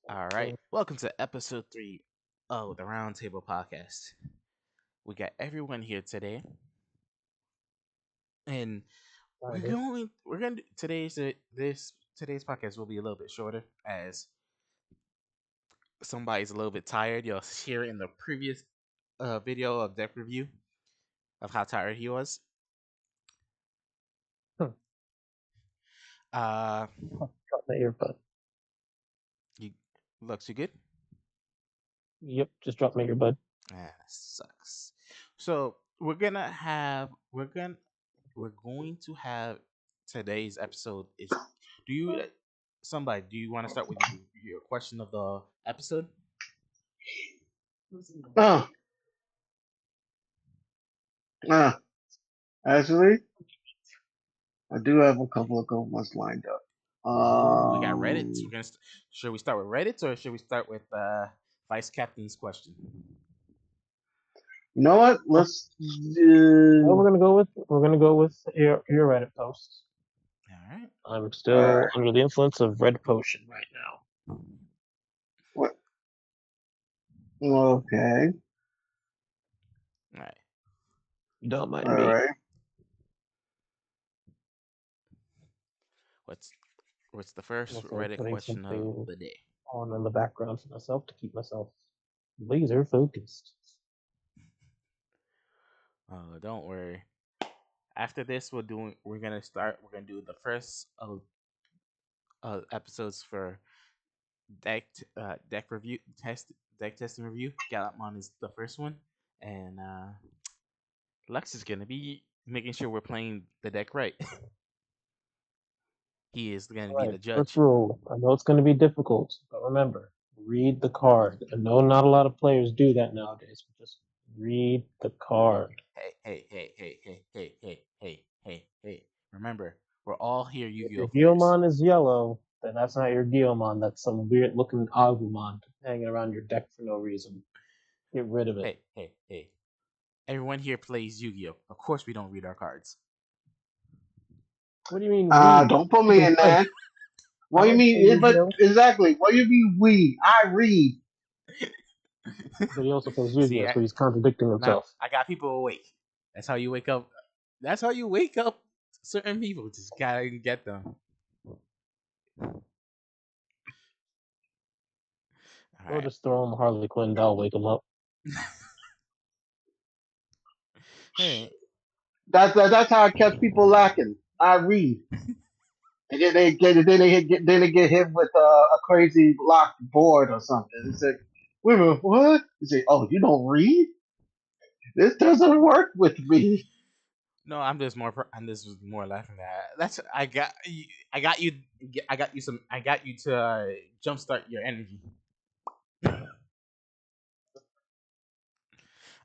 All right. Welcome to episode 3 of the Roundtable Podcast. We got everyone here today, and we're going to today's podcast will be a little bit shorter as somebody's a little bit tired. You'll hear in the previous video of deck review of how tired he was. Hmm. Uh, Drop my earbud. you Looks, you good? Yep, just drop my earbud. Ah, sucks. So we're going to have today's episode is do you somebody do you want to start with your question of the episode? Oh, ah, actually, I do have a couple of good ones lined up. Ooh, we got Reddit. Should we start with Reddit or should we start with Vice Captain's question? You know what? Let's do. What we're gonna go with your Reddit posts. All right. I'm still under the influence of Red Potion right now. What? Okay. All right. Don't mind All me. right. What's the first Also Reddit putting question of something the day? on in the background for myself to keep myself laser focused. Don't worry. After this, we're gonna start. We're gonna do the first of episodes for deck review test deck testing review. Galapmon is the first one, and Lex is gonna be making sure we're playing the deck right. He is gonna All be right, the first judge. rule. I know it's going to be difficult, but remember, read the card. I know not a lot of players do that nowadays, but just read the card. Hey. Remember, we're all here If Yu-Gi-Oh your players. Guilmon is yellow, then that's not your Guilmon. That's some weird looking Agumon hanging around your deck for no reason. Get rid of it. Hey. Everyone here plays Yu-Gi-Oh. Of course, we don't read our cards. What do you mean we? Don't put me Even in French. there. I What do you don't play mean? But Yu-Gi-Oh, exactly. What do you mean we? I read. but he also plays See, Yu-Gi-Oh, so he's contradicting now himself. I got people awake. That's how you wake up. That's how you wake up certain people. Just gotta get them. All Or right. just throw him Harley Quinn. That'll wake him up. Hey. That's how I catch people lacking. I read. And then they get hit with a crazy locked board or something. It's like, wait a minute, what? You say, oh, you don't read? This doesn't work with me. No, I'm just more laughing at. That's I got you. I got you. I got you some. I got you to jumpstart your energy.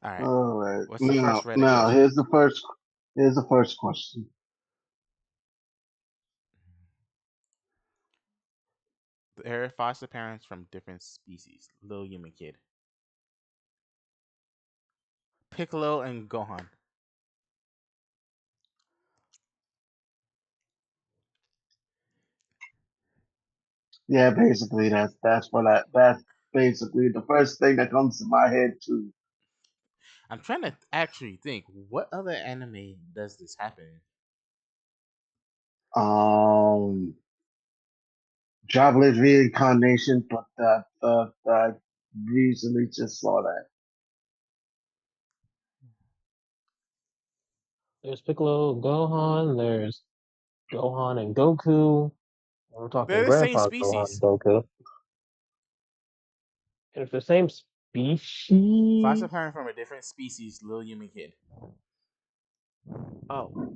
All right. All right, What's the first Reddit now question? here's the first question. They're foster parents from different species. Little human kid. Piccolo and Gohan. Yeah, basically that's basically the first thing that comes to my head too. I'm trying to actually think. What other anime does this happen in? Um, Jobless reincarnation, but I recently just saw that. There's Piccolo, Gohan. There's Gohan and Goku. We're talking They're the same Grandpa Gohan and species. Goku. And if the same Foster species. parent from a different species. Little human kid. Oh,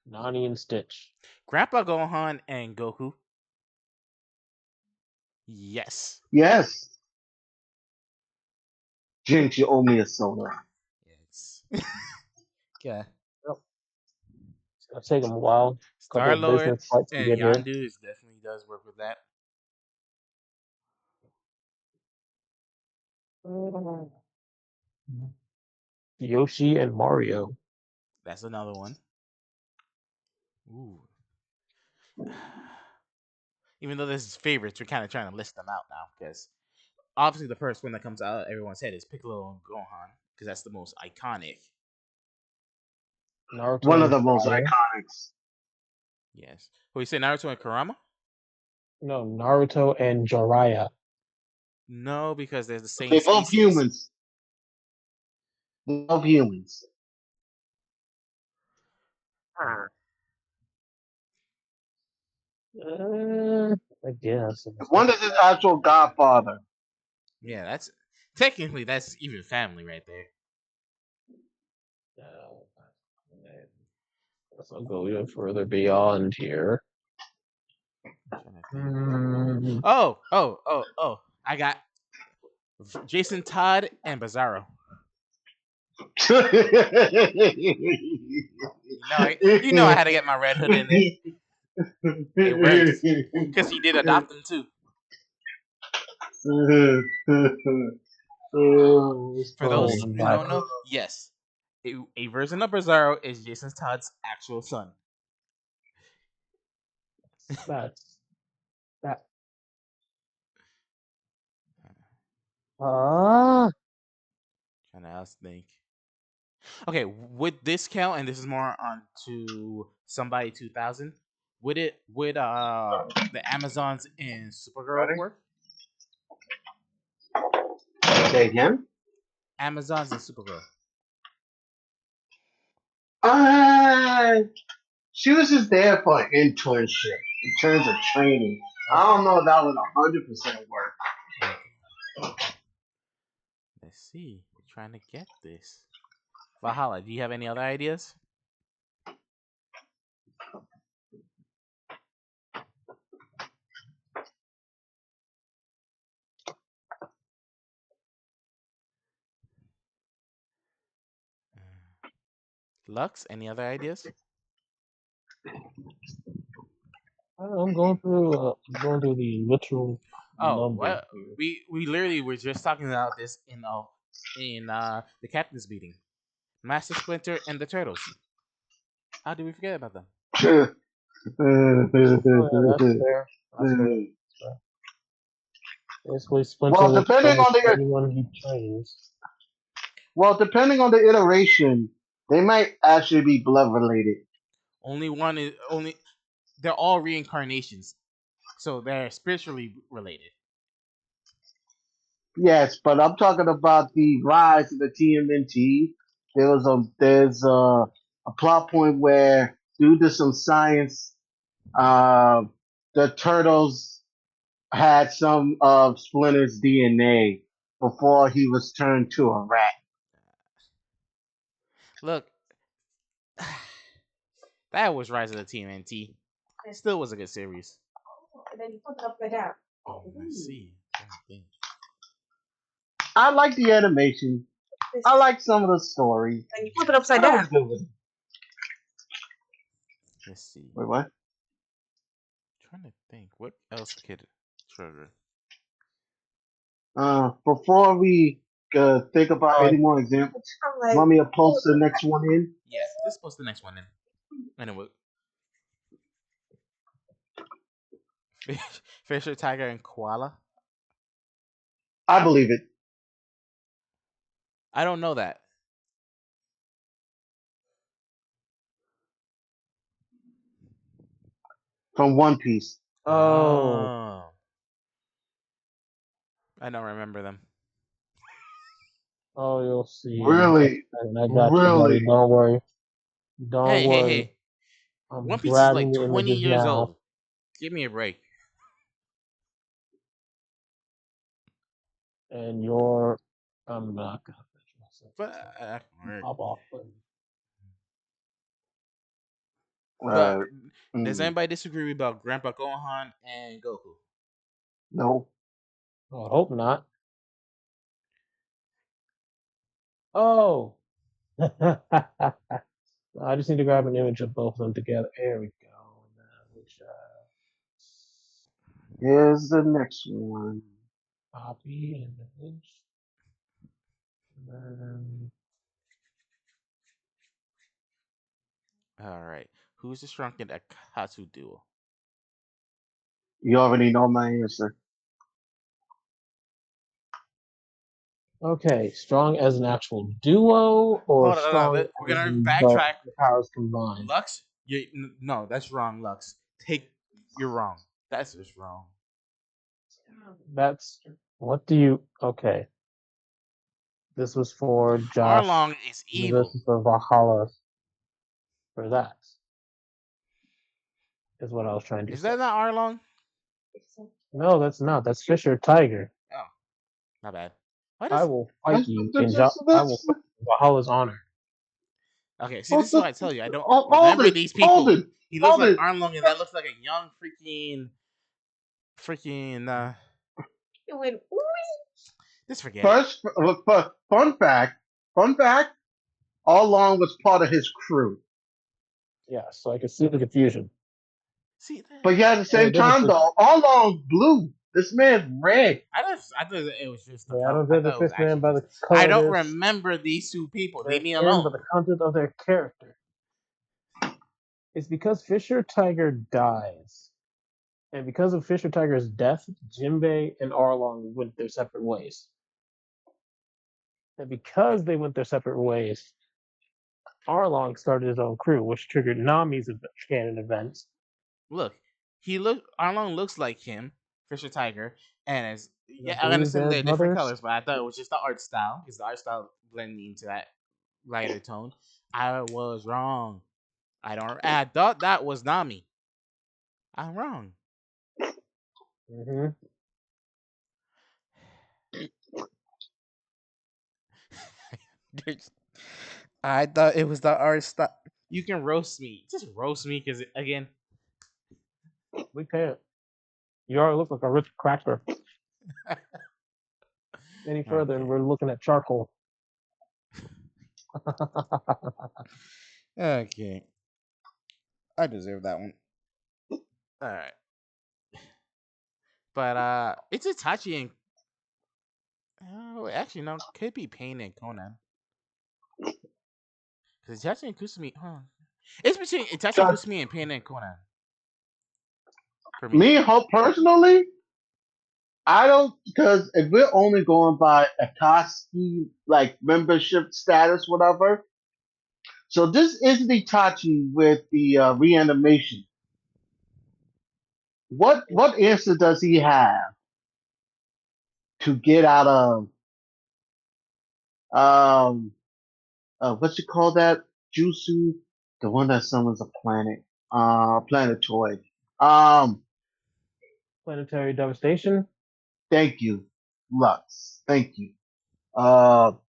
Nani and Stitch. Grandpa Gohan and Goku. Yes. Yes, Jinx, you owe me a soda. Yes. Yeah. Well, it's gonna take them a while. Couple Star of Lord business flights to and get here. Yandu is definitely does work with that. Yoshi and Mario. That's another one. Ooh. Even though this is favorites, we're kind of trying to list them out now because obviously the first one that comes out of everyone's head is Piccolo and Gohan because that's the most iconic. Naruto One of and the most Jiraiya. iconics. Yes. Who you say Naruto and Kurama? No, Naruto and Jiraiya. No, because they're the same They both species. humans. They both humans. I guess. One is his actual godfather. Yeah, that's technically that's even family right there. Guess I'll go even further beyond here. I'm trying to think. Mm, Oh! I got Jason Todd and Bizarro. You know I had to get my Red Hood in there. It works because he did adopt them too. For hold those on who back. don't know, yes, a version of Bizarro is Jason Todd's actual son. That's that. Ah, Trying to else think. Okay, would this count? And this is more on to somebody 2000. Would the Amazons in Supergirl Ready? work? Say again? Amazons in Supergirl. Uh, she was just there for an internship in terms of training. I Okay. don't know if that would 100% work. Okay. Let's see. We're trying to get this. Valhalla, do you have any other ideas? Lux, any other ideas? I'm going through the literal Oh, numbers well, here. we literally were just talking about this in the captain's meeting. Master Splinter and the Turtles. How did we forget about them? Oh yeah, that's fair. That's fair. That's fair. Basically, Splinter well, will depending train on the anyone he trains. depending on the iteration, they might actually be blood related. Only one is only. They're all reincarnations, so they're spiritually related. Yes, but I'm talking about the rise of the TMNT. There's a plot point where due to some science, uh, the turtles had some of Splinter's DNA before he was turned to a rat. Look, that was Rise of the TMNT. Still was a good series. Let's see. Trying to think. I like the animation. I like some of the story. And you put it upside I was down. good with it. Let's see. Wait, what? Trying to think. What else could trigger? Before we think about All any right. more examples, I'm like, want me to post the next one in? Yeah, let's post the next one in. Anyway, Fisher, Tiger, and Koala. I believe it. I don't know that. From One Piece. Oh, Oh, I don't remember them. oh, you'll see in just Really, a second. I got you, buddy. really. Don't worry. Don't Hey, hey, worry. hey! I'm One Piece is grabbing like the 20 images years now. old. Give me a break. And you're. I'm not gonna finish myself. But alright. Hop off. But Uh, does mm, anybody disagree about Grandpa Gohan and Goku? no. I hope not. Oh. I just need to grab an image of both of them together. There we go. Here's the next one. Copy image. And then Alright. Who's the shrunken Akatsu duo? You already know my answer. Okay, strong as an actual duo or Hold on, strong we're as gonna in backtrack. the powers combined? Lux, no, that's wrong. Lux, you're wrong. That's just wrong. That's what do you? Okay, this was for Josh. Arlong is This evil. is for Valhalla. For that is what I was trying to Is say. that not Arlong? No, that's not. That's Fisher Tiger. Oh, not bad. What I is? will fight That's, you in that's, that's, I will that's, fight you in Valhalla's honor. Okay, see, this hold, is why I tell you I don't hold remember it, these hold people. it, He looks hold like it. Arlong, and that looks like a young freaking. Just forget it. First, fun fact, fun fact, all along was part of his crew. Yeah, so I can see the confusion. See that? But yet at the And the same difference time, is, though, all along's blue. This man's red. I thought it was just the yeah, I color. don't I judge a thought it was fish man actually by just. the I color of don't their remember these two people. Leave me skin, alone. but the content of their character. It's because Fisher Tiger dies. And because of Fisher Tiger's death, Jinbei and Arlong went their separate ways. And Okay. because they went their separate ways, Arlong started his own crew, which triggered Nami's canon events. Look, Arlong looks like him, Fisher Tiger, and as And I yeah, I believe understand they're they're different brothers. colors, but I thought it was just the art style because the art style blending into that lighter tone. I was wrong. I thought that was Nami. I'm wrong. Mm-hmm. I thought it was the art style. You can roast me. Just roast me because again. We can't. You already look like a rich cracker. Any further, and Okay. we're looking at charcoal. Okay. I deserve that one. All right. But it's Itachi and oh, actually no, could be Pain and Conan. Because Itachi and Kusumi, huh? It's between Itachi and Just Kusumi and Pain and Conan for me. me, hope personally, I don't because if we're only going by Akatsuki like membership status, whatever. So this isn't Itachi with the reanimation. What answer does he have to get out of um what you call that Jutsu? The one that summons a planet, planetoid. Um, Planetary devastation. thank you, Lux. Thank you.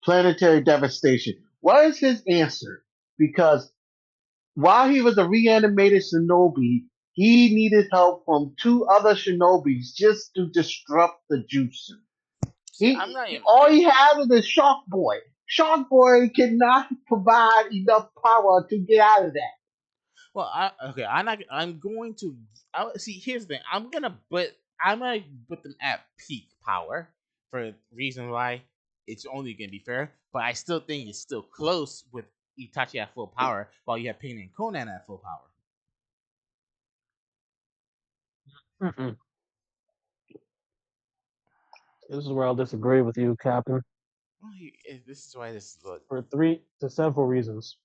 Planetary devastation. What is his answer? Because while he was a reanimated shinobi, he needed help from two other shinobis just to disrupt the jutsu. See, I'm not even. All he had was a Shark Boy. Shark Boy cannot provide enough power to get out of that. Well, okay. I'm not. I'm going to. See. Here's the thing. I'm gonna put them at peak power for reasons why it's only gonna be fair. But I still think it's still close with Itachi at full power, while you have Pain and Conan at full power. Mm-mm. This is where I'll disagree with you, Captain, Well, this is why this is good. for three to several reasons.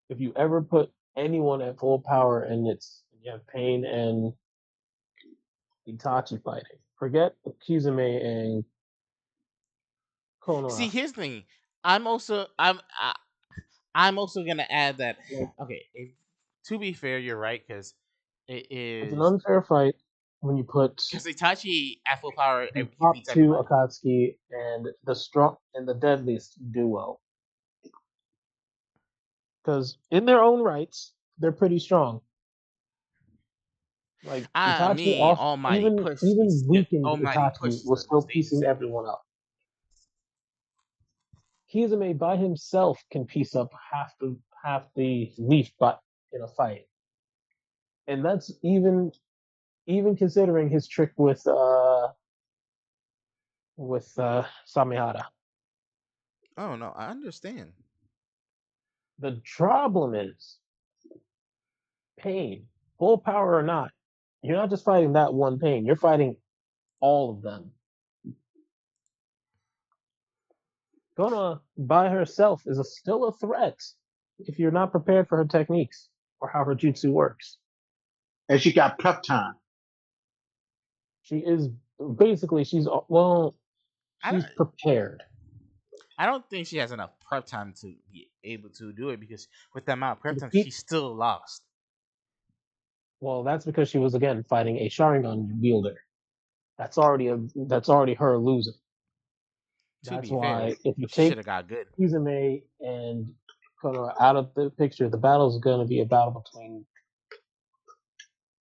If you ever put anyone at full power and you have Pain and Itachi fighting, forget Kizame and See, Konoha. here's the thing. I'm also. I'm also gonna add that. Like, Okay, to be fair, you're right because it it's an is unfair fight when you put because Itachi at full power the he top beats two everybody. Akatsuki and the strong and the deadliest duo. Because in their own rights, they're pretty strong. Like I Itachi mean, off even weakened Almighty Itachi pushes was them. still Stays the piecing same. everyone up. Kizame by himself can piece up half the leaf but in a fight. And that's even considering his trick with Samihara. Oh no, I understand. The problem is Pain, full power or not. You're not just fighting that one pain. You're fighting all of them. Konoha by herself is still a threat if you're not prepared for her techniques or how her jutsu works. And she got prep time. She is basically well, I don't. she's prepared. I don't think she has enough prep time to be able to do it because with the amount of To prep time, defeat, she's still lost. well, that's because she was again fighting a Sharingan wielder. That's already her losing. To That's be fair, why if you she should take have got good. Izume and Konoha out of the picture, the battle is going to be a battle between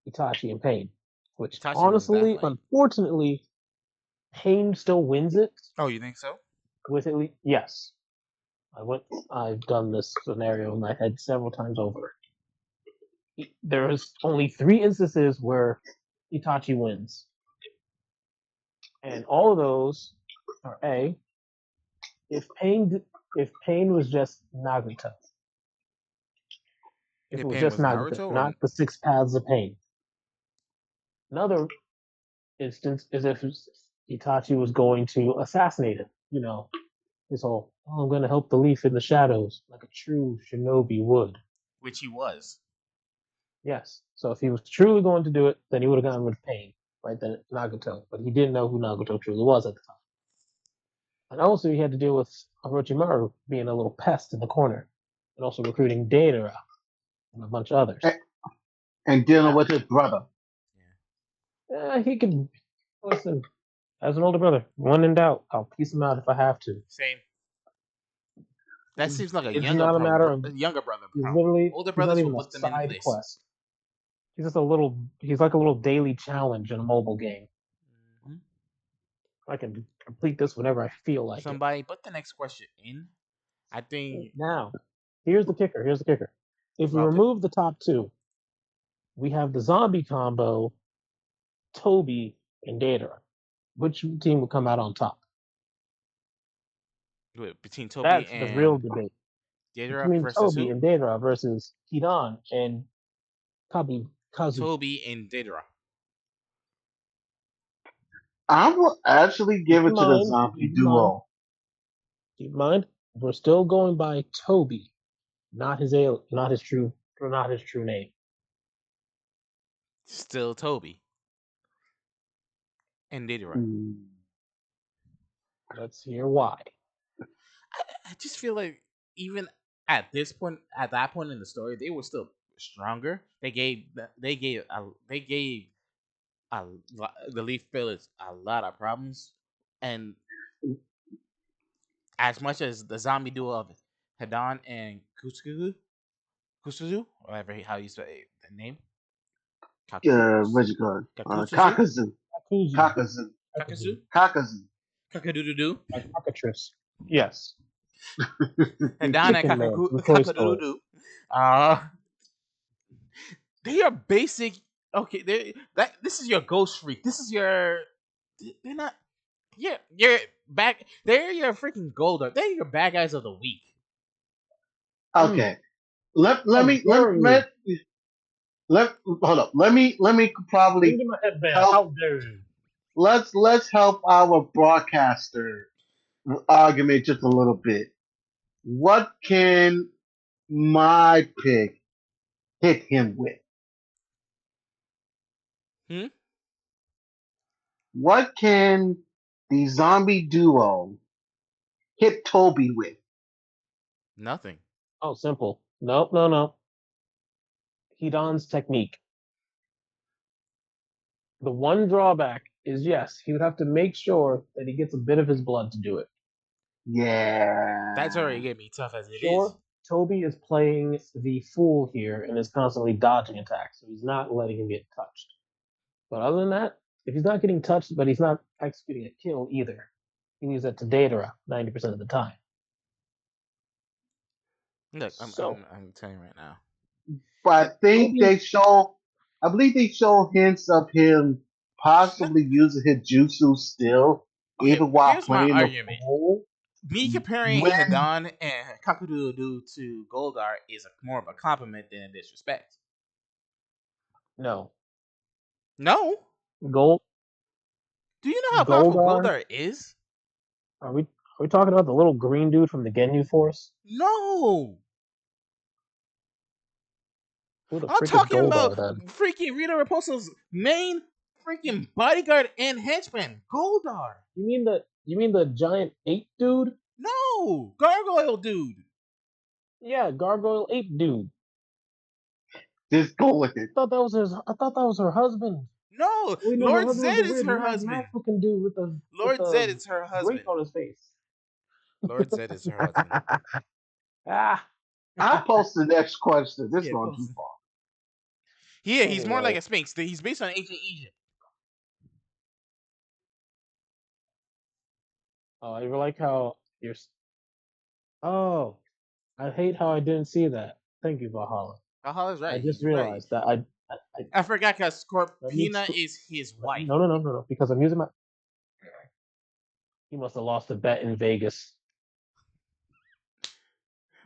Itachi and Pain. Which Itachi wins that honestly, fight. unfortunately, Pain still wins it Oh, you think so? with at least yes. I've done this scenario in my head several times over. There is only 3 instances where Itachi wins, and all of those are A. If Pain was just Nagito, if it If was Pain just was Nagito, Naruto, or not the 6 paths of Pain. Another instance is if Itachi was going to assassinate him. His whole, oh, I'm going to help the leaf in the shadows, like a true shinobi would. which he was. Yes. So if he was truly going to do it, then he would have gone with Pain, right then at Nagato. But he didn't know who Nagato truly was at the time. And also he had to deal with Orochimaru being a little pest in the corner, and also recruiting Deidara and a bunch of others. And, and dealing Now, with his brother. he could listen as an older brother. When in doubt, I'll piece him out if I have to. Same. That seems like a It's not a matter of younger brother he's problem. literally Older he's not brothers will even a put them in side place. quest. He's like a little daily challenge in a mobile game. Mm-hmm. I can complete this whenever I feel like it. Somebody put the next question in. I think. Now, here's the kicker. Here's the kicker. If we About it. remove the top 2, we have the zombie combo, Toby and Datara. Which team would come out on top? Between Toby That's the real and debate. Deidara Between versus Toby who? and Datara versus Hidan and Kazu. Toby and Deidara. I will actually Keep give in it to the mind, zombie keep in mind, duo. keep in mind, we're still going by Toby, not his true name. Still Toby and Deidara. Mm. Let's hear why. I just feel like even at that point in the story, they were still stronger. They gave the Leaf Village a lot of problems, and as much as the zombie duo of Hidan and Kusuzu, or whatever how you say the name, What you call it? Kakusuzu, Kakazu. Kakuzu. Kakazu. Kakasu, Kakazu. Kakadudu, Like Cockatrice. Yes. Hidan and Chicken Man from Toy Story. Kakadudu. Uh, they are basic. Okay, this is your ghost freak. This is your. They're not. Yeah, you're back. They're your freaking Goldar. They're your bad guys of the week. Mm, Okay. Let how me dare you? let hold up. Let me Bring probably in my headband. help. How dare you? Let's help our broadcaster argument just a little bit. What can my pick hit him with? Hmm. What can the zombie duo hit Toby with? Nothing. Oh, simple. Nope, no, no. Hidan's technique. The one drawback is yes, he would have to make sure that he gets a bit of his blood to do it. That's already Yeah. gonna be tough as it is. Sure, Toby is playing the fool here and is constantly dodging attacks, so he's not letting him get touched. But other than that, if he's not getting touched, but he's not executing a kill either, he leaves that to Datara 90% of the time. Look, So, I'm telling you right now. But Toby, I believe they show hints of him No, possibly using his jutsu still, okay, even while here's my playing the argument. fool. Me comparing When Hidan and Kakudoodoo to Goldar is more of a compliment than a disrespect. no. No. Gold Do you know how powerful Goldar? Goldar is? Are we talking about the little green dude from the Ginyu Force? No. Who the I'm frick is talking about Goldar then? freaking Rita Raposo's main freaking bodyguard and henchman, Goldar. You mean the giant ape dude? No, Gargoyle dude. Yeah, gargoyle ape dude. Just go with it. I thought that was her husband. No, Wait, no, her Lord husband was a Zed is weird her Mad husband. Max looking dude with Lord Zed the is her grape husband. on his face. Lord Zed is her husband. Ah. I post the next question. This Yeah, going too close. far. Yeah, he's more like Anyway, a Sphinx. He's based on ancient Egypt. oh, you like how you're. Oh, I hate how I didn't see that. Thank you, Valhalla. Valhalla's I right. just He's right. realized that I I forgot because let me Scorpina is his wife. no, because I'm using my. He must have lost a bet in Vegas.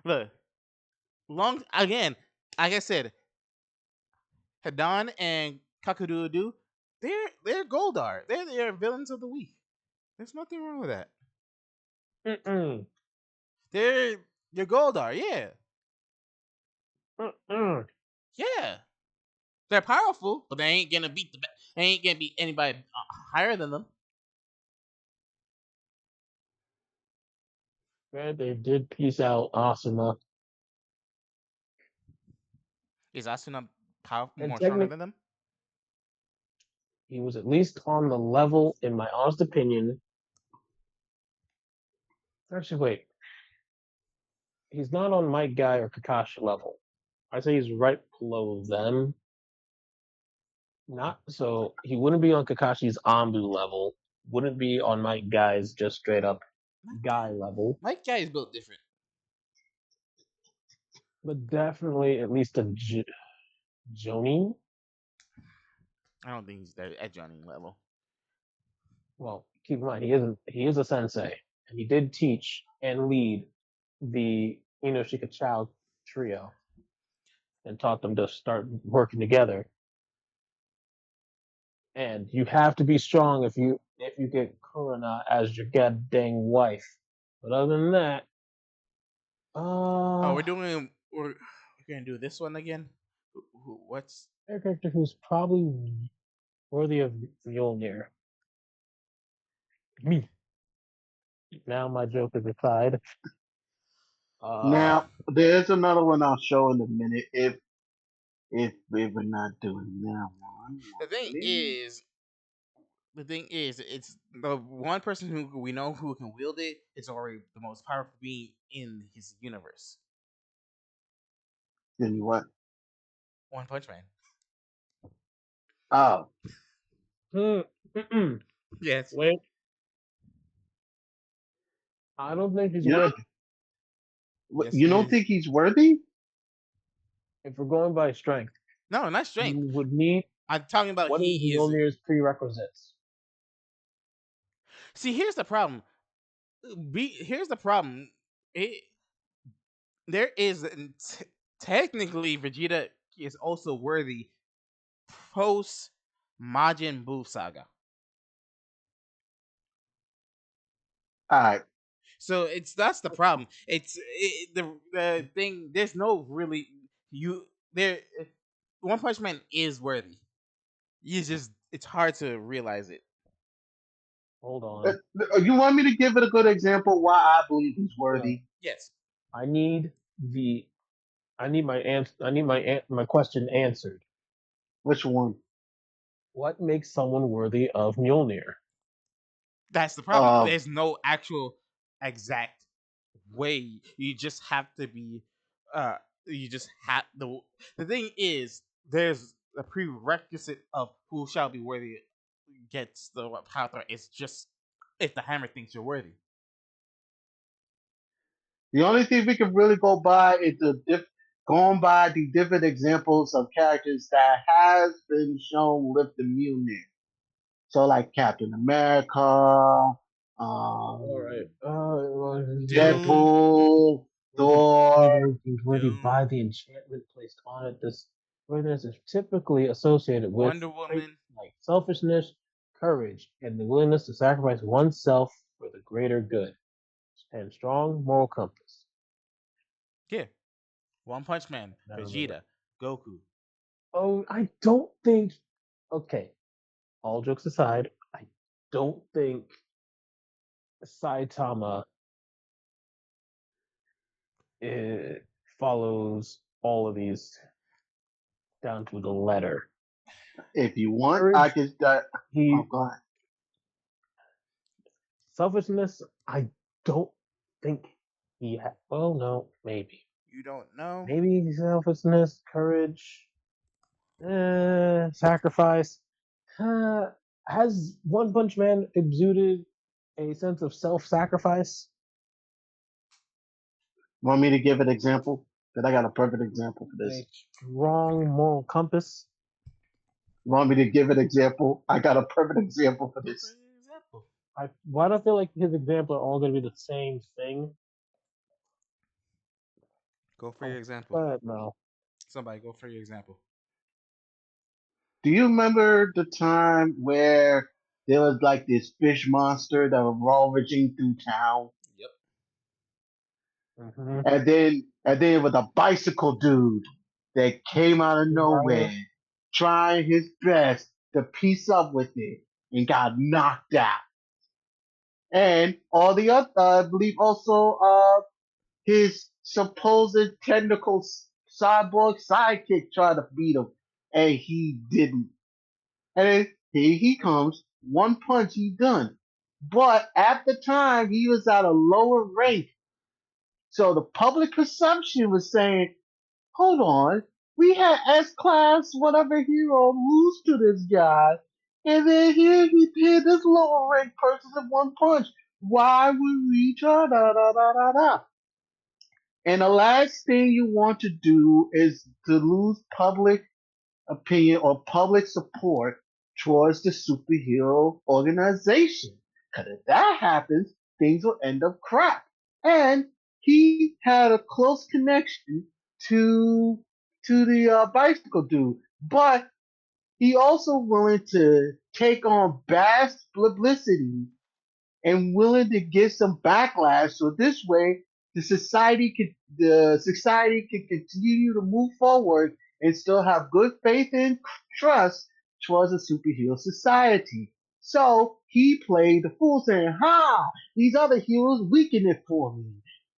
Look, long again. Like I said, Hadan and Kakurudu, they're Goldar. They're villains of the week. There's nothing wrong with that. Mm-mm. They're Goldar. Yeah, Mm-mm. yeah. They're powerful, but they ain't gonna beat they ain't gonna beat anybody higher than them. Man, they did peace out Asuma. Is Asuna powerful, And more stronger technically, than them? he was at least on the level, in my honest opinion. Actually, wait. He's not on Mike Guy or Kakashi level. I say he's right below them. Not so he wouldn't be on Kakashi's Ambu level. Wouldn't be on Mike Guy's just straight up guy level. Mike Guy is built different. But definitely at least a Jonin. I don't think he's there at Johnny level. Well, keep in mind he is a sensei, and he did teach and lead the Inoshika Child trio and taught them to start working together. And you have to be strong if you get Kurana as your goddamn wife. But other than that, Oh, uh, we're gonna do this one again. What's a character who's probably worthy of Mjolnir. Me. Now my joke is aside. Uh, Now, there's another one I'll show in a minute if we were not doing that one. the thing Please. is? The thing is, it's the one person who we know who can wield it is already the most powerful being in his universe. Then what? One Punch Man. Oh, mm-mm. Yes. Wait, I don't think he's you know, worthy. Yes, you he don't is. think he's worthy? If we're going by strength, No, not strength. you would need I'm talking about what is he is. Mjolnir's prerequisites? See, here's the problem. Here's the problem. It, there is technically Vegeta is also worthy post Majin Buu saga. All right. So that's the problem. The thing. There's no really you there. One Punch Man is worthy. It's hard to realize it. Hold on. You want me to give it a good example why I believe he's No, worthy? Yes. I need the. I need my answer. I need my question answered. Which one? What makes someone worthy of Mjolnir? That's the problem. Uh, There's no actual exact way. You just have to be. You just have the thing is there's a prerequisite of who shall be worthy gets the power. It's just if the hammer thinks you're worthy. the only thing we can really go by is going by the different examples of characters that has been shown with the Mjolnir. So like Captain America, All right. um, Doom, Deadpool, Thor. He's worthy Doom, by the enchantment placed on it. This worthiness is typically associated with Wonder Woman. like selfishness, courage, and the willingness to sacrifice oneself for the greater good, and strong moral compass. Yeah, One Punch Man, Never mind. Vegeta, Goku. Oh, I don't think. Okay, all jokes aside, I don't think Saitama eh, follows all of these down to the letter. If you want, I Courage, could. Oh he God. selfishness. I don't think he. Well, no, maybe, You don't know? maybe selfishness, courage, sacrifice. Uh, has One Punch Man exuded a sense of self-sacrifice? Want me to give an example? Because I got a perfect example for A this. strong moral compass? Want me to give an example? I got a perfect example for Go for this. an example. Why do I feel like his examples are all going to be the same thing? Go for your Oh, example. but no. Somebody go for your example. Do you remember the time where there was like this fish monster that was ravaging through town? Yep. Mm-hmm. And then with a bicycle dude that came out of Right. nowhere, trying his best to piece up with it and got knocked out. And all the other, I believe also, his supposed tentacle cyborg sidekick tried to beat him, and he didn't. And then here he comes, one punch, he done. But at the time, he was at a lower rank, so the public perception was saying, hold on, we had S class whatever hero lose to this guy, and then here he did this lower rank person in one punch. Why would we try da da da da da? And the last thing you want to do is to lose public opinion or public support towards the superhero organization. Because if that happens, things will end up crap. And he had a close connection to the bicycle dude, but he also willing to take on bad publicity and willing to get some backlash. So this way, the society could continue to move forward and still have good faith and trust towards a superhero society. So he played the fool, saying, "Ha! These other heroes weakened it for me.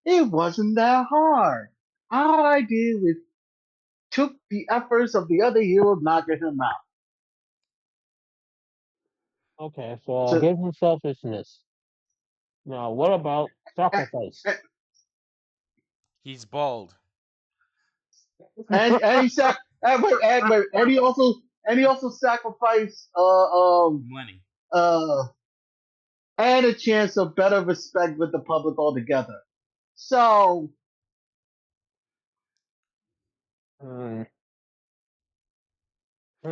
It wasn't that hard. All I did was took the efforts of the other heroes knocking him out." Okay, so I'll So give him selfishness. Now, what about and, sacrifice? He's bald. and he sac and he also sacrificed Money. uh and a chance of better respect with the public altogether. So Hmm. Hmm.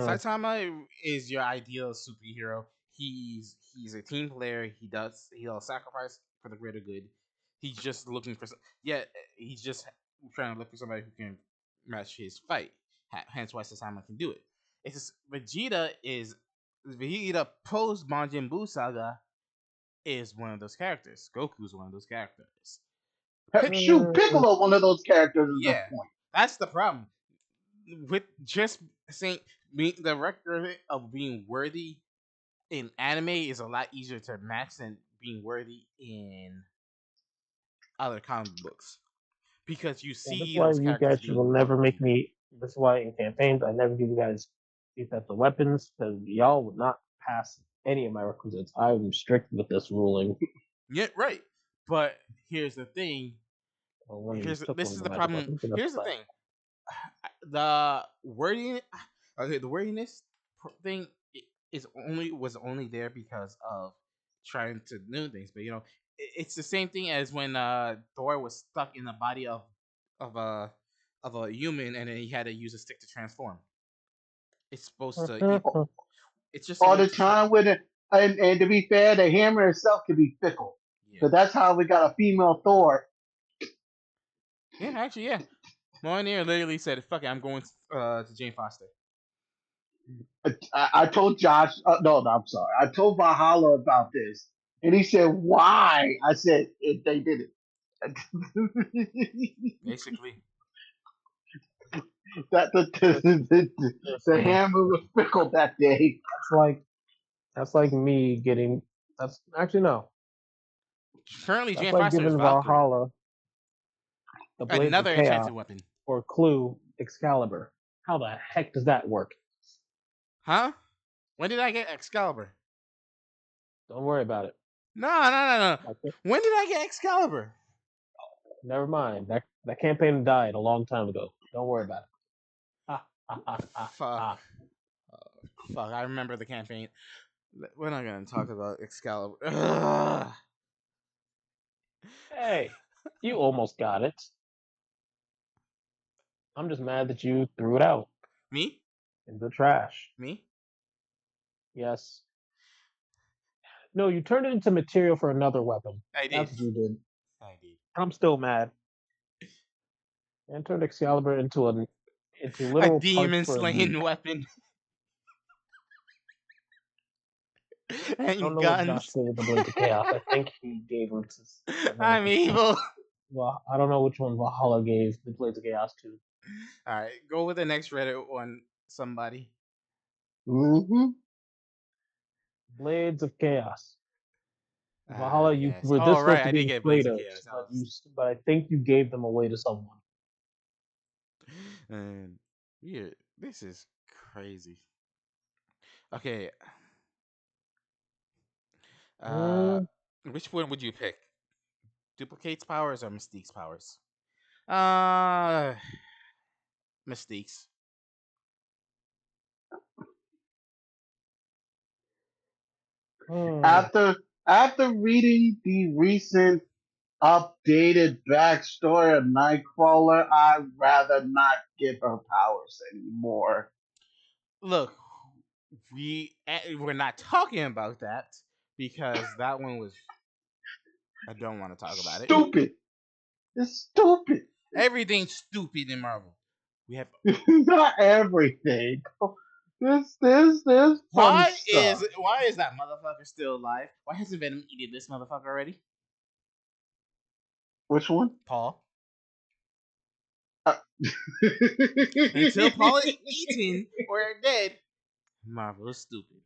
Saitama is your ideal superhero. He's a team player. He'll sacrifice for the greater good. He's just looking for yeah. He's just trying to look for somebody who can match his fight. Hence why Saitama can do it. It's just, Vegeta post Majin Buu saga is one of those characters. Goku's one of those characters. shoot, Hmm. Piccolo, one of those characters at this Yeah, point. that's the problem with just saying the record of being worthy in anime is a lot easier to match than being worthy in other comic books because you Yeah, that's see why those you characters guys will being never make worthy. me. That's why in campaigns I never give you guys these types of weapons because y'all would not pass any of my requisites. I'm strict with this ruling. Yeah, right. But here's the thing. Well, one of you took This one of is the the magic problem. weapons, and that's Here's the fine. thing. The wording, okay, the wordiness thing is only there because of trying to do things. But it's the same thing as when Thor was stuck in the body of a of a human, and then he had to use a stick to transform. It's supposed to. It's just a All way the to show. time with it, and to be fair, the hammer itself can be fickle. Yeah. So that's how we got a female Thor. Yeah. Actually, yeah. Mjolnir literally said, "Fuck it, I'm going to Jane Foster." I told Josh. No, I'm sorry. I told Valhalla about this, and he said, "Why?" I said, "They did it." Basically. that Listen, the listen. hammer was fickle that day. That's like that's like me getting. That's actually no. Currently, That's Jane like Foster is giving Valkyrie. Valhalla the Blades of Another Chaos enchanted weapon. or Clue Excalibur. How the heck does that work? Huh? When did I get Excalibur? Don't worry about it. No, no, no, no. Okay. When did I get Excalibur? Never mind. That campaign died a long time ago. Don't worry about it. Ah, ah, ah, ah, Fuck. ah. Fuck. I remember the campaign. We're not gonna talk about Excalibur. Ugh. Hey, you almost got it. I'm just mad that you threw it out Me? in the trash. Me? Yes. No, you turned it into material for another weapon. I That's did. what you did. I did. I'm still mad. And turned Excalibur into A literal parts demon for a nuke. slaying weapon I don't and know what Josh guns. did with the Blades of Chaos. I think he gave them to another I'm person. evil. Well, I don't know which one Valhalla gave the Blades of Chaos to. All right, go with the next Reddit one. Somebody. Hmm. Blades of Chaos. Ah, Valhalla, you yes. were Oh, this close right. to I did being get Blades of Kratos, Chaos. I was, but I think you gave them away to someone. and yeah, this is crazy. Okay. Uh, Mm, which one would you pick? Duplicates powers or Mystique's powers? Uh, Mystique's. mm. After after reading the recent updated backstory of Nightcrawler, I'd rather not give her powers anymore. Look, we're not talking about that because that one was. I don't want to talk about it. Stupid. It's stupid. Everything's stupid in Marvel. We have Not everything. There's fun stuff. why is that motherfucker still alive? Why hasn't Venom eaten this motherfucker already? Which one? Paul. Uh, Until Paul is eaten or dead, Marvel is stupid.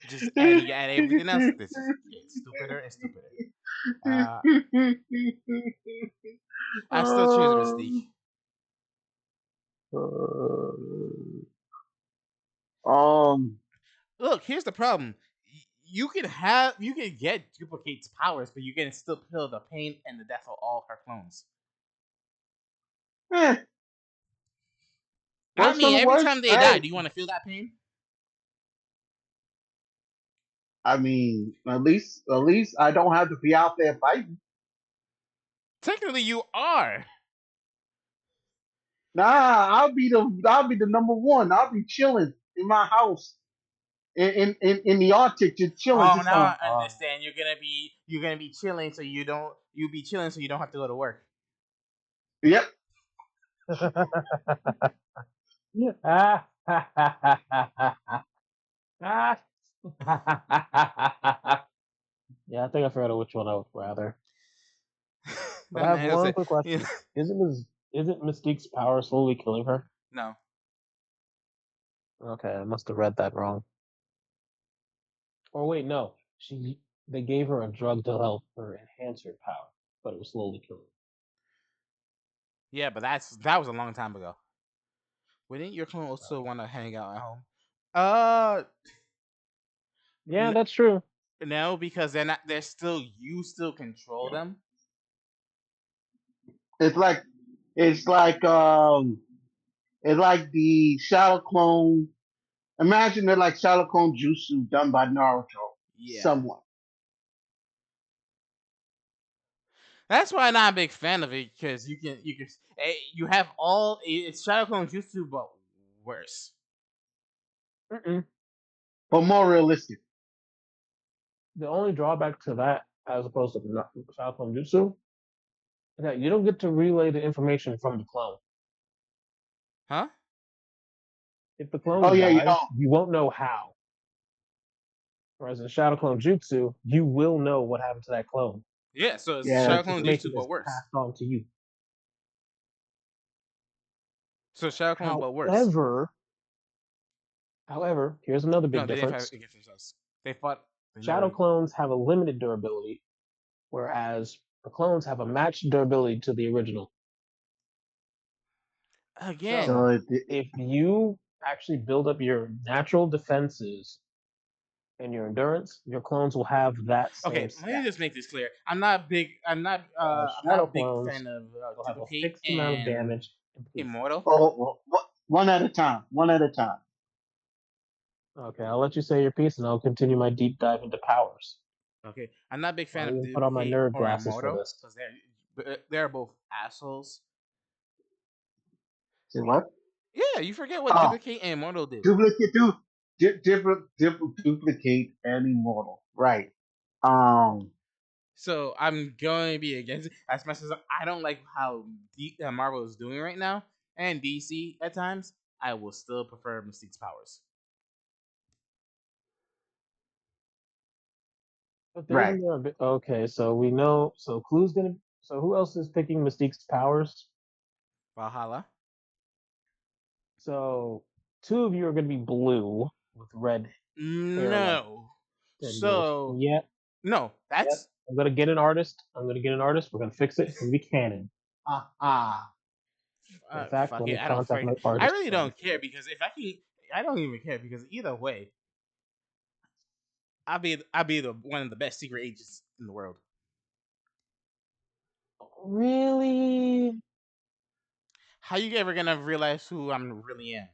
Just add everything else. This is get stupider and stupider. Uh, I still choose Mystique. um, Look, here's the problem. You can get duplicates powers, but you can still feel the pain and the death of all her clones. eh, I worst on mean, the every worst. time they die, Hey, do you want to feel that pain? I mean, at least I don't have to be out there fighting. Technically, you are. Nah, I'll be the number one. I'll be chilling in my house in the Arctic, just chilling, Oh, just now going. I understand. You're gonna be chilling, so you be chilling, so you don't have to go to work. Yep. Ah, ha, ha, ha, ha, ha. Ah. Yeah, I think I forgot which one I would rather. But I That have man was one a, quick yeah. question. Isn't Mystique's power slowly killing her? No. Okay, I must have read that wrong. Or wait, no. They gave her a drug to help her enhance her power, but it was slowly killing her. Yeah, but that was a long time ago. Wouldn't your clone also want to hang out at home? Uh, Yeah, n- that's true. no, because they're not. They're still you still control them. It's like it's like um it's like the Shadow Clone. Imagine it like Shadow Clone Jutsu done by Naruto. Yeah, Somewhat. that's why I'm not a big fan of it because you have all it's Shadow Clone Jutsu, but worse. Mm-mm. But more realistic. The only drawback to that, as opposed to Falcon Jutsu, is that you don't get to relay the information from the clone. Huh? If the Oh clone yeah, you dies, know. you won't know how. Whereas in Shadow Clone Jutsu, you will know what happened to that clone. Yeah, so it's Yeah, Shadow that's Clone true. Jutsu, Information but is worse. passed on to you. So Shadow Clone, but worse. However, here's another No, big they didn't fight difference. against themselves. They fought. They Shadow never. clones have a limited durability, whereas the clones have a matched durability to the original. Again. So, So if you actually build up your natural defenses and your endurance, your clones will have that same Okay, let me stat. just make this clear. I'm not big. I'm not. I'm not Shadow a big clones fan of will have a Duplicate fixed amount of and damage and poof. Immortal. one at a time. One at a time. Okay, I'll let you say your piece and I'll continue my deep dive into powers. Okay, I'm not a big fan I'll of even put on my Duplicate nerd or glasses for Immortal this. because they're both assholes. Say what? Yeah, you forget what Oh, Duplicate and Immortal did. duplicate, different, duplicate and immortal. Right. So I'm going to be against it as much as I don't like how Marvel is doing right now and DC at times. I will still prefer Mystique's powers. But there Right. isn't there a bit. Okay, so we know. So Clue's gonna. So who else is picking Mystique's powers? Valhalla. So two of you are gonna be blue with red hair like No. tendrils. So Yet, no, yet. that's I'm gonna get an artist. I'm gonna get an artist. We're gonna fix it. It's gonna be canon. Ah ah. In fact, fuck let it. me I don't contact fucking. my I artist really friend. don't care because if I can, I don't even care because either way, I'll be the one of the best secret agents in the world. Really? How you ever gonna realize who I'm really am?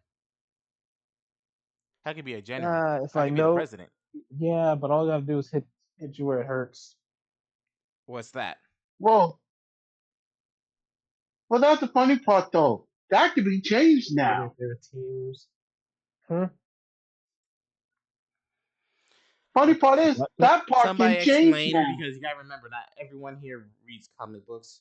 I could be a general. If I I could be the know, president. yeah, but all you gotta do is hit you where it hurts. What's that? Well, that's the funny part though. That could be changed What are now. your favorite teams? Huh? Funny part Okay, is what? that part Somebody can change explain now. because you gotta remember, not everyone here reads comic books.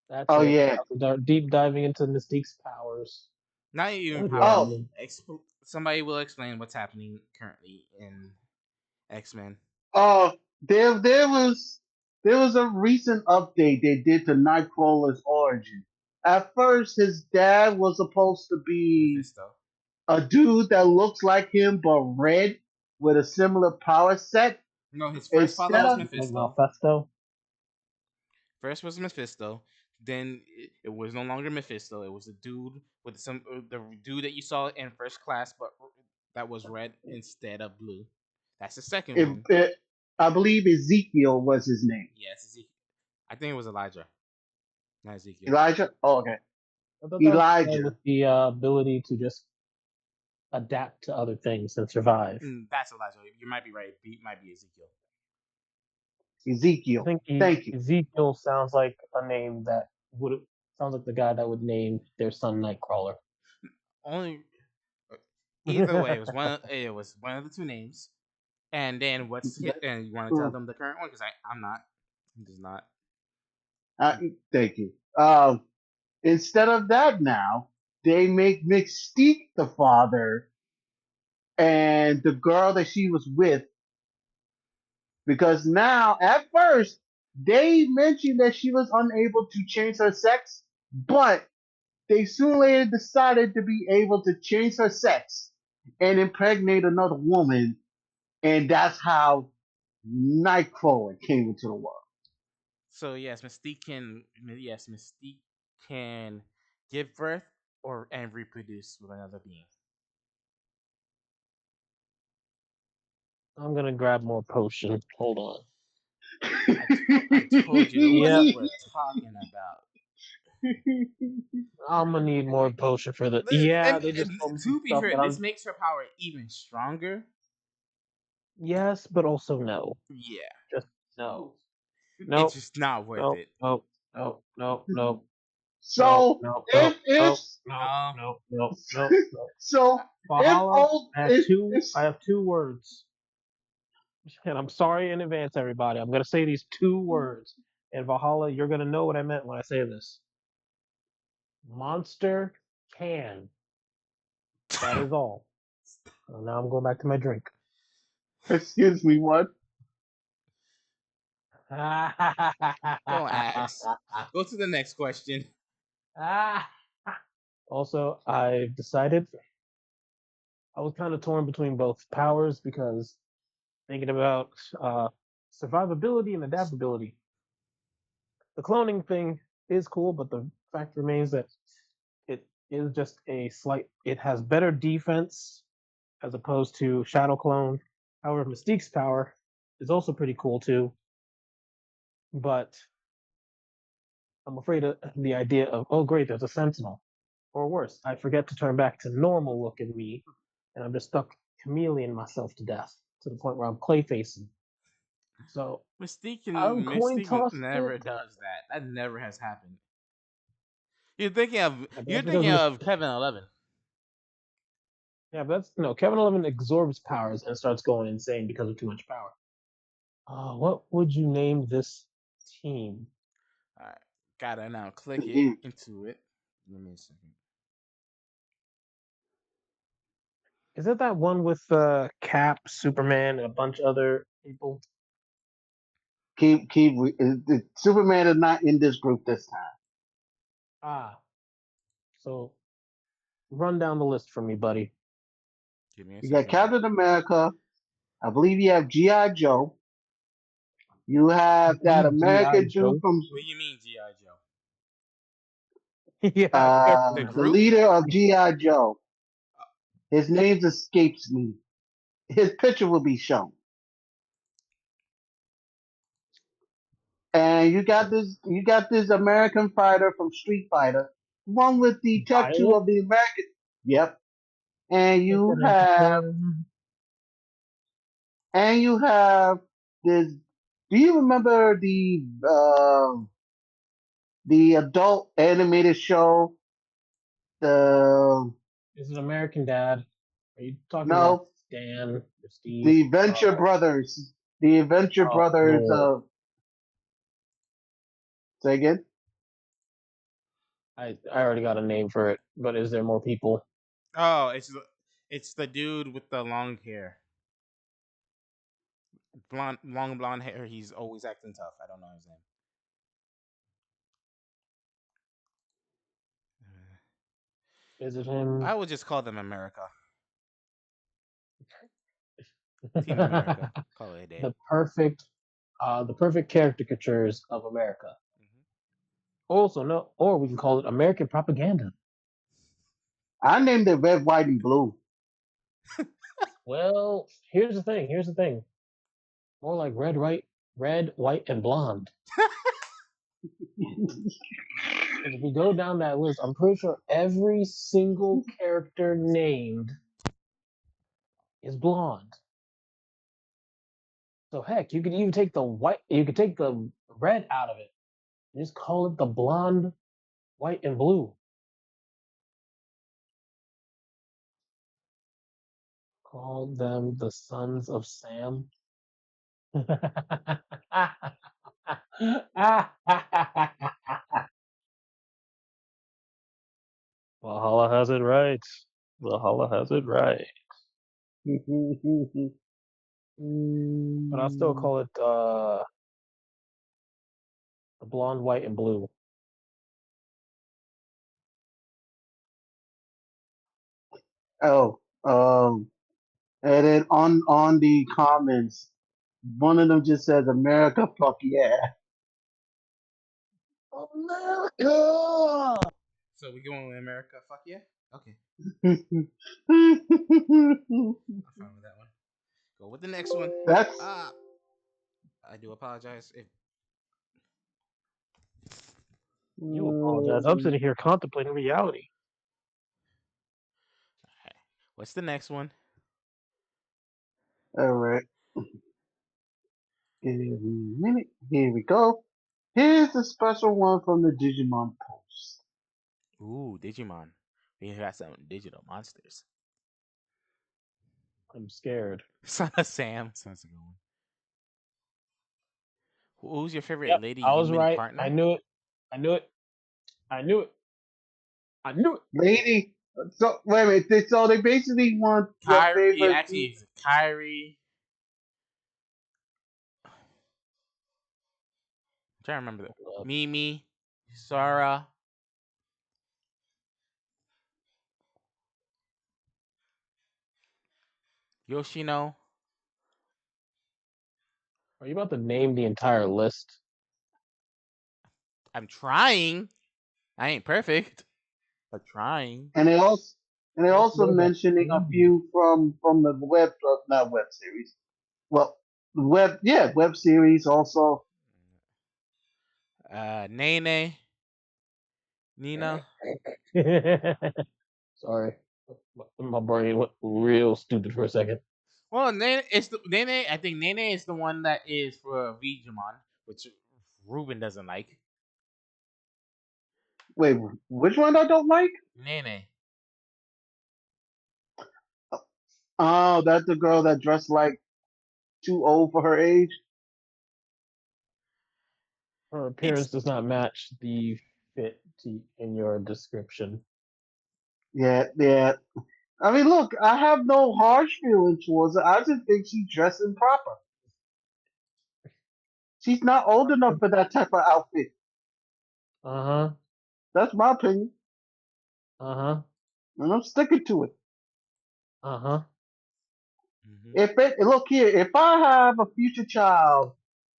That's Oh it. yeah. Deep diving into Mystique's powers. Not even powers. Oh, Again, Somebody will explain what's happening currently in X Men. uh, there was a recent update they did to Nightcrawler's origin. At first, his dad was supposed to be Mephisto. a dude that looks like him but red with a similar power set. No, his first father Instead was of like Mephisto. Mephisto. First was Mephisto. Then it was no longer Mephisto. It was the dude with the dude that you saw in First Class, but that was red instead of blue. That's the second it, one. it, I believe Ezekiel was his name. Yes, I think it was Elijah, not Ezekiel. Elijah. Oh, okay. I thought that was the guy Elijah. with the ability to just adapt to other things and survive. That's Elijah. You might be right. It might be Ezekiel. I Ezekiel. think Thank you. Ezekiel sounds like a name that would sounds like the guy that would name their son Nightcrawler. Only either way, it was one of the two names. And then what's hit? And you want to tell them the current one because I'm not. I'm just not. Uh, Thank you. Instead of that, now they make Mystique the father and the girl that she was with, because now at first they mentioned that she was unable to change her sex, but they soon later decided to be able to change her sex and impregnate another woman, and that's how Nightcrawler came into the world. So Mystique can give birth and reproduce with another being. I'm gonna grab more potion. Hold on. I told you what Yeah, we're talking about. I'm gonna need more potion for the. Yeah, they just told me some To be stuff fair, that this I'm. makes her power even stronger. Yes, but also no. Yeah, Just no. it's Nope. just not worth Nope. it. Nope. Nope. Nope. Nope. Nope. So Nope. if Nope. if Nope. Nope. No, Nope. Nope. Nope. Nope. so if Valhalla. old I have if, two. if I have two words, and I'm sorry in advance, everybody. I'm gonna say these two words, and Valhalla, you're gonna know what I meant when I say this. Monster can. That is all. So now I'm going back to my drink. Excuse me, what? Don't ask. Go to the next question. Also, I've decided I was kind of torn between both powers because thinking about survivability and adaptability. The cloning thing is cool, but the fact remains that it is just a slight. It has better defense as opposed to Shadow Clone. However, Mystique's power is also pretty cool too, but I'm afraid of the idea of, oh great, there's a Sentinel, or worse, I forget to turn back to normal looking me, and I'm just stuck chameleon myself to death to the point where I'm clay facing. So I'm coin Mystique tossed it. never does that. That never has happened. You're That's because thinking of Kevin 11. yeah, but that's no Kevin 11 absorbs powers and starts going insane because of too much power. What would you name this team? All right, gotta now click it Mhm. into it. Give me a second. Is it that one with Cap, Superman, and a bunch of other people? Superman is not in this group this time. Ah, so run down the list for me, buddy. Give me a You got second. Captain America. I believe you have GI Joe. You You have that believe G.I. American dude Joe? from What do you mean, GI Joe? Yeah, The the group? leader of GI Joe. His name escapes me. His picture will be shown. And you got this American fighter from Street Fighter, one with the tattoo Violet. of the American. Yep. And Take you that have into and you have this. Do you remember the adult animated show? The Is it American Dad? Are you talking about no, Stan or Steve? the Venture Brothers. The Adventure Oh Brothers. no, Say again. I already got a name for it. But is there more people? Oh, it's the dude with the long hair, long blonde hair. He's always acting tough. I don't know his name. Is it him? I would just call them America, Team America. the Call it a day. perfect, the perfect caricatures of America. Mhm. Also, no, or we can call it American propaganda. I named it Red, White, and Blue. Well, here's the thing. Here's the thing. More like red, white, and blonde. Because if we go down that list, I'm pretty sure every single character named is blonde. So heck, you could even take the white, you could take the red out of it. And just call it the blonde, white, and blue. Call them the Sons of Sam. Valhalla has it right. Valhalla has it right. But I'll still call it the blonde, white, and blue. Oh, and then on the comments, one of them just says, "America, fuck yeah." America! So we going with America? Fuck yeah. Okay, I'm fine with that one. Go with the next one. That's Ah, I do apologize if. You apologize. I'm sitting here contemplating reality. Alright. What's the next one? all right. Give me a minute. Here we go. Here's a special one from the Digimon post. Ooh, Digimon. We got some digital monsters. I'm scared. Son of Sam. Sounds like a good one. Who's your favorite Yep, lady I was human right. I partner? knew it. I knew it. I knew it. I knew it. Lady. So wait a minute. So they basically want your Kyrie, favorite. actually, it's Kyrie. I'm trying to remember that. Mimi, Sarah, Yoshino. Are you about to name the entire list? I'm trying. I ain't perfect, but trying. And they Let's also know that. mentioning a few from the web, not web series. Well, web series also. Nene, Nina. Sorry, my brain went real stupid for a second. Well, Nene, it's the Nene. I think Nene is the one that is for Vegemon, which Ruben doesn't like. Wait, which one I don't like? Nene. Oh, that's the girl that dressed like too old for her age. Her appearance It's does not match the fit in your description. Yeah, yeah. I mean, look, I have no harsh feeling towards her. I just think she's dressing proper. She's not old enough for that type of outfit. Uh huh. That's my opinion, Uh huh. and I'm sticking to it. Uh huh. Mhm. If it look here, if I have a future child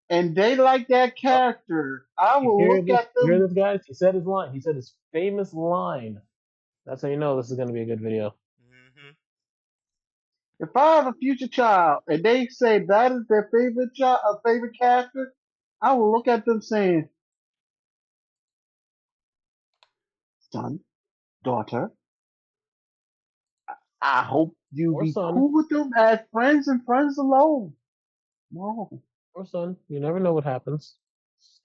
and they like that Oh, character, I you will hear look this? at You hear them. this, guys? He said his line. He said his famous line. That's how you know this is going to be a good video. Mhm. If I have a future child and they say that is their favorite child, favorite character, I will look at them saying, "Son, daughter, I hope you Or be son. cool with them as friends and friends alone." No, Or son. You never know what happens. It's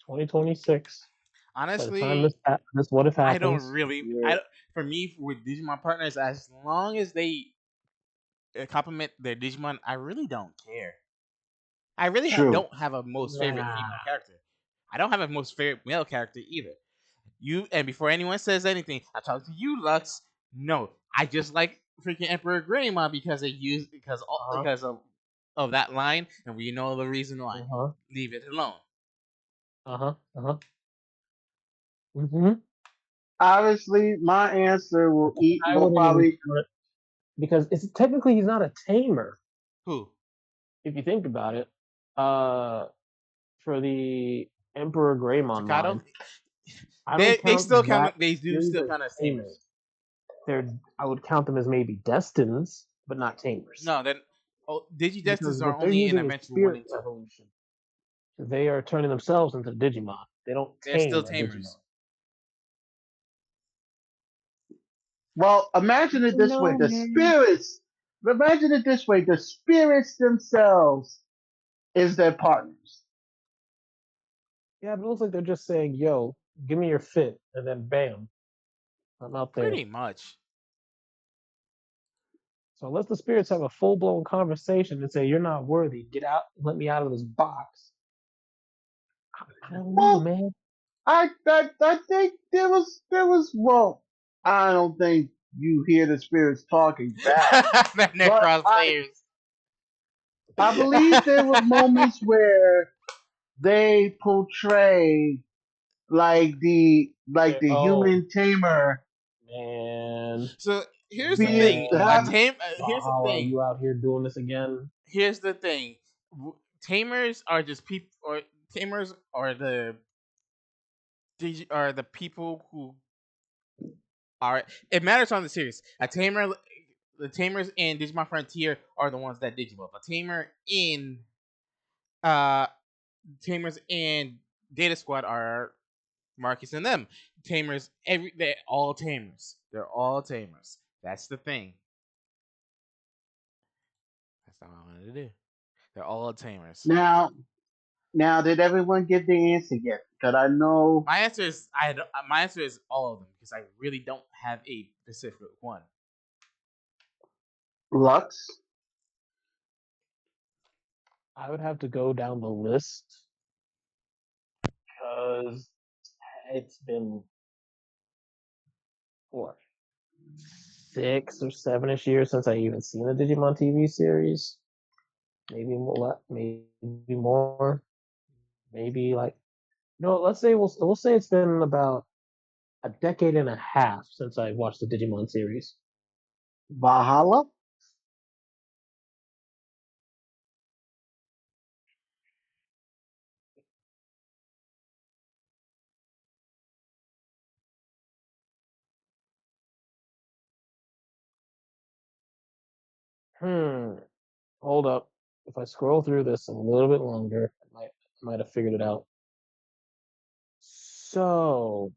2026. By the time Honestly, this what if I don't happens, really. you're For me, with Digimon partners, as long as they compliment their Digimon, I really don't care. I really true. don't have a most favorite nah. female character. I don't have a most favorite male character either. You and before anyone says anything, I talk to you, Lux. No, I just like freaking Emperor Greymon because they use Uh huh. because of that line, and we know the reason why. Uh huh. Leave it alone. Uh huh. Uh huh. Mm-hmm. Obviously, my answer I will wouldn't even probably count it because it's technically he's not a tamer Who? if you think about it. Uh, for the Emperor Greymon Takato? line, I don't They count still that count. They do series still as count as tamers. tamers. I would count them as maybe destins, but not tamers. No, then Because Digidestineds are what they're only in using is Adventure One spirit and Two. evolution. They are turning themselves into Digimon. They don't They're still tame a Digimon. tamers. well imagine it this way: No, the man. spirits. Imagine it this way: the spirits themselves is their partners. Yeah, but it looks like they're just saying, "Yo, give me your fit," and then bam, I'm out there. Pretty much. So unless the spirits have a full blown conversation and say, "You're not worthy. Get out. Let me out of this box." I don't know, Well, man. I think there was well, I don't think you hear the spirits talking back, The but Necron Slayers. I believe there were moments where they portray like the Oh human tamer man, So here's the being thing. man, Here's the Valhalla, thing. you out here doing this again? Here's the thing. Tamers are just people, or tamers are the people who are. It matters on the series. The tamers in Digimon Frontier are the ones that Digimon. A tamer in uh tamers in Data Squad are Marcus and them. They're all tamers. They're all tamers. That's the thing. That's not what I wanted to do. They're all tamers. now. Now, did everyone get the answer yet? Because I know My answer is all of them because I really don't have a specific one. Lux. I would have to go down the list because it's been what 6 or 7ish years since I even seen a Digimon TV series. Maybe more. Maybe more. Maybe like no. Let's say it's been about a decade and a half since I watched the Digimon series. Valhalla? Hmm. Hold up. If I scroll through this a little bit longer, I might have figured it out. So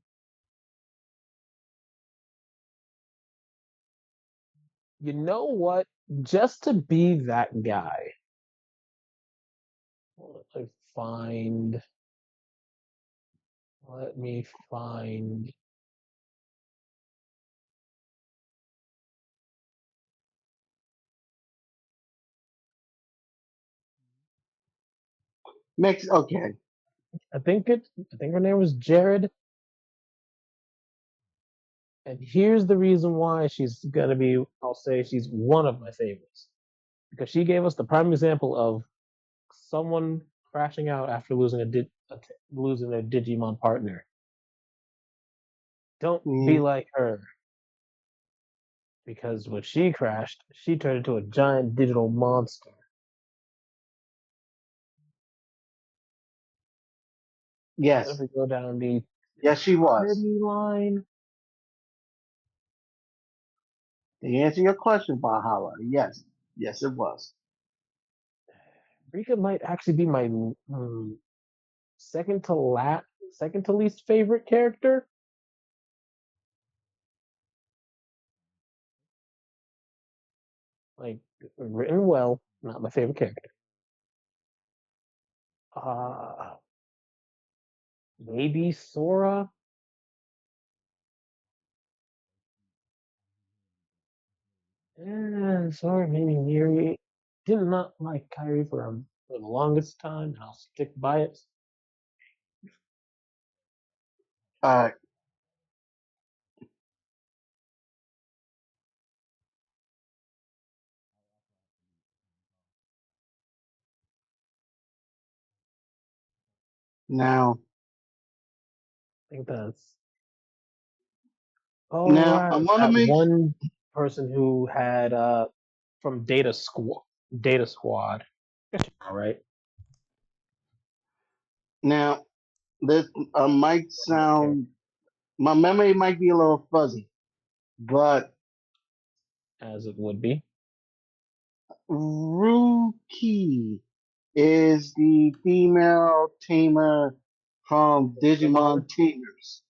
you know what? Just to be that guy, let me find. Let me find. Makes okay. I think it. I think her name was Jared. And here's the reason why she's gonna be. I'll say she's one of my favorites because she gave us the prime example of someone crashing out after losing their Digimon partner. Don't be Mm, like her because when she crashed, she turned into a giant digital monster. If yes. we go down the Yes, she was. timeline, To answer your question, Valhalla, yes. Yes, it was. Rika might actually be my second to least favorite character. Like written well, not my favorite character. Uh maybe Sora. Sora, maybe Miri. Did not like Kyrie for the longest time, and I'll stick by it. Uh, now, I think that's all now, I right. want to That make one person who had from Data Squad. All right. now this might That character sound my memory might be a little fuzzy, but as it would be. Ruki is the female tamer from Tamer. Digimon Tamers.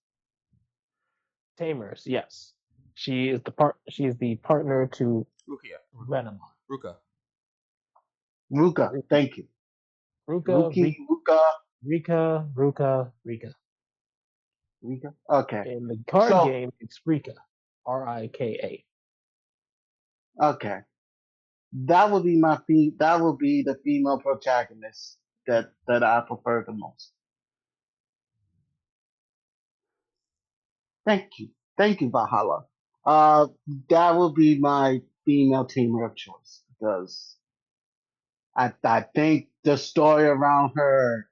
Tamers, yes. She is the partner to Rukia. Renamon. Ruka. Ruka, Ruka. thank you. Ruka, Ruki, Ruka, Rika. Rika. Okay, In the card so game, it's Rika. Rika. okay, that would be the female protagonist that I prefer the most. Thank you, Valhalla. Uh, that would be my female tamer of choice because I think the story around her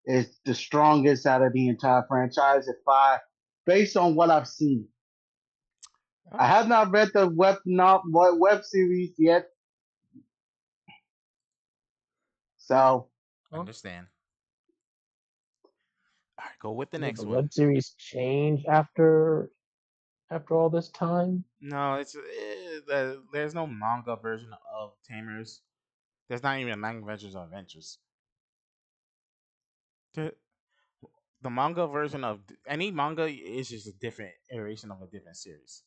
is the strongest out of the entire franchise. If I, based on what I've seen, Oh, I have not read the web series yet, so understand. All right, go with the Did next the one. web series change after all this time? No, there's no manga version of Tamers. There's not even a manga version of Adventures. The, the manga version of any manga is just a different iteration of a different series.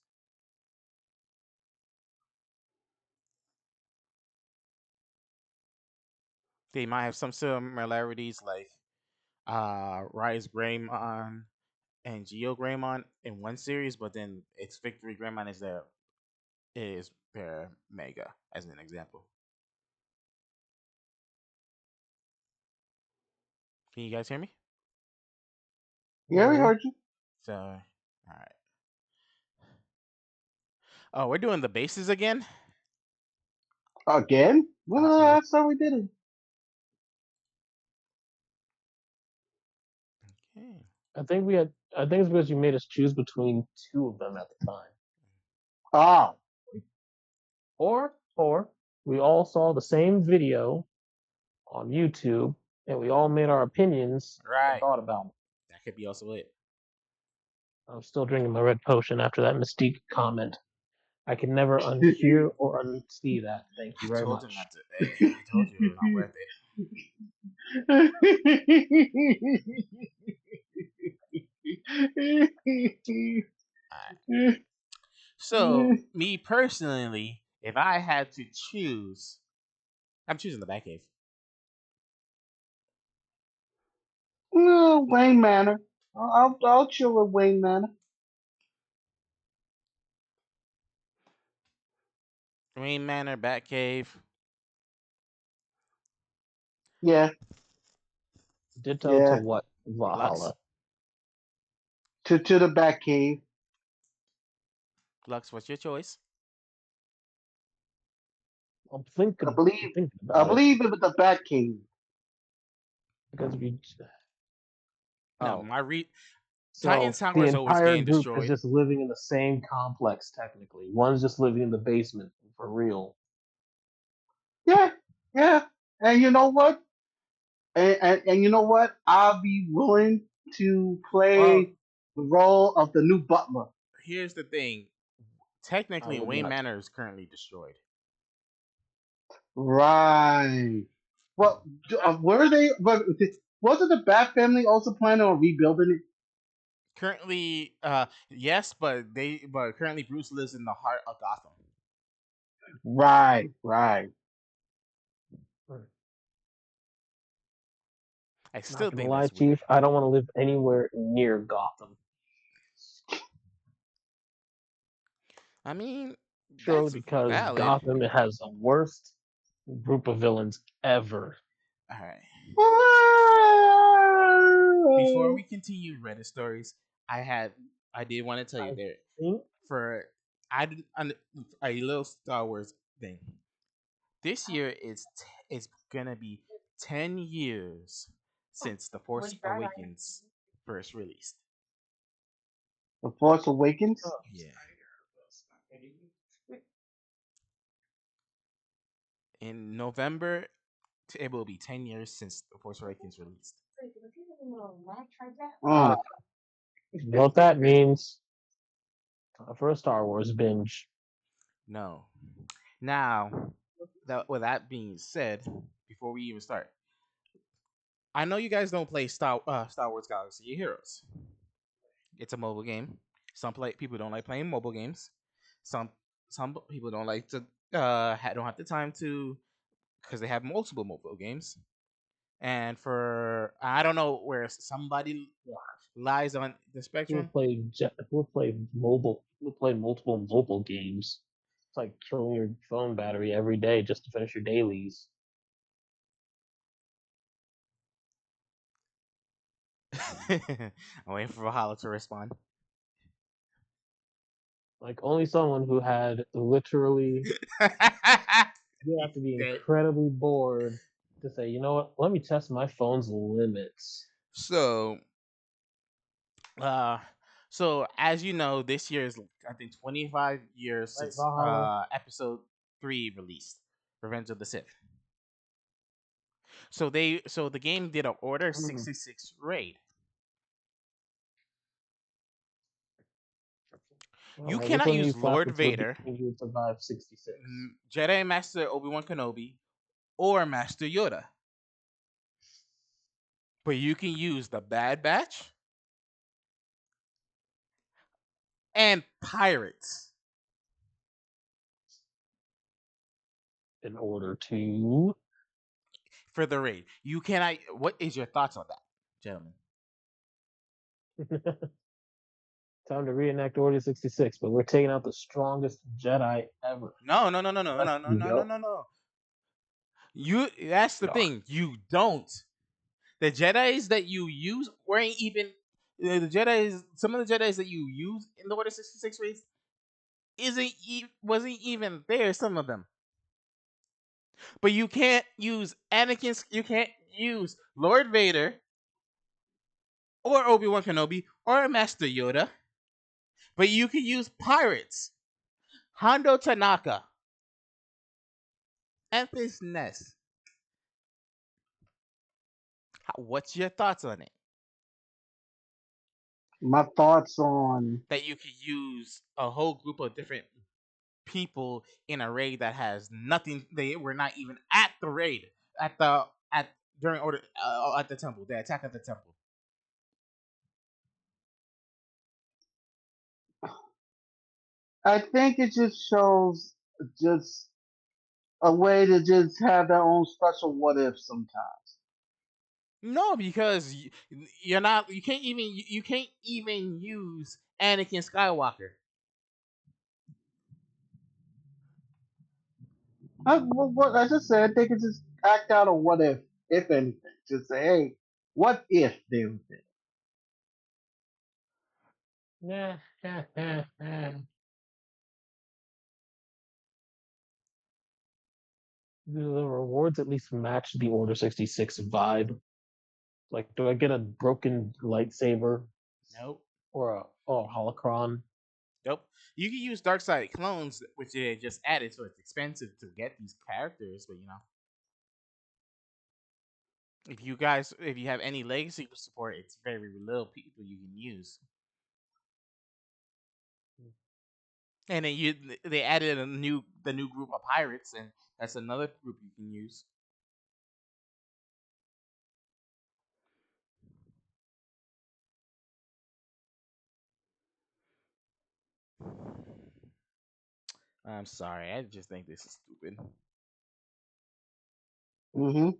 They might have some similarities like Rise Greymon and Geo Greymon in one series, but then its Victory Greymon is their mega, as an example. Can you guys hear me? yeah, we Mm, heard you. So, all right. Oh, we're doing the bases again. Again? I Well, see. that's how we did it. Okay. I think we had. I think it's because you made us choose between two of them at the time, Oh, or we all saw the same video on YouTube and we all made our opinions and Right. thought about it. That could be also it. I'm still drinking my red potion after that Mystique comment. I can never unhear or unsee that. Thank I you very told you much. not to. I told you it was not worth it. Alright. So, me personally, if I had to choose, I'm choosing the Batcave. Wayne Manor. I'll chill with Wayne Manor. Green Manor, Batcave, Yeah, Ditto to yeah. what? Lux. Valhalla. To the Batcave. Lux, what's your choice? I'm I thinking. I'm believe. thinking I about it believe it was the Batcave. because if you. No, Oh, my so Titan's Tower the is always entire getting group is destroyed. just living in the same complex. Technically, one's just living in the basement for real. Yeah, yeah. And you know what? And you know what? I'll be willing to Well, play the role of the new butler. here's the thing. I Technically, would Wayne not. Manor is currently destroyed. Right. Well, were they? Wasn't the Bat family also planning on rebuilding it? Currently, yes, but currently Bruce lives in the heart of Gotham. Right, right. I Not still gonna think lie, that's weird. Chief. I don't want to live anywhere near Gotham. I mean, Surely that's because valid. Gotham has the worst group of villains ever. All right. Before Well, we continue Reddit stories, I did want to tell you I there think for I did a little Star Wars thing. This year it's gonna be 10 years since The Force Awakens first released. The Force Awakens. oh, Yeah, in November it will be 10 years since The Force Awakens released. Oh, you know what that means for a Star Wars binge. No. Now, with that being said, before we even start, I know you guys don't play Star Wars Galaxy of Heroes. It's a mobile game. Some people don't like playing mobile games. Some some people don't like to don't have the time to because they have multiple mobile games. And for I don't know where somebody lies on the People spectrum. play people play mobile. People play multiple mobile games. It's like killing your phone battery every day just to finish your dailies. I'm waiting for Valhalla to respond. Like only someone who had literally you have to be Okay. incredibly bored to say, you know what? Let me test my phone's limits. So Uh, so as you know, this year is I think 25 years Right, since Valhalla? episode 3 released, Revenge of the Sith. So the game did a Order Mm. 66 raid. All You right, which cannot one of you use Lord classics would Vader, you would survive 66? Jedi Master Obi-Wan Kenobi, or Master Yoda, but you can use the Bad Batch and pirates In order to for the raid. You cannot. What is your thoughts on that, gentlemen? time to reenact Order 66, but we're taking out the strongest Jedi ever. No, no, no, no, no, Let's no, no, no, no, go. no, no. You. That's the No. thing. You don't. The Jedi's that you use weren't even the Jedi's. Some of the Jedi's that you use in the Order 66 race wasn't even there. Some of them, but you can't use Anakin's. You can't use Lord Vader or Obi Wan Kenobi or Master Yoda, but you can use pirates. Hondo Tanaka, Anthony Ness. What's your thoughts on it? My thoughts on That you could use a whole group of different people in a raid that has nothing. They were not even at the raid at the at during order at the temple. The attack at the temple. I think it just shows just a way to just have their own special what if sometimes. No, because you're not. You can't even use Anakin Skywalker. What I just said, they could just act out a what if anything. Just say, hey, what if they were there? Yeah. Do the rewards at least match the Order 66 vibe? Like, do I get a broken lightsaber Nope. or a holocron? Nope. You can use Dark Side clones, which they just added, so it's expensive to get these characters. But if you have any legacy support, it's very little people you can use. And then they added the new group of pirates, and that's another group you can use. I'm sorry, I just think this is stupid. Mm-hmm.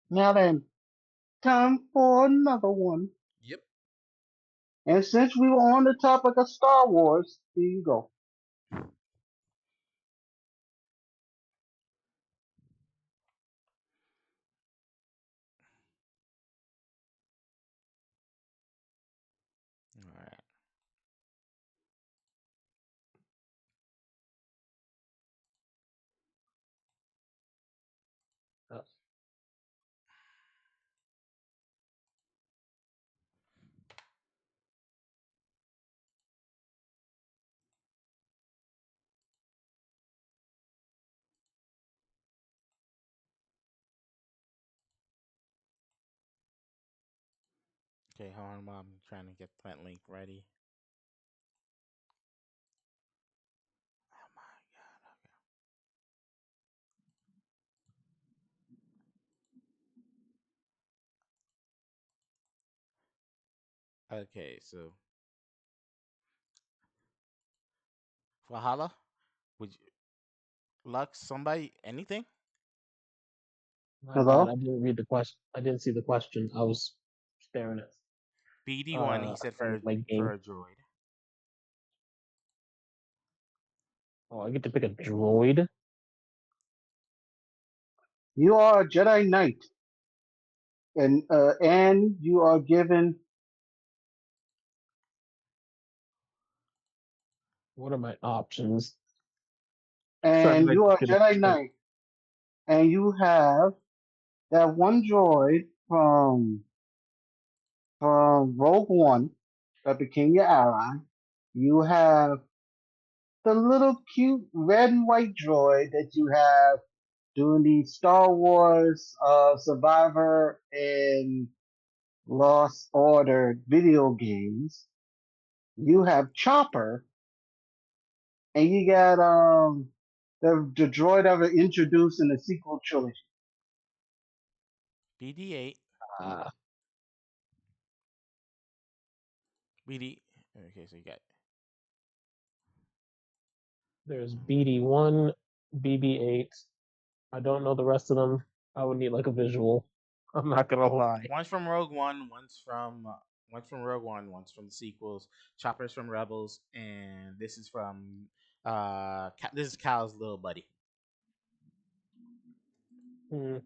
Now then, time for another one. Yep. And since we were on the topic of Star Wars, here you go. All right. Uh, Okay, hold on, Mom. I'm trying to get that link ready. Oh my god. Okay, so Valhalla, would you, Lux, somebody, anything? my bad. I Hello? didn't read the question. I didn't see the question. I was staring at BD1, he said my for game. a droid. Oh, I get to pick a droid. You are a Jedi Knight, and you are given, What are my options? Sorry, and I you are took a it. Jedi Knight, and you have that one droid from Rogue One that became your ally. You have the little cute red and white droid that you have doing the Star Wars Survivor and Lost Order video games. You have Chopper, and you got the droid that were introduced in the sequel trilogy. BD8, Uh, BD. Okay, so you got there's BD1, BB8. I don't know the rest of them. I would need like a visual. I'm not gonna lie. one's from Rogue One, one's from Rogue One, one's from the sequels. Chopper's from Rebels, and this is from this is Cal's little buddy. Hmm,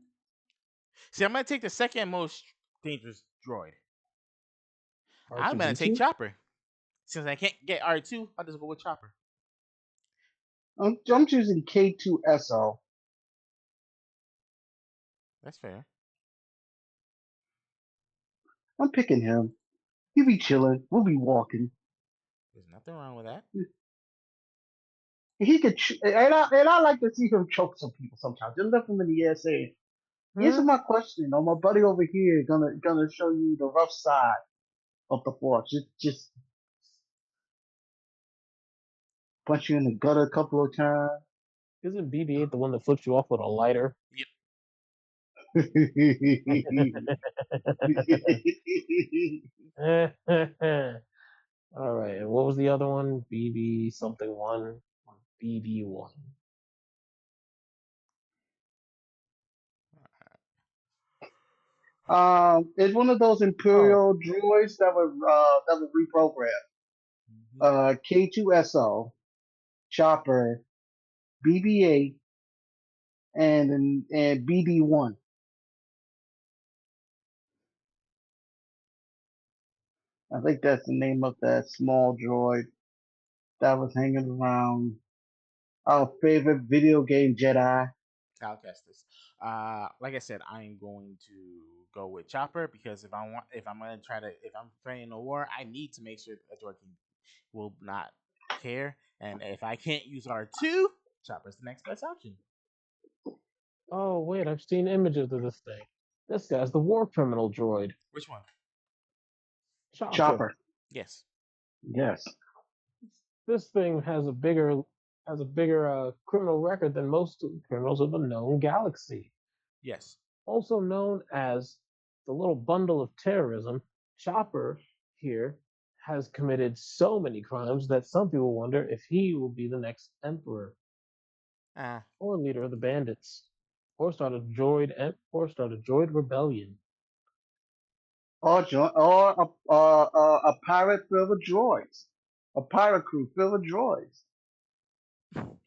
See, I'm gonna take the second most dangerous droid. I'm gonna take R2D2. Chopper. Since I can't get R2, I'll just go with Chopper. I'm choosing K2SO. That's fair. I'm picking him. He be chilling. We'll be walking. There's nothing wrong with that. He could, and I like to see him choke some people sometimes. Just lift him in the air, saying, "Answer Hmm? my question." Or my buddy over here gonna show you the rough side of the force. Just punch you in the gutter a couple of times. Isn't BB-8 the one that flips you off with a lighter? Yep. All right. And what was the other one? BB something one. BB1. It's one of those Oh, Imperial droids that were reprogrammed. Hmm. K2SO, Chopper, BB-8, and BB-1. I think that's the name of that small droid that was hanging around our favorite video game Jedi. Calcastus. Like I said, I am going to go with Chopper because if I'm gonna try to, if I'm playing a war, I need to make sure that Jordan will not care, and if I can't use R2, Chopper's the next best option. oh, wait. I've seen images of this thing. This guy's the war criminal droid. Which one? Chopper. Chopper. Yes, Yes. This thing has a bigger criminal record than most criminals of the known galaxy. yes. Also known as the little bundle of terrorism, Chopper here has committed so many crimes that some people wonder if he will be the next emperor Ah, or leader of the bandits, or start a droid rebellion. Or a pirate filled with droids. A pirate crew filled with droids. all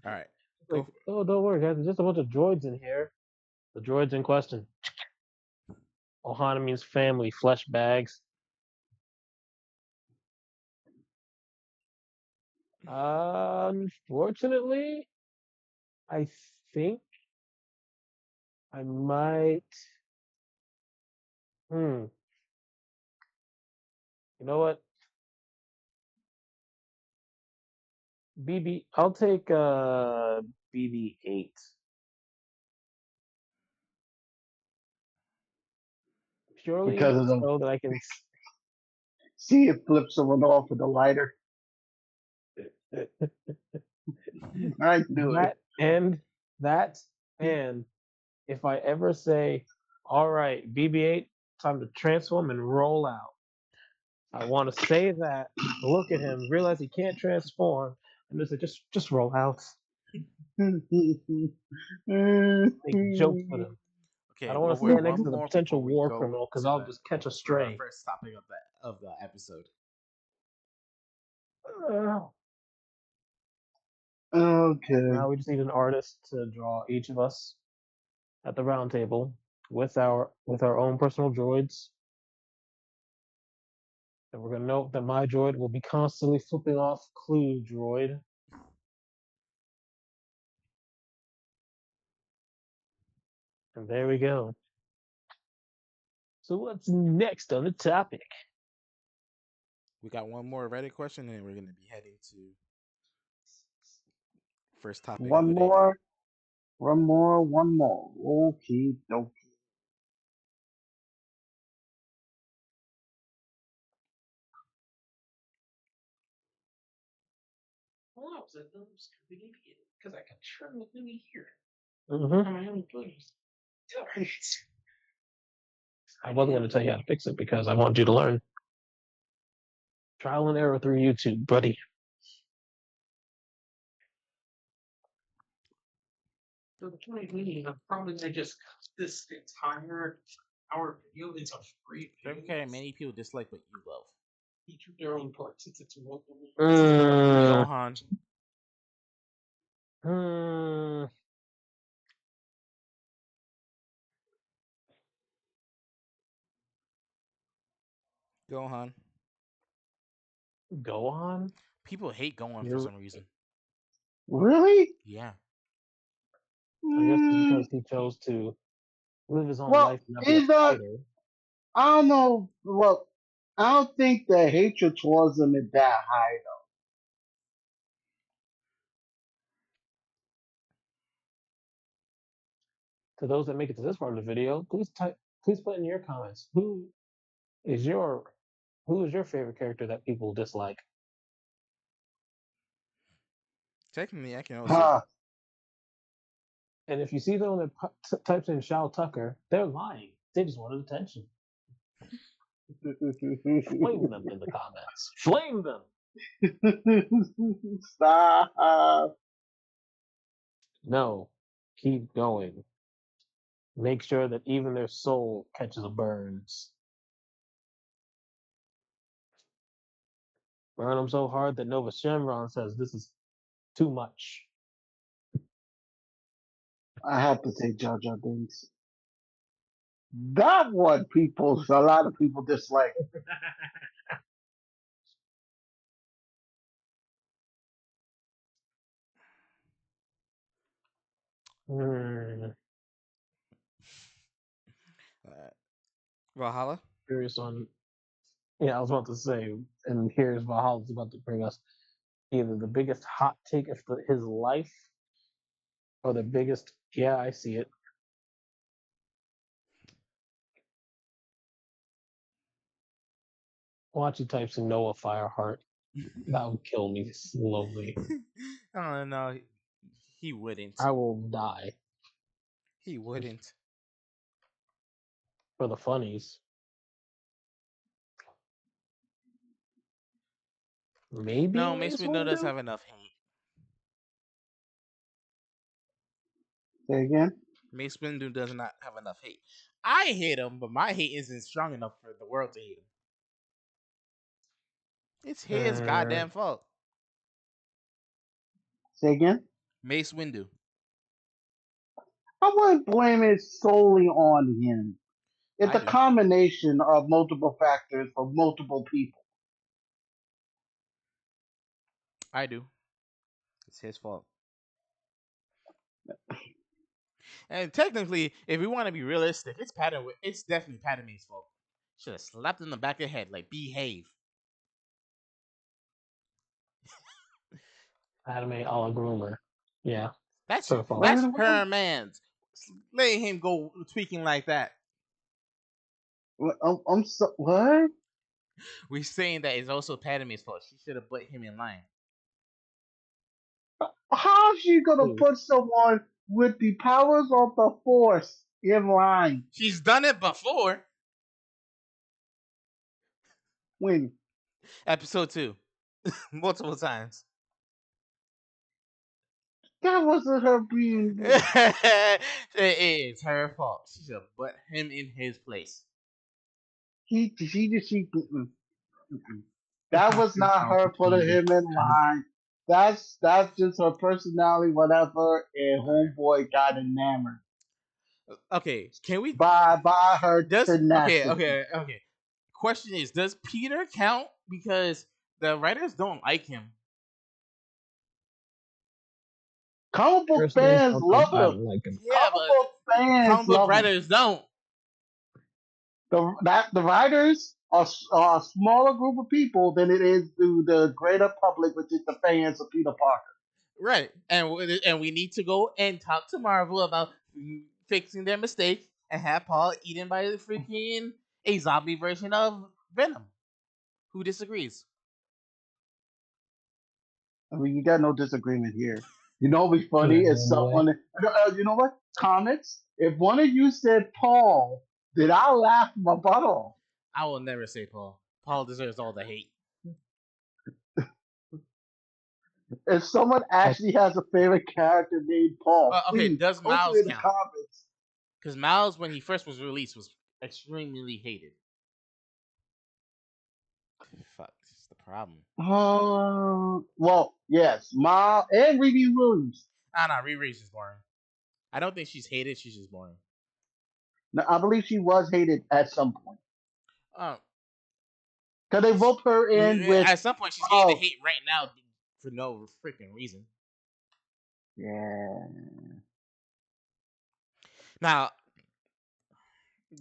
right. It's Go. like, oh, don't worry, guys, there's just a bunch of droids in here. The droids in question. Ohana means family, flesh bags. Unfortunately, I think I might. Hmm. You know what? BB. I'll take BB-8 Because purely of the so that I can. see it flip someone off with a lighter. I knew it. that and that and if I ever say, "All right, BB-8, time to transform and roll out," I want to say that, look at him, realize he can't transform, and just roll out. Make jokes with him. I Okay, don't want well, to we're stand next one to the more potential before we war go criminal because to I'll the just catch a for our stray. first topic of the episode. Uh, Okay. now we just need an artist to draw each of us at the round table with our own personal droids. And we're gonna note that my droid will be constantly flipping off Clue droid. And there we go. So what's next on the topic? We got one more Reddit question, and we're gonna be heading to first topic of One the day. more. One more. One more. Okay. Dokie. Well, I was a dumb stupid idiot because I can turn the movie here. Mm-hmm. My own place. I wasn't going to tell you how to fix it because I wanted you to learn. Trial and error through YouTube, buddy. So the point being, I'm probably gonna just cut this entire hour video into free Okay, videos. many people dislike what you love. Each of their own parts since it's one. Gohan, Hmm. Gohan. Go on. People hate Gohan for You're some reason. Really? Yeah. I guess it's Mm, because he chose to live his own well, life and not be a he's not. fighter. I don't know. Well, I don't think the hatred towards him is that high. To those that make it to this part of the video, please put in your comments is your who is your favorite character that people dislike? Technically, I can also. Huh. And if you see someone that types in Shao Tucker, they're lying. They just wanted attention. Flame them in the comments. Flame them. Stop. No, keep going. Make sure that even their soul catches a burns. Burn them so hard that Nova Shenron says this is too much. I have to say Jar Jar Binks. That one, a lot of people dislike. Hmm. Uh, Valhalla. Curious on. Yeah, I was about to say, and here's Valhalla's about to bring us either the biggest hot take of his life or the biggest, yeah, I see it. Watch he types in Noah Fireheart. That would kill me slowly. I don't know. He wouldn't. I will die He wouldn't. for the funnies. Maybe No, Mace Mace Windu does Windu? have enough hate. Say again? Mace Windu does not have enough hate. I hate him, but my hate isn't strong enough for the world to hate him. It's his Uh, goddamn fault. Say again? Mace Windu. I wouldn't blame it solely on him. It's I a do. combination of multiple factors for multiple people. I do. It's his fault. And technically, if we want to be realistic, it's Padme. It's definitely Padme's fault. Should have slapped in the back of the head, like behave. Anime a la groomer. Yeah, it's That's her fault. that's What? her man's. Letting him go tweaking like that. I'm so, what? We're saying that it's also Padme's fault. She should have put him in line. How's she gonna Ooh, put someone with the powers of the Force in line? She's done it before. When Episode 2. Multiple times. that wasn't her being. It's her fault. She should have put him in his place. She. Mm-mm. That was toxic not her putting positivity. him in line. That's just her personality, whatever. And homeboy got enamored Okay, can we by her does tenacity. okay. Question is, does Peter count because the writers don't like him? Comic book Personally, fans sometimes love I him. don't like him. Yeah, Comic but book fans comic book love him. writers don't. The writers are a smaller group of people than it is to the greater public, which is the fans of Peter Parker. Right, and we need to go and talk to Marvel about fixing their mistake and have Paul eaten by the freaking a zombie version of Venom. Who disagrees? I mean, you got no disagreement here. You know, what'd be Yeah, funny is homeboy. someone. You know what? Comics. If one of you said Paul, then I'll laugh my butt off. I will never say Paul. Paul deserves all the hate. If someone actually has a favorite character named Paul, Okay, please does post it Miles in the count? comments. Because Miles, when he first was released, was extremely hated. Fuck, this is the problem. Well, yes, Ma and Riri Williams. Riri's is boring. I don't think she's hated. She's just boring. Now, I believe she was hated at some point Uh, because they roped her in with at some point, she's getting the oh hate right now for no freaking reason. Yeah. Now,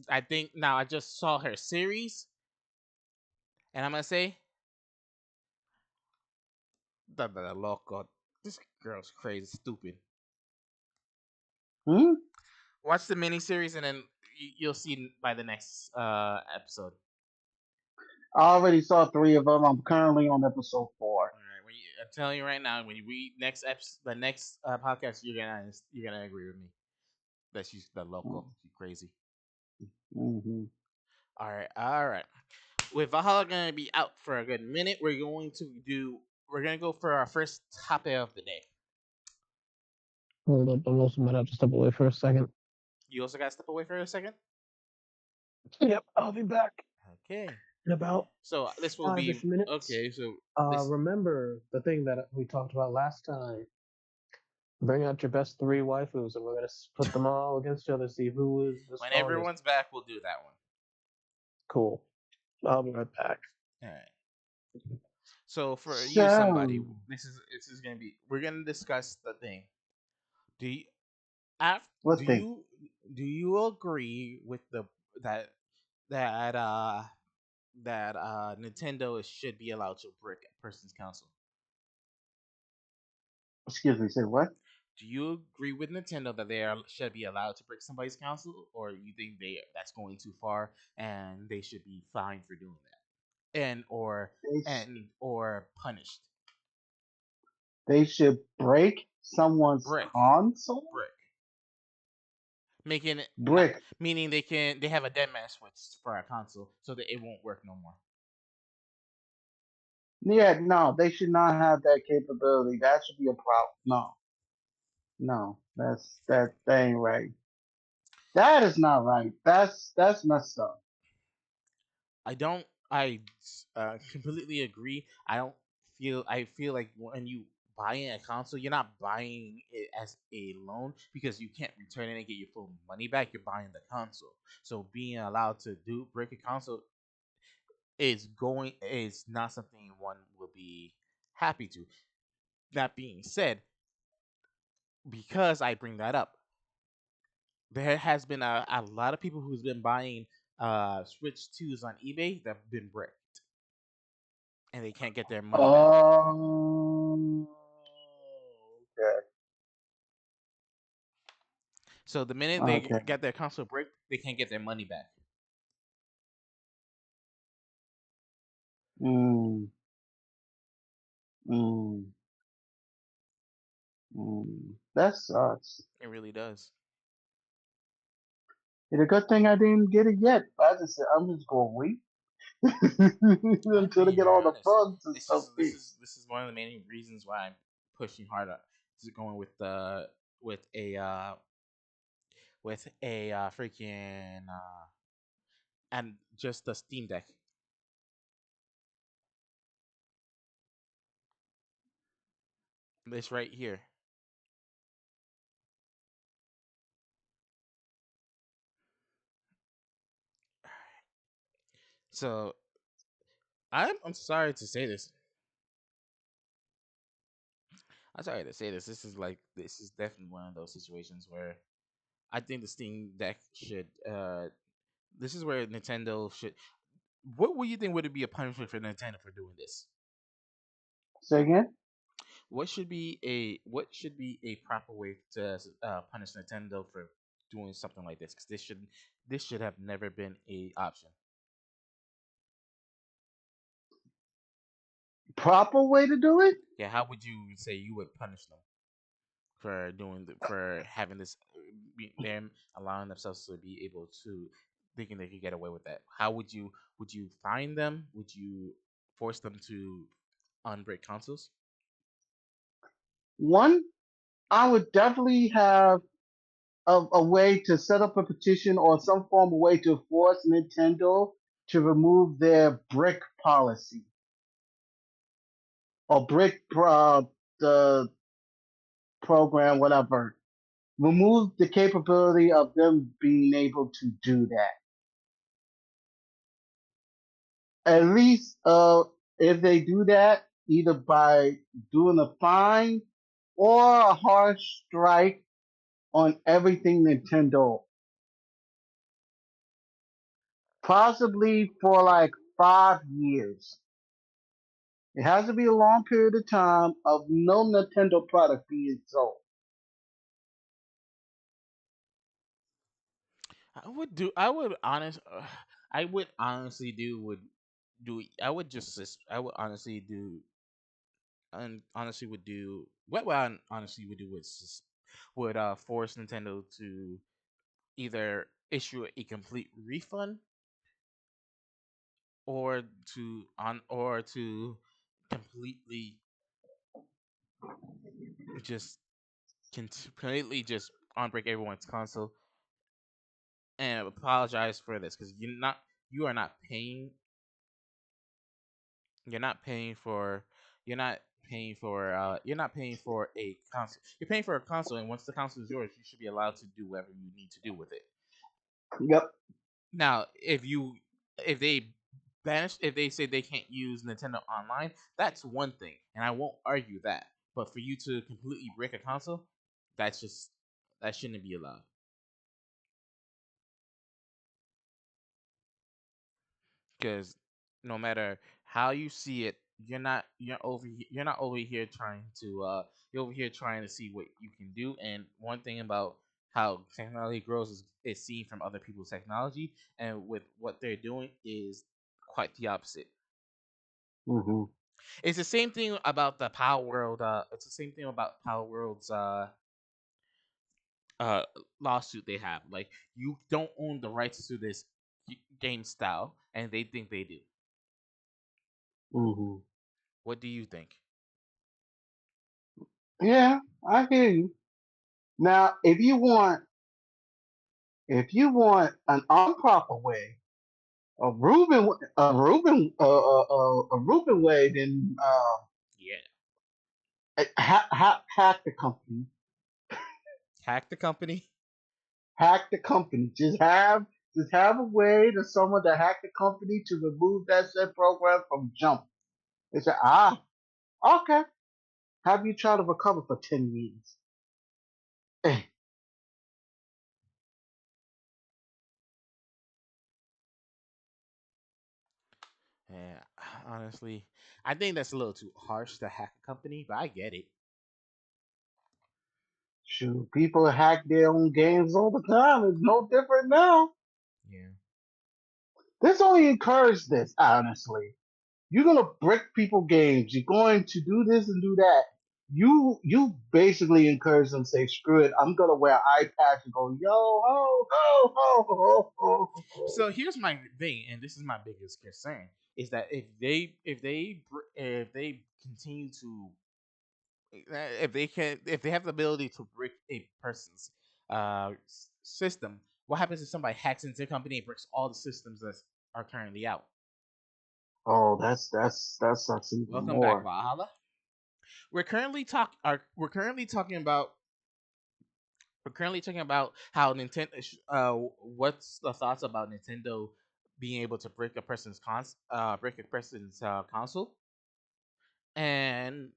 I think now I just saw her series, and I'm gonna say the loco. This girl's crazy, stupid. Hmm? Watch the miniseries, and then you'll see by the next episode. I already saw 3 of them. I'm currently on episode 4. All right, I'm telling you right now, when you read the next podcast, you're gonna agree with me that she's the local. She's crazy. Mm-hmm. All right. With Valhalla gonna be out for a good minute, we're gonna go for our first topic of the day. Hold up, I'm also might have to step away for a second. You also gotta step away for a second. Yep, I'll be back Okay. in about So this will be 5-ish minutes. okay. So this Remember the thing that we talked about last time. Bring out your best 3 waifus, and we're gonna put them all against each other, see who is the when strongest. everyone's back, we'll do that one. Cool. I'll be right back. All right. So for you, somebody, So, this is gonna be. We're gonna discuss the thing. Do you af, what thing? do you agree with the that that uh Nintendo should be allowed to brick a person's console? Excuse me, say what? Do you agree with Nintendo that should be allowed to break somebody's console, or you think that's going too far and they should be fined for doing that, They, sh- or punished? they should break someone's Brick, console? brick, making it not Brick. meaning they have a dead man switch for a console so that it won't work no more. Yeah, no, they should not have that capability. That should be a problem. No, no, that ain't right. That is not right. That's messed up. I don't. Completely agree. I feel like when you buying a console, you're not buying it as a loan because you can't return it and get your full money back. You're buying the console. So being allowed to do break a console is not something one will be happy to. That being said, because I bring that up, there has been a lot of people who's been buying Switch 2s on eBay that have been bricked and they can't get their money back. Um, okay, So the minute they okay. get their console bricked, they can't get their money back. Mm, mm, that sucks. It really does. It's a good thing I didn't get it yet. I just said I'm just gonna wait I'm until they being get very all the honest. bugs and This stuff is this is fixed. this is one of the main reasons why I'm pushing harder. Is going with a freaking and just the Steam Deck. This right here. So I'm sorry to say this. I'm sorry to say this. This is definitely one of those situations where I think the Steam Deck should. This is where Nintendo should. What would you think would it be a punishment for Nintendo for doing this? Say again. What should be a proper way to punish Nintendo for doing something like this? Because this should have never been a option. Proper way to do it? Yeah, how would you say you would punish them for for having this them allowing themselves to be able to thinking they could get away with that? How would you fine them? Would you force them to unbreak consoles? One, I would definitely have a way to set up a petition or some form of way to force Nintendo to remove their brick policy or brick the program, whatever. Remove the capability of them being able to do that. At least, if they do that, either by doing a fine or a hard strike on everything Nintendo, possibly for like 5 years. It has to be a long period of time of no Nintendo product being sold. I would do. I would honest. I would honestly do. Would do. I would just. I would honestly do. And honestly, would do. What I honestly would do is would force Nintendo to either issue a complete refund or to completely just completely just unbreak everyone's console and apologize for this because you are not paying you're not paying for you're not paying for a console. You're paying for a console, and once the console is yours, you should be allowed to do whatever you need to do with it. Yep. Now, if they if they say they can't use Nintendo Online, that's one thing, and I won't argue that. But for you to completely break a console, that's just that shouldn't be allowed. Because no matter how you see it, you're not over here trying to you're over here trying to see what you can do. And one thing about how technology grows is seen from other people's technology, and with what they're doing is quite the opposite. Hmm. It's the same thing about the Power World. It's the same thing about Power World's uh lawsuit they have. Like you don't own the rights to this game style, and they think they do. Hmm. What do you think? Yeah, I hear you. Now, if you want an improper way, a Reuben, a Reuben way, then Yeah. hack the company. Hack the company. Hack the company. Just have a way to someone to hack the company to remove that said program from jump. They say, okay. Have you tried to recover for 10 years? Eh, Yeah, honestly, I think that's a little too harsh to hack a company, but I get it. shoot, people hack their own games all the time. It's no different now. Yeah. This only encourages this, honestly. You're gonna brick people games. You're going to do this and do that. You basically encourage them to say, screw it, I'm gonna wear eye patch and go, yo ho ho ho ho ho ho. So here's my thing, and this is my biggest concern: is that if they continue to if they have the ability to break a person's system, what happens if somebody hacks into the company and breaks all the systems that are currently out? Oh, that sucks even Welcome back, more. Valhalla. We're currently talking about how Nintendo. What's the thoughts about Nintendo being able to break a person's console and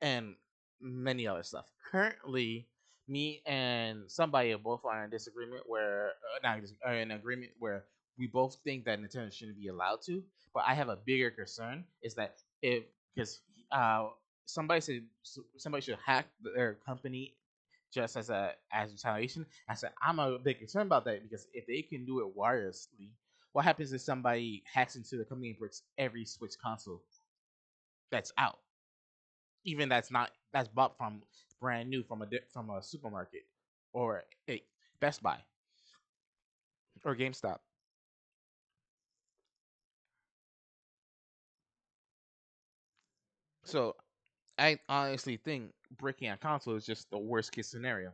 and many other stuff. Currently, me and somebody are both are in disagreement where not are in agreement where we both think that Nintendo shouldn't be allowed to. But I have a bigger concern is that if because uh somebody should hack their company just as retaliation. I said I'm a bit concerned about that because if they can do it wirelessly, what happens if somebody hacks into the company and breaks every Switch console that's out? Even that's bought from brand new from a supermarket or a Best Buy or GameStop. So I honestly think breaking a console is just the worst case scenario.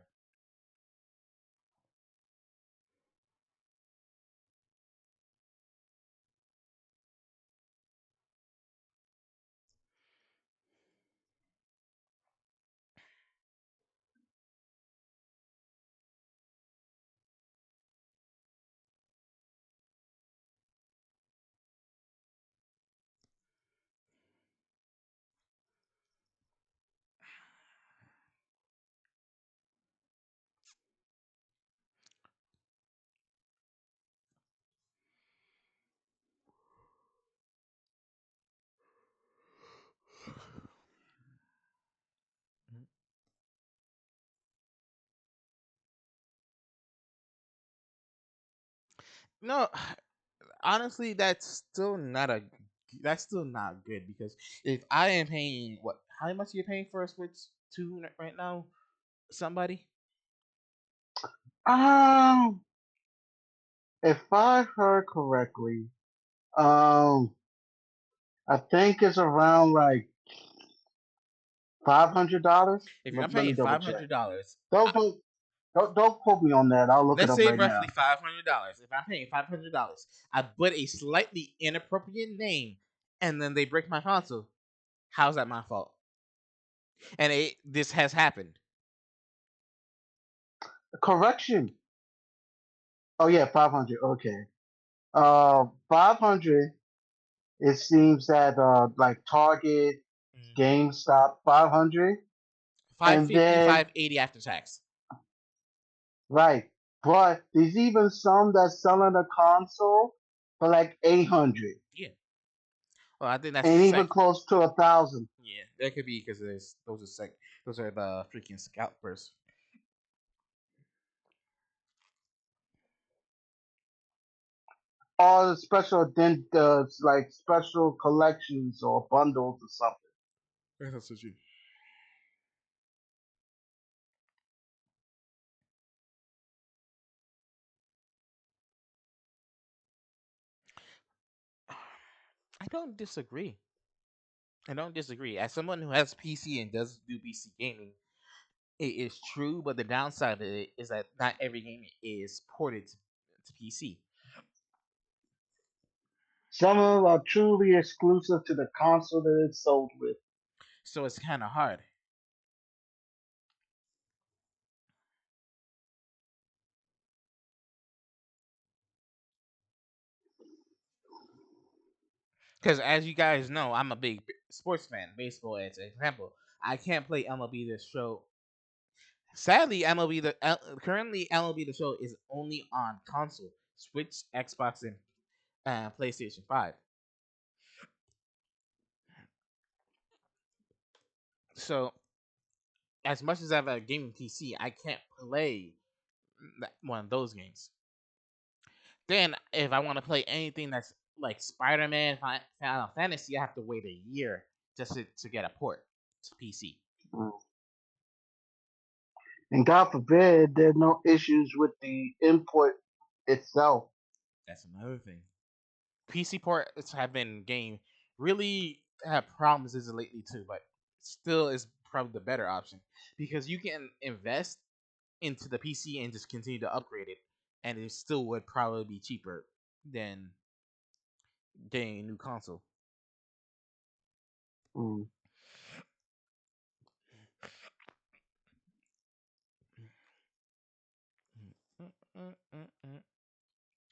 No, honestly, that's still not good because if I am paying what how much are you paying for a Switch 2 right now? Somebody Um, if I heard correctly, um, I think it's around like $500. if I'm Let me paying double five check. hundred dollars, Don't quote me on that. I'll look it let's up say right now. roughly $500. If I'm paying $500, I put a slightly inappropriate name, and then they break my console. How's that my fault? And this has happened. Correction. Oh yeah, 500. Okay. 500. It seems that like Target, Mm. GameStop, 500, Five and fifty, then 580 after tax. right. But there's even some that's selling a console for like 800, Yeah. Well, I think that's and even sec. close to 1,000. Yeah, that could be because those are the freaking scalpers. All the special like special collections or bundles or something. That's what you. I don't disagree. I don't disagree. As someone who has PC and does do PC gaming, it is true, but the downside of it is that not every game is ported to PC. Some of them are truly exclusive to the console that it's sold with. So it's kind of hard. Because as you guys know, I'm a big sports fan. Baseball, as an example, I can't play MLB The Show. Sadly, currently MLB The Show is only on console, Switch, Xbox, and PlayStation 5. So as much as I have a gaming PC, I can't play one of those games. Then if I want to play anything that's like Spider-Man, Final Fantasy, I have to wait a year just to get a port to PC. Mm. And God forbid there are no issues with the import itself. That's another thing. PC ports have been getting really have problems as of lately too, but still is probably the better option because you can invest into the PC and just continue to upgrade it, and it still would probably be cheaper than getting a new console. Mm.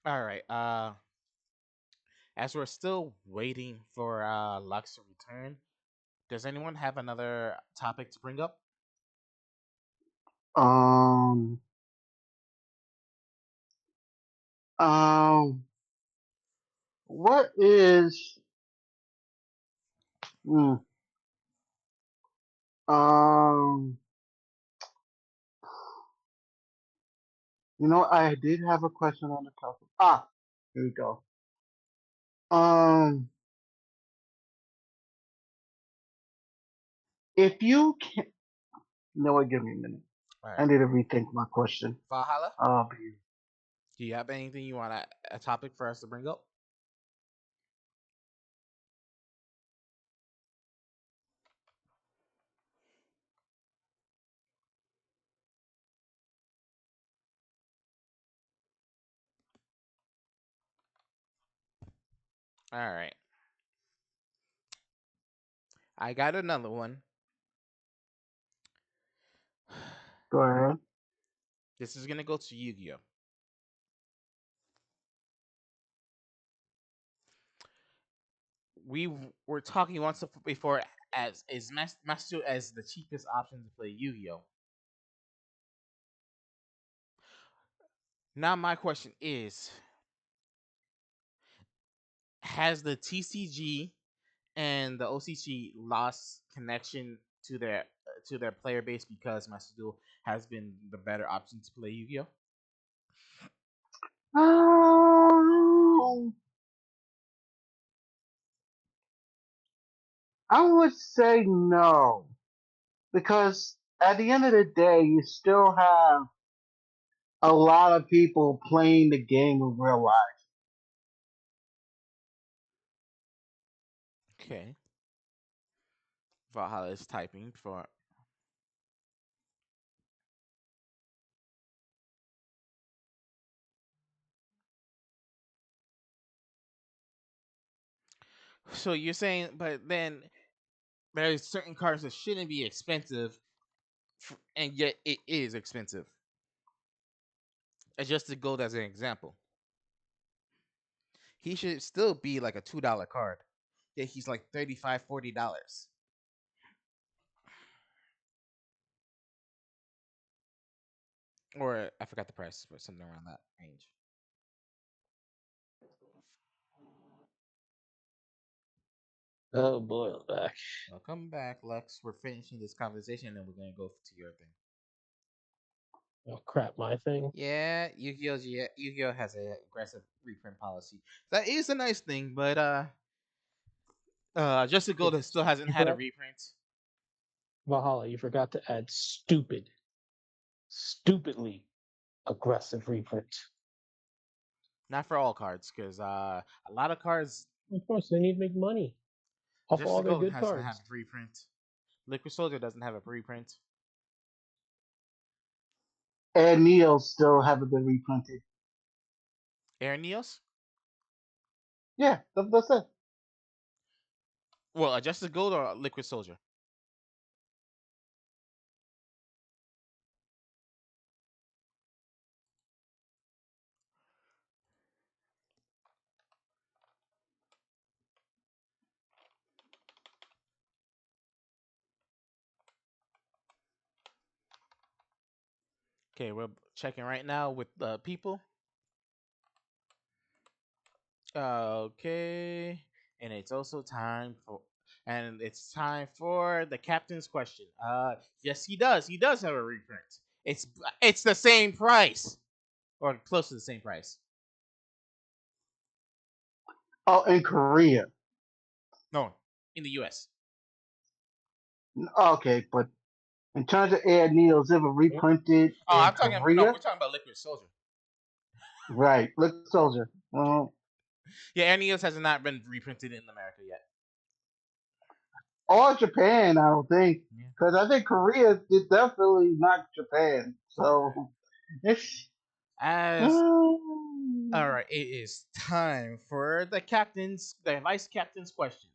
All right. As we're still waiting for Lux to return, does anyone have another topic to bring up? Um, um, what is, mm, um, I did have a question on the topic. Here we go. Um, if you can, give me a minute. All I right. need to rethink my question. Valhalla, Be do you have anything you want a topic for us to bring up? All right. I got another one. Go ahead. This is gonna go to Yu-Gi-Oh. We were talking once before as is Master as the cheapest option to play Yu-Gi-Oh. Now my question is: has the TCG and the OCG lost connection to their player base because Master Duel has been the better option to play Yu-Gi-Oh? Um, I would say no because at the end of the day, you still have a lot of people playing the game in real life. Okay. Valhalla is typing for. So you're saying, but then there's certain cards that shouldn't be expensive, and yet it is expensive. Adjusted gold as an example. He should still be like a $2 card. Yeah, he's like $35, $40. Or I forgot the price, but something around that range. Oh boy, I'm back. Welcome back, Lux. We're finishing this conversation and then we're gonna go to your thing. Oh crap, my thing. Yeah, Yu-Gi-Oh has an aggressive reprint policy. That is a nice thing, but Adjusted Gold still hasn't You had a forgot reprint. Valhalla. You forgot to add stupid, stupidly aggressive reprint. Not for all cards, because a lot of cards Of course, they need to make money off all Adjusted their Gold good hasn't had cards. a reprint. Liquid Soldier doesn't have a reprint. And Neo still haven't been reprinted. Air Neos? Yeah, that's it. Well, Adjusted Gold or Liquid Soldier? Okay, we're checking right now with the people. Okay, and it's time for the captain's question. Yes, he does. He does have a reprint. It's the same price or close to the same price. Oh, in Korea. No, in the U.S. Okay, but in terms of Air Neo's ever Yep. reprinted Oh, in I'm talking. No, Korea, we're talking about Liquid Soldier. right? Look, Soldier. Yeah, Air Neos has not been reprinted in America yet. Or Japan, I don't think, Yeah. because I think Korea did definitely not Japan. So it's As all right, it is time for the vice captain's question.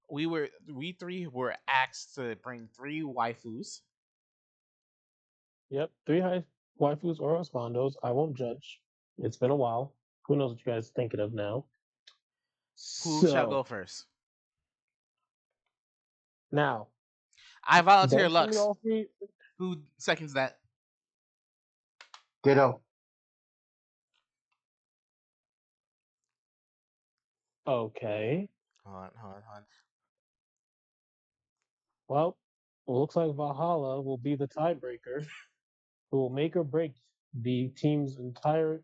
We three were asked to bring three waifus. Yep, three high waifus or husbandos. I won't judge. It's been a while. Who knows what you guys are thinking of now? Who shall go So first? now, I volunteer don't send me Lux. all three. Who seconds that? ditto. Okay. Hold on. Well, it looks like Valhalla will be the tiebreaker who will make or break the team's entire.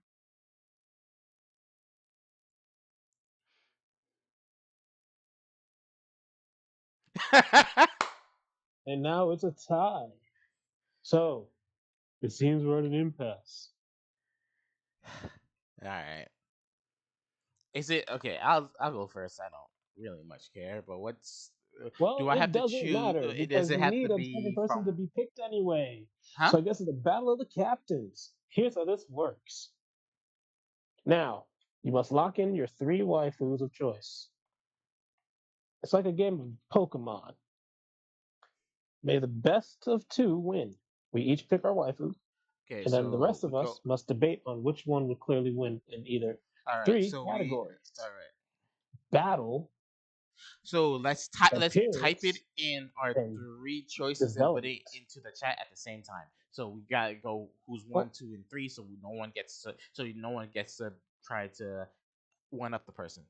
And now it's a tie. So it seems we're at an impasse. All right. Is it okay? I'll go first. I don't really much care. But do Well, I it have to doesn't choose? matter Does because it you have to need a second be person to from? be picked anyway. Huh? So I guess it's the battle of the captains. Here's how this works. Now, you must lock in your three waifus of choice. It's like a game of Pokemon. May the best of two win. We each pick our waifu, Okay, and then the so rest we of go. us must debate on which one would clearly win in either All right. three All categories: right. battle, So let's type it appearance, in our and three choices and put it development. into the chat at the same time. So we gotta go who's one, Well, 2, and 3, so no one gets to try to one up the person.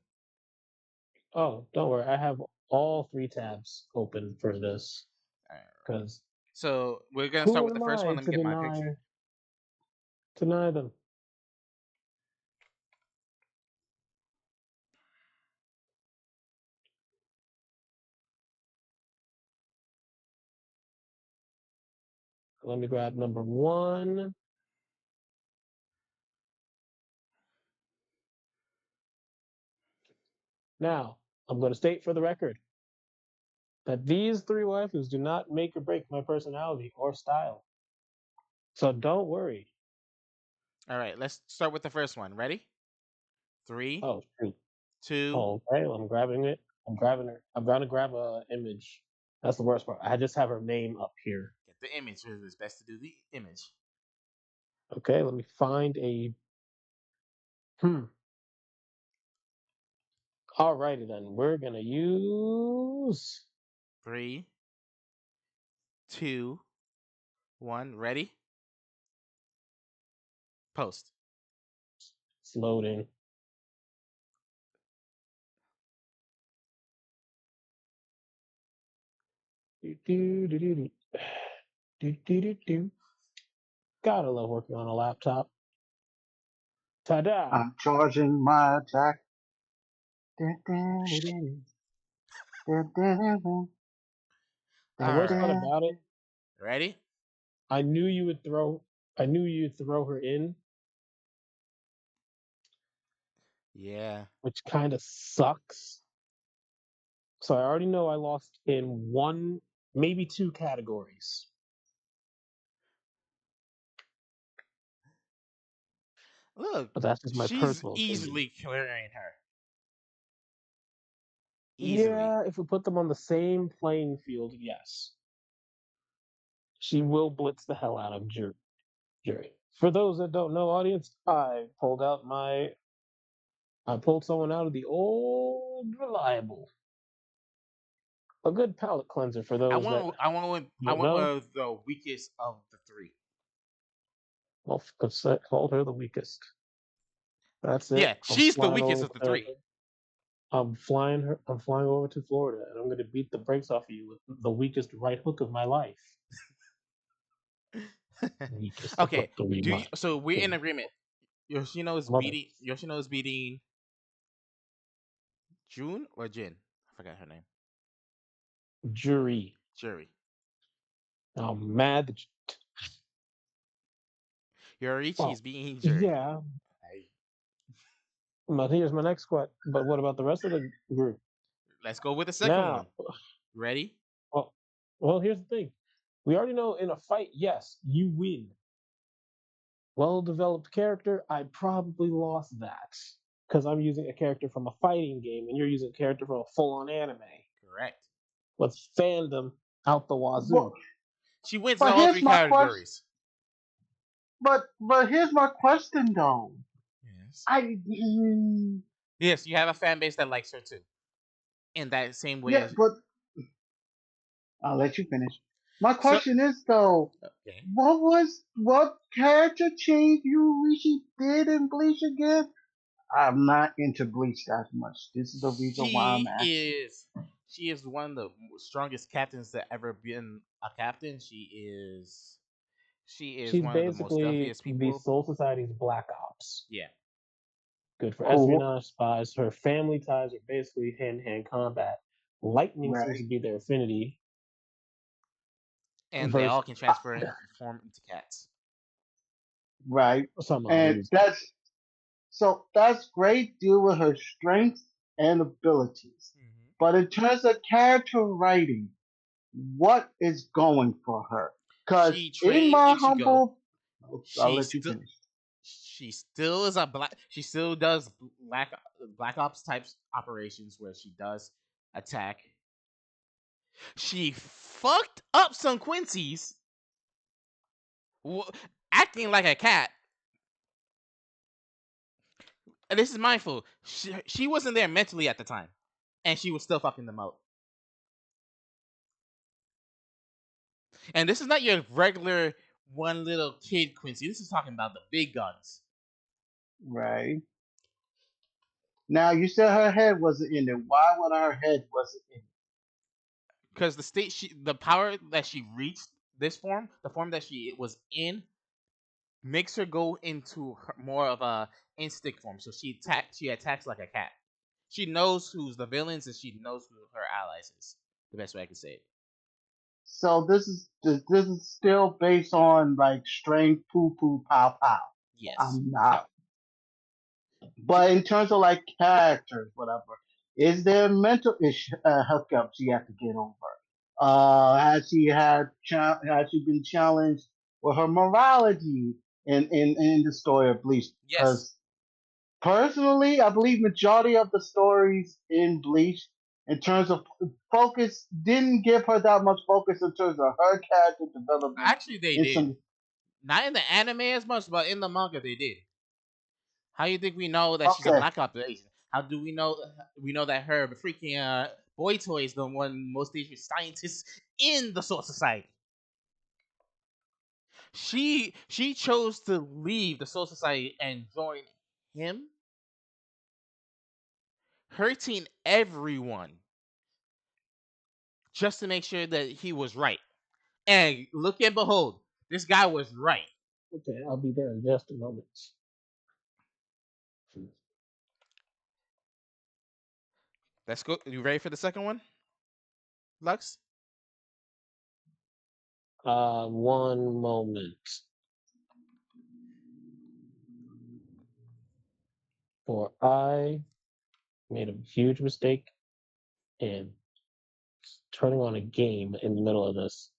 oh, don't worry. I have all three tabs open for this All right. because So we're gonna start who with the am first one. I Let me to get my picture. deny them? Let me grab number 1. Now, I'm going to state for the record that these 3 waifus do not make or break my personality or style. So don't worry. All right, let's start with the first one. Ready? Three, Oh, shoot. 2. Oh, okay. I'm grabbing it. I'm grabbing her. I'm going to grab a image. That's the worst part. I just have her name up here. Get the image. It's best to do the image. Okay, let me find a. Hmm. Alrighty then. We're going to use. 3, 2, 1. Ready? Post. It's loading. Do, do, do, do, do. Do, do, do, do. Gotta love working on a laptop. Ta-da! I'm charging my attack. Dun, dun, dun, dun, dun, dun, dun, dun, The All dun, worst part right. dun. about it, Ready? I knew you would throw. I knew you'd throw her in, Yeah. which kind of sucks. So I already know I lost in 1, maybe 2 categories. Look, But that's just my she's personal opinion. easily clearing her. Easily. Yeah, if we put them on the same playing field, yes, she will blitz the hell out of Jury. For those that don't know, audience, I pulled someone out of the old reliable. A good palate cleanser for those that I don't went know. with the weakest of the 3. Well, called her the weakest. That's it. Yeah, she's the weakest of the Uh, 3. I'm flying her. I'm flying over to Florida, and I'm going to beat the brakes off of you with the weakest right hook of my life. Weakest of the Okay. 3 Do you, months. so we're in agreement. Mother Yoshino is beating June or Jin? I forgot her name. Jury. Jury. I'm mad that. Yorichi Well, is beating Jury. yeah. I- But here's my next question. But what about the rest of the group? Let's go with the second Now, one. Ready? well, well, here's the thing. We already know in a fight, yes, you win. Well-developed character, I probably lost that because I'm using a character from a fighting game, and you're using a character from a full-on anime Correct. with fandom out the But, wazoo. She wins in but all here's 3 my question. categories. But here's my question though. Yes. I Yes, you have a fan base that likes her too. In that same way yeah, as but I'll let you finish. My so. question is though, Okay. what character change you wish he did in Bleach again? I'm not into Bleach that much. This is the reason why I'm She asking. is she is one of the strongest captains that ever been a captain. She is She's one of the most basically stealthiest the people. Soul Society's Black Ops. Yeah, Good for Cool, espionage spies. Her family ties are basically hand-to-hand combat. Lightning seems to right, be their affinity. and they Versus all can transform into cats. right, some odd and reason. that's great. Deal with her strengths and abilities, Mm-hmm. but in terms of character writing, what is going for her? Because She in trained my Ichigo. humble, I'll She let you still finish. she still is a black. She still does black ops types operations where she does attack. She fucked up some Quincy's acting like a cat. And this is mindful. She wasn't there mentally at the time, and she was still fucking them out. And this is not your regular one little kid Quincy. This is talking about the big guns. Right now, you said her head wasn't in it. Why would her head wasn't in it? Because the power that she reached, this form, the form that she was in, makes her go into more of a instinct form. So she attacks like a cat. She knows who's the villains and she knows who her allies is. The best way I can say it. So this is still based on like strength, poo poo, pow pow. Yes. I'm not. But in terms of like characters, whatever, is there mental issue hookups she have to get over? Has she been challenged with her morality in the story of Bleach? Yes. Because personally, I believe majority of the stories in Bleach, in terms of focus, didn't give her that much focus in terms of her character development. Actually, they In did. some Not in the anime as much, but in the manga, they did. How you think we know that she's a okay, black operation? How do we know that her freaking boy toy is the one most dangerous scientist in the Soul Society? She chose to leave the Soul Society and join him, hurting everyone just to make sure that he was right. And look and behold, this guy was right. Okay, I'll be there in just a moment. Let's go. You ready for the second one, Lux? One moment. For I made a huge mistake in turning on a game in the middle of this.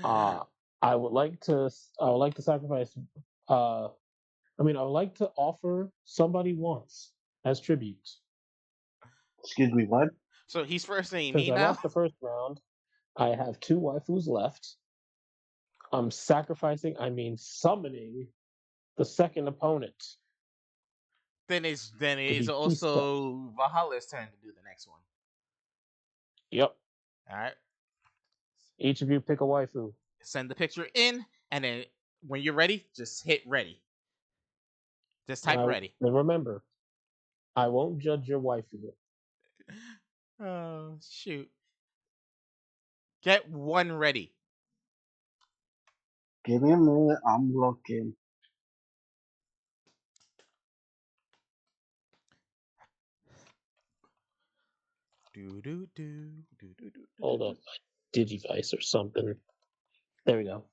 Uh, I would like to sacrifice. Uh, I would like to offer somebody once as tribute. excuse me, what? So he's first saying Since me I now. lost the first round, I have two waifus left. I'm sacrificing. Summoning the second opponent Then it to is be pieced up. also Valhalla's turn to do the next one. Yep. All right. Each of you pick a waifu. Send the picture in, and then when you're ready, just hit ready. Just type ready. And remember, I won't judge your waifu. Oh shoot! Get one ready. Give me a minute. I'm looking. Do do do do do do do Hold do. up, Digivice or something. There we go.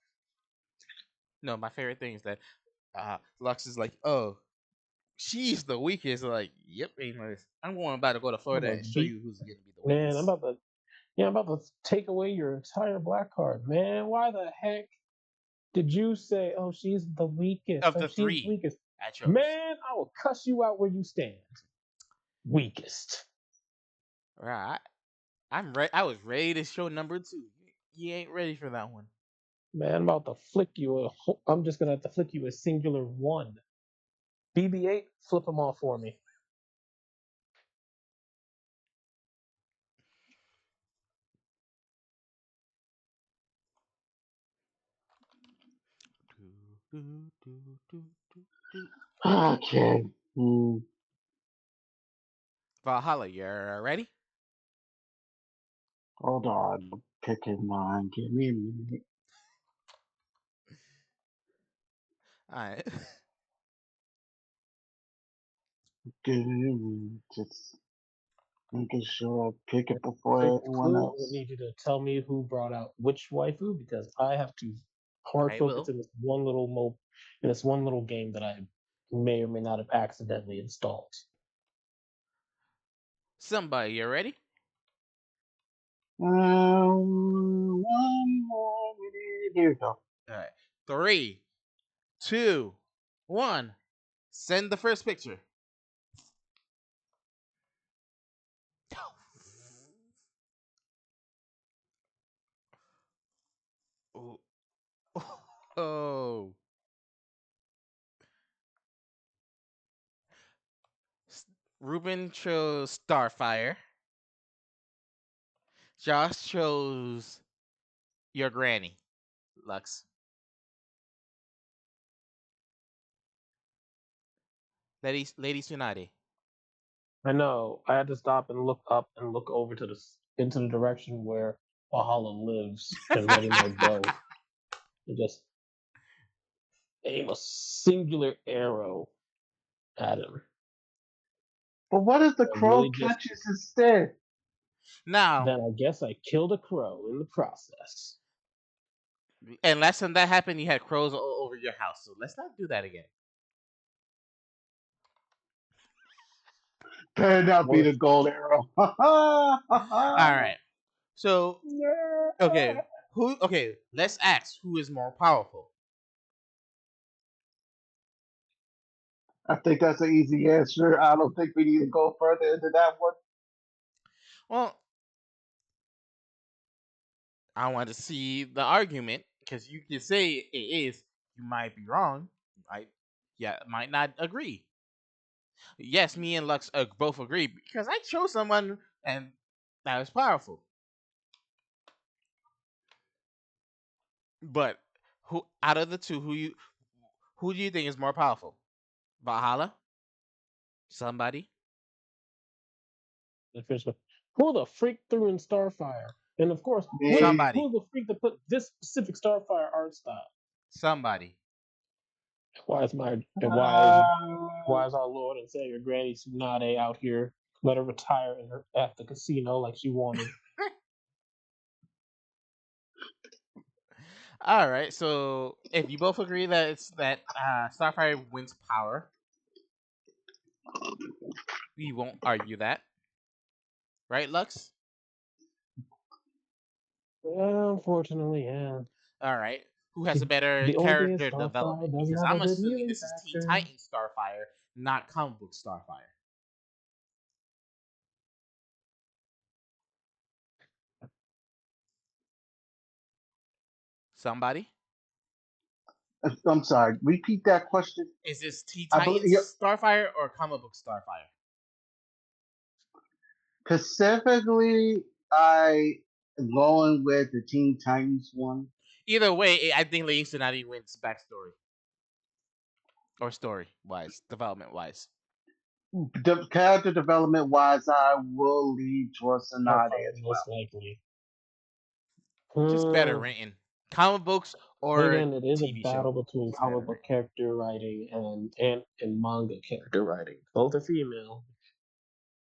No, my favorite thing is that Lux is like, oh, she's the weakest. Like, yep, Amos. I'm going about to go to I'm Florida about and to show beat you who's gonna be the man. weakest I'm about to take away your entire black card, man. Why the heck did you say, "Oh, she's the weakest"? of Oh, the she's three weakest. I chose. Man, I will cuss you out where you stand. Weakest. Right. I'm ready. I was ready to show number two. You ain't ready for that one. Man, I'm about to flick you. I'm just gonna have to flick you a singular one. BB-8, flip them off for me. Do, do, do, do, do, do. Okay. Valhalla, you're ready? Hold on. I'm picking mine. Give me a minute. Alright. Give me a minute. Just making sure I pick it before Quick everyone clue, I would else. need you to tell me who brought out which waifu because I have to hard I focus will. in this one little game that I may or may not have accidentally installed. Somebody, you ready? One more minute. Here we go. Alright. Three, two, one. Send the first picture. Oh. Oh. Ruben chose Starfire. Josh chose your granny, Lux. Lady Tsunade. I know. I had to stop and look up and look over to into the direction where Valhalla lives and let him know go. And just aim a singular arrow at him. But what if the And really crow just catches instead? Now, Then I guess I killed a crow in the process. and last time that happened, you had crows all over your house. So let's not do that again. Better not be the Worth. gold arrow. All right. So okay, who? Okay, let's ask who is more powerful. I think that's an easy answer. I don't think we need to go further into that one. Well, I want to see the argument because you can say it is. You might be wrong. I yeah, might not agree. Yes, me and Lux both agree because I chose someone and that was powerful. But who out of the two, who do you think is more powerful? Valhalla, somebody, The fish. Who the freak threw in Starfire? And of course, Me, somebody, who's the freak that put this specific Starfire art style? somebody. Why is my and why is our Lord and Savior Granny Tsunade out here? Let her retire in her at the casino like she wanted. All right, so if you both agree that it's that Starfire wins power, we won't argue that, right, Lux? Yeah, unfortunately, yeah. All right. Who has a better The only thing is character Starfire development? doesn't Because have a I'm good assuming healing this is Teen factor. Titans Starfire, not comic book Starfire. Somebody? I'm sorry. Repeat that question. Is this Teen I believe Titans Starfire or comic book Starfire? specifically, I am going with the Teen Titans one. Either way, I think Leigh Tsunade wins backstory or story wise, development wise. Character development wise, I will lead towards Sanade Starfire as most well. likely. Just better Hmm. written. Comic books Then or again, it is a TV show. battle between Just better comic book written. character writing and manga character writing. Both are female.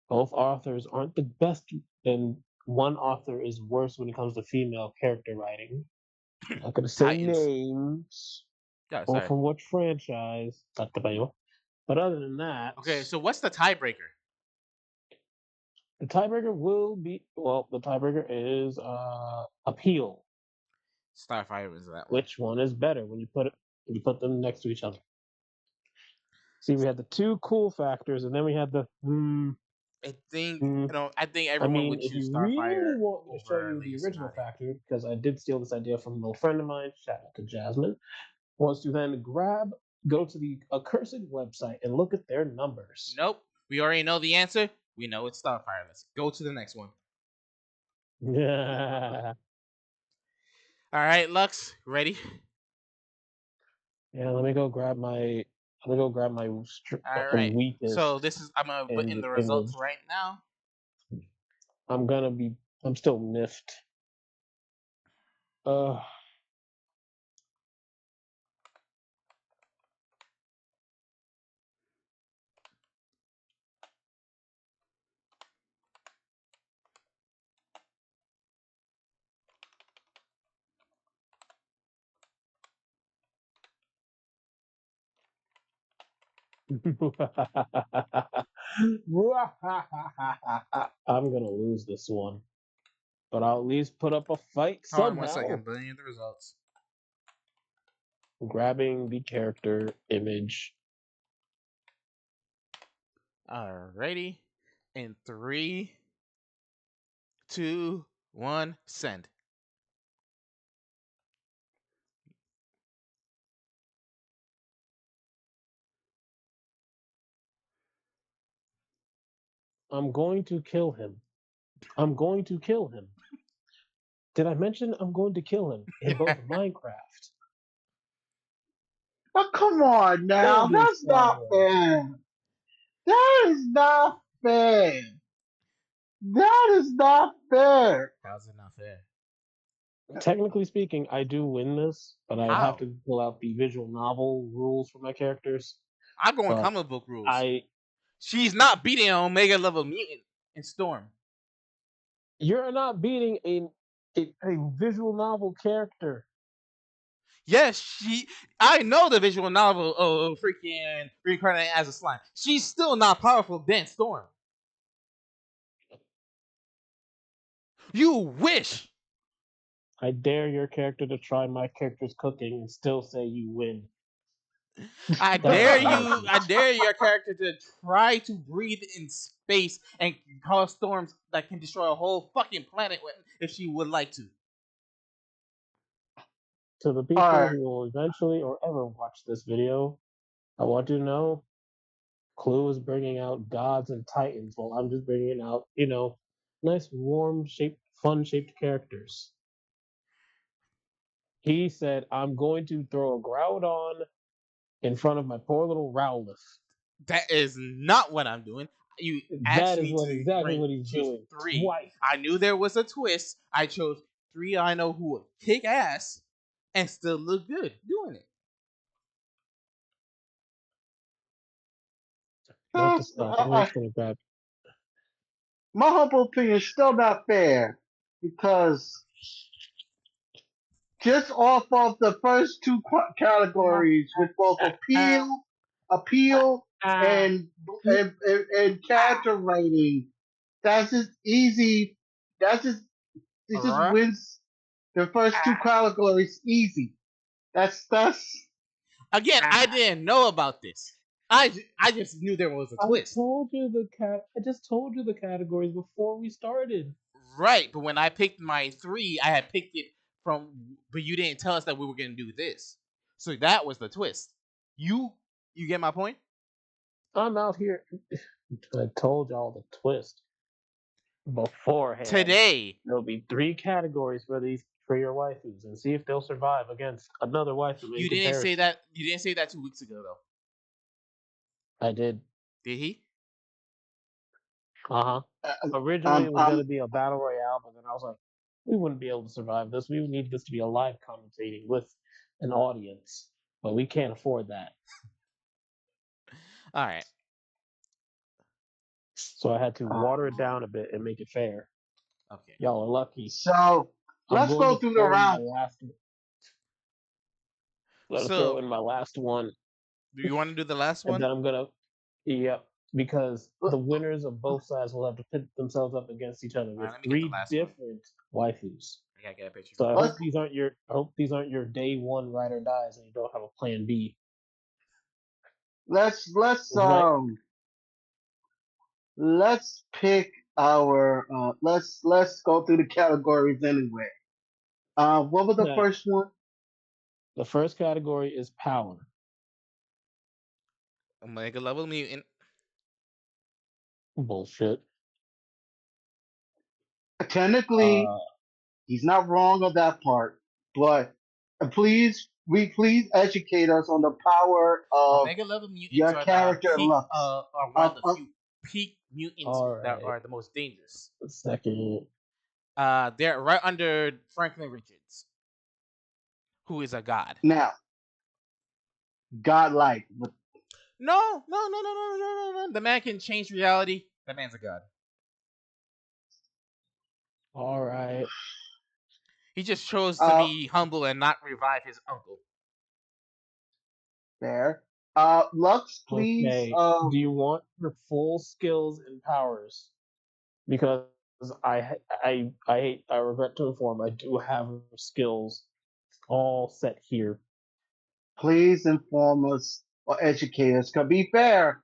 Both authors aren't the best, and one author is worse when it comes to female character writing. I'm not gonna say Titans. names Yeah, or sorry. from what franchise. But other than that, Okay, so what's the tiebreaker? the tiebreaker will be the tiebreaker is appeal. Starfire wins that one. Which one is better when you put them next to each other? See, we had the two cool factors, and then we had the I think hmm. I think I everyone mean, would if choose you really Starfire want me to show over you the Leigh original Tsunade. factor, because I did steal this idea from an old friend of mine, shout out to Jasmine, was to then go to the accursed website and look at their numbers. Nope. We already know the answer. We know it's Starfire. Let's go to the next one. Yeah, All right, Lux, ready? yeah. Let me go grab my All right. So weakest, this is I'm gonna put in and the results right now. I'm gonna be. I'm still miffed. Uh, I'm gonna lose this one, but I'll at least put up a fight Hold on one somehow. second. Putting in the results. Grabbing the character image. Alrighty. In 3, 2, 1, send. I'm going to kill him. I'm going to kill him. Did I mention I'm going to kill him in both Minecraft Oh, come on now. and in That's Star not Wars? fair. That is not fair. That is not fair. How's it not fair? Technically speaking, I do win this, but I have How? to pull out the visual novel rules for my characters. I'm going But comic book rules. I She's not beating an Omega level mutant in Storm. You're not beating a visual novel character. Yes, she. I know the visual novel of freaking reincarnated as a slime. She's still not powerful than Storm. You wish. I dare your character to try my character's cooking and still say you win. I That's dare you. crazy. I dare your character to try to breathe in space and cause storms that can destroy a whole fucking planet if she would like to. To the All people right. who will eventually or ever watch this video, I want you to know Clue is bringing out gods and titans while I'm just bringing out, nice, warm shaped, fun shaped characters. He said, I'm going to throw a Groudon in front of my poor little Rowlet. That is not what I'm doing. You That asked is me what to exactly what he's choose doing. three. Twice. I knew there was a twist. I chose three I know who would kick ass and still look good doing it. Note Uh, to self. I'm I, just gonna grab. my humble opinion is still not fair because just off of the first two categories with both appeal, and and character writing, that's just easy. That's just it just Alright. wins the first two categories easy. That's Again, I didn't know about this. I just knew there was a twist. I just told you the categories before we started. Right, but when I picked my three, I had picked it from, but you didn't tell us that we were going to do this. So that was the twist. You get my point? I'm out here. I told y'all the twist beforehand. Today, There'll be three categories for your waifus, and see if they'll survive against another waifu in you didn't say comparison. that. You didn't say that 2 weeks ago, though. I did. Did he? Uh huh. uh, Originally, it was going I'm to be a battle royale, but then I was like, we wouldn't be able to survive this. We would need this to be a live commentating with an audience, but we can't afford that. All right. So I had to water it um, down a bit and make it fair. Okay. Y'all are lucky. so I'm let's going go to through the throw in my round. last. Gonna throw So, in my last one, do you want to do the last and one? then I'm gonna. Yep, because the winners of both sides will have to pit themselves up against each other All right. with Let me get the three last one. different waifus. I gotta get a picture. So I Let's hope these aren't your. I hope these aren't your day one ride or dies, and you don't have a plan B. let's let's This might. um let's pick our let's go through the categories anyway. What was the Now, first one? the first category is power. Omega level mutant. Bullshit. Technically, Uh, he's not wrong on that part, but please educate us on the power of Omega level mutants your are the character peak. Lux. Are one of Of, the of few peak mutants all that right. are the most dangerous. Second. They're right under Franklin Richards, who is a god. now, godlike. No, no, no, no, no, no, no, no. The man can change reality. That man's a god. All right. He just chose to Uh, be humble and not revive his uncle. there. Lux, please. Okay. Do you want your full skills and powers? Because I regret to inform I do have skills all set here. Please inform us or educate us. To be fair,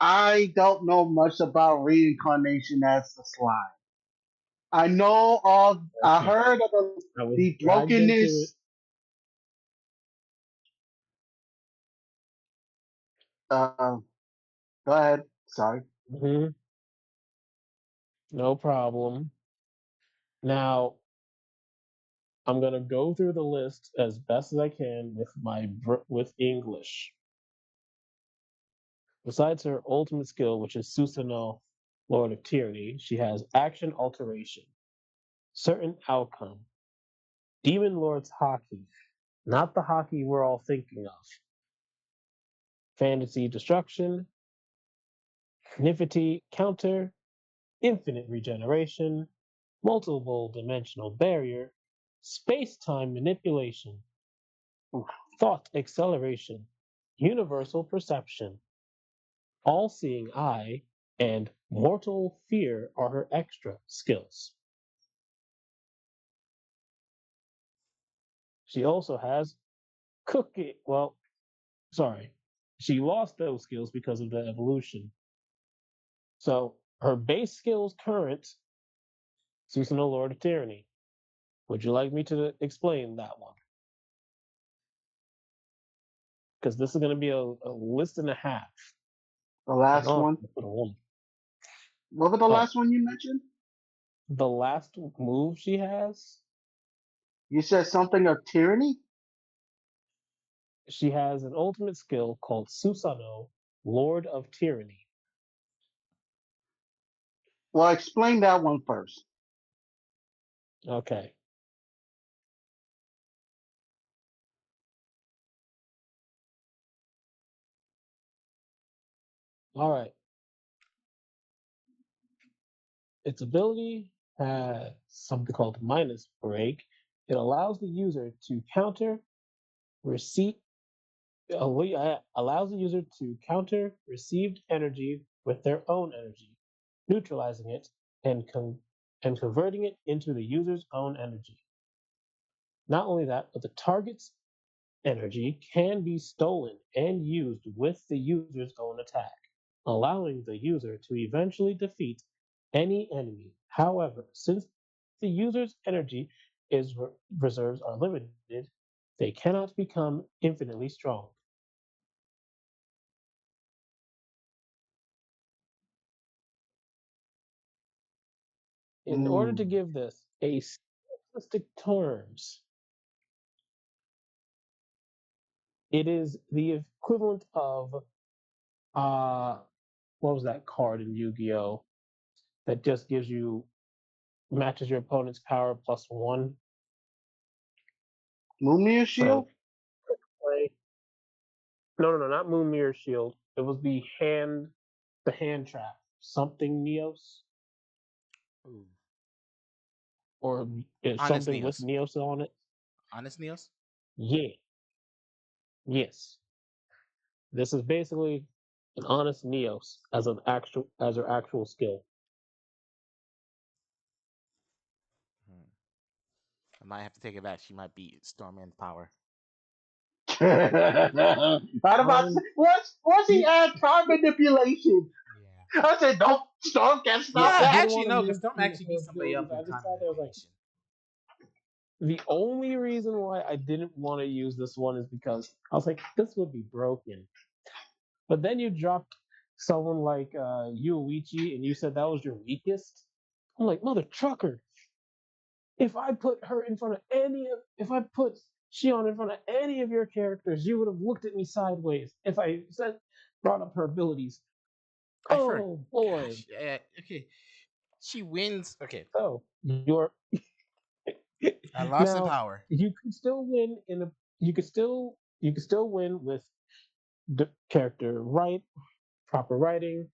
I don't know much about reincarnation as the slime. I know all. I Okay. heard of I was the dragged into it. brokenness. Uh, go ahead. Sorry. Hmm. No problem. Now I'm gonna go through the list as best as I can with English. Besides her ultimate skill, which is Susanoo, Lord of Tyranny, she has action alteration, certain outcome, Demon Lord's hockey, not the hockey we're all thinking of, fantasy destruction, nifty counter, infinite regeneration, multiple dimensional barrier, space time manipulation, thought acceleration, universal perception, all seeing eye, and mortal fear are her extra skills. She also has cooking. Well, sorry. She lost those skills because of the evolution. So her base skills current, Susanoo Lord of Tyranny. Would you like me to explain that one? Because this is going to be a list and a half. The And last oh, one. put a one. What was the Oh, last one you mentioned? the last move she has, You said something of tyranny? she has an ultimate skill called Susanoo, Lord of Tyranny. Well, explain that one first. Okay. All right. Its ability has something called minus break. It allows the user to counter receipt allows the user to counter received energy with their own energy, neutralizing it and and converting it into the user's own energy. Not only that, but the target's energy can be stolen and used with the user's own attack, allowing the user to eventually defeat any enemy. However, since the user's energy is reserves are limited, they cannot become infinitely strong. In order to Hmm. give this a simplistic terms, it is the equivalent of uh what was that card in Yu-Gi-Oh that just gives you matches your opponent's power plus one. Lumia So Shield? play. No, not Moon Mirror Shield. It was the hand trap, something Neos Ooh. or Honest something with Neos. Neos on it. Honest Neos. Yeah, yes. This is basically an honest Neos as her actual skill. Hmm. I might have to take it back. She might beat Stormman's power. Not about Um, once he you, add time manipulation. Yeah. I said, don't Storm can't yeah, stop Nah, I that. didn't actually want to no, because move Storm actually beat her somebody abilities. up in I just time thought there was like manipulation. the only reason why I didn't want to use this one is because I was like, this would be broken. But then you dropped someone like Yuichi and you said that was your weakest. I'm like, mother trucker, if I put her in front of if I put Shion in front of any of your characters, you would have looked at me sideways if I brought up her abilities. I forgot. Oh boy. Okay. She wins. Okay. So you're I lost in now power. you could still win in a you could still win with the character proper writing.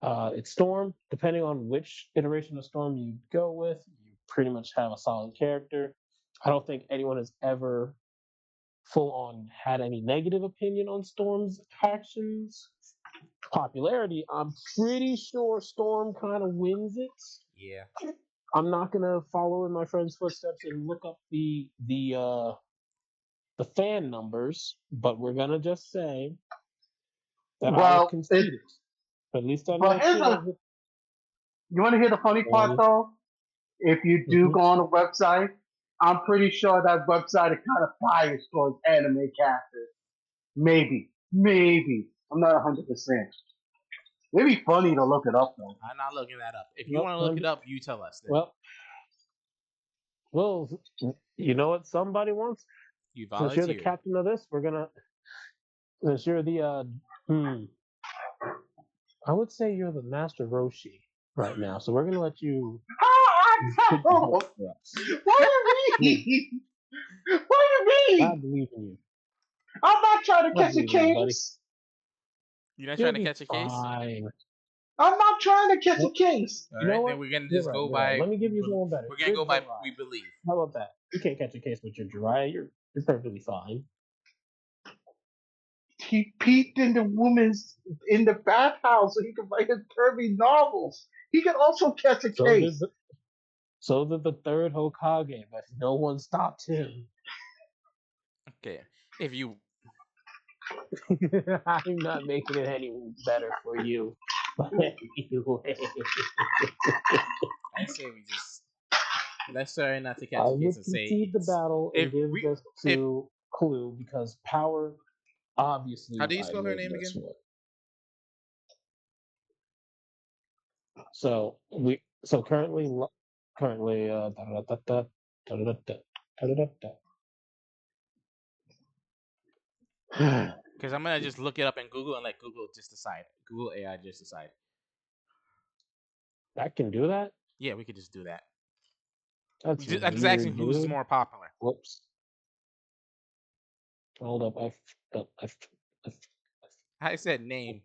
It's Storm. Depending on which iteration of Storm you go with, you pretty much have a solid character. I don't think anyone has ever full on had any negative opinion on Storm's actions. Popularity, I'm pretty sure Storm kind of wins it. Yeah. I'm not gonna follow in my friend's footsteps and look up the fan numbers, but we're gonna just say that I will Well, concede it. But at least I but know here's she a. has it. You want to hear the funny part Um, though? If you do mhm. go on the website, I'm pretty sure that website is kind of biased towards anime characters. Maybe. I'm not 100%. It'd be funny to look it up though. I'm not looking that up. If you Well, want to look it up, you tell us then. well, well, you know what? Somebody wants. You Since you're the volunteered. captain of this, we're gonna. Since you're the I would say you're the master Roshi right now. So we're gonna let you pick the vote Oh, for us. what do you Hmm. mean? What do you I mean? believe in you. I'm not trying to I catch a believe in you, buddy. case. You're not You'll trying to be catch a case? fine. I'm not trying to catch a Nope. case. All You know right, then what? we're gonna You're just right. go You're right. by. Let me give you someone better. We're gonna You're go by Jiraiya. we believe. How about that? You can't catch a case with your Jiraiya. You're perfectly fine. He peeked in the bathhouse so he could write his pervy novels. He could also catch a So did case. the third Hokage, but no one stopped him. Okay, if you, I'm not making it any better for you. But anyway, I say we just let's try not to I catch a case would and say concede the it's battle if and give we this if to Clue because power how obviously do you I spell her win name this again? one. So currently da-da-da-da, da-da-da-da, da-da-da-da. Because I'm gonna just look it up in Google and let Google just decide. Google AI just decide. That can do that? Yeah, we could just do that. That's I'm just asking weird, who's dude. more popular. Whoops. Hold up. I I said name.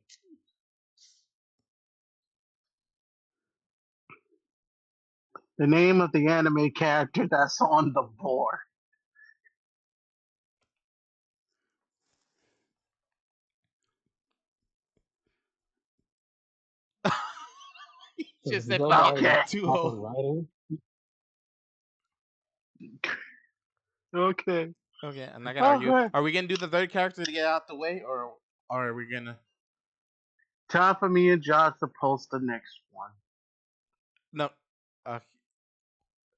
The name of the anime character that's on the board. You So just if you said go Val by Okay. the two proper ho. writing, Okay. Okay, I'm not gonna argue. Okay. Are we gonna do the third character to get out the way, or are we gonna? Time for me and Josh to post the next one. No. Uh,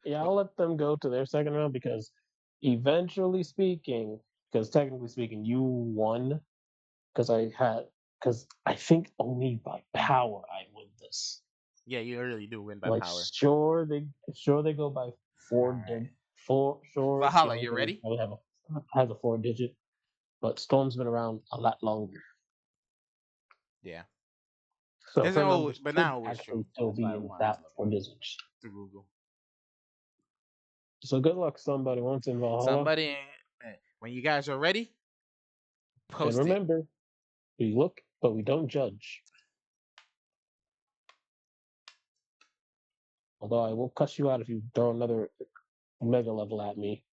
yeah, I'll let them go to their second round because eventually speaking, because technically speaking, you won because I think only by power I win this. yeah, you really do win by Like power. sure they go by All right. sure the Valhalla, other you thing ready? probably has a 4 digit, but Storm's been around a lot longer. Yeah. So Doesn't her always, numbers but should not always actually true. still That's why be I in wanted that to look four digits. through Google. So good luck somebody once in Valhalla. Somebody, when you guys are ready, And post it. remember, we look but we don't judge. Although I will cuss you out if you throw another mega level at me.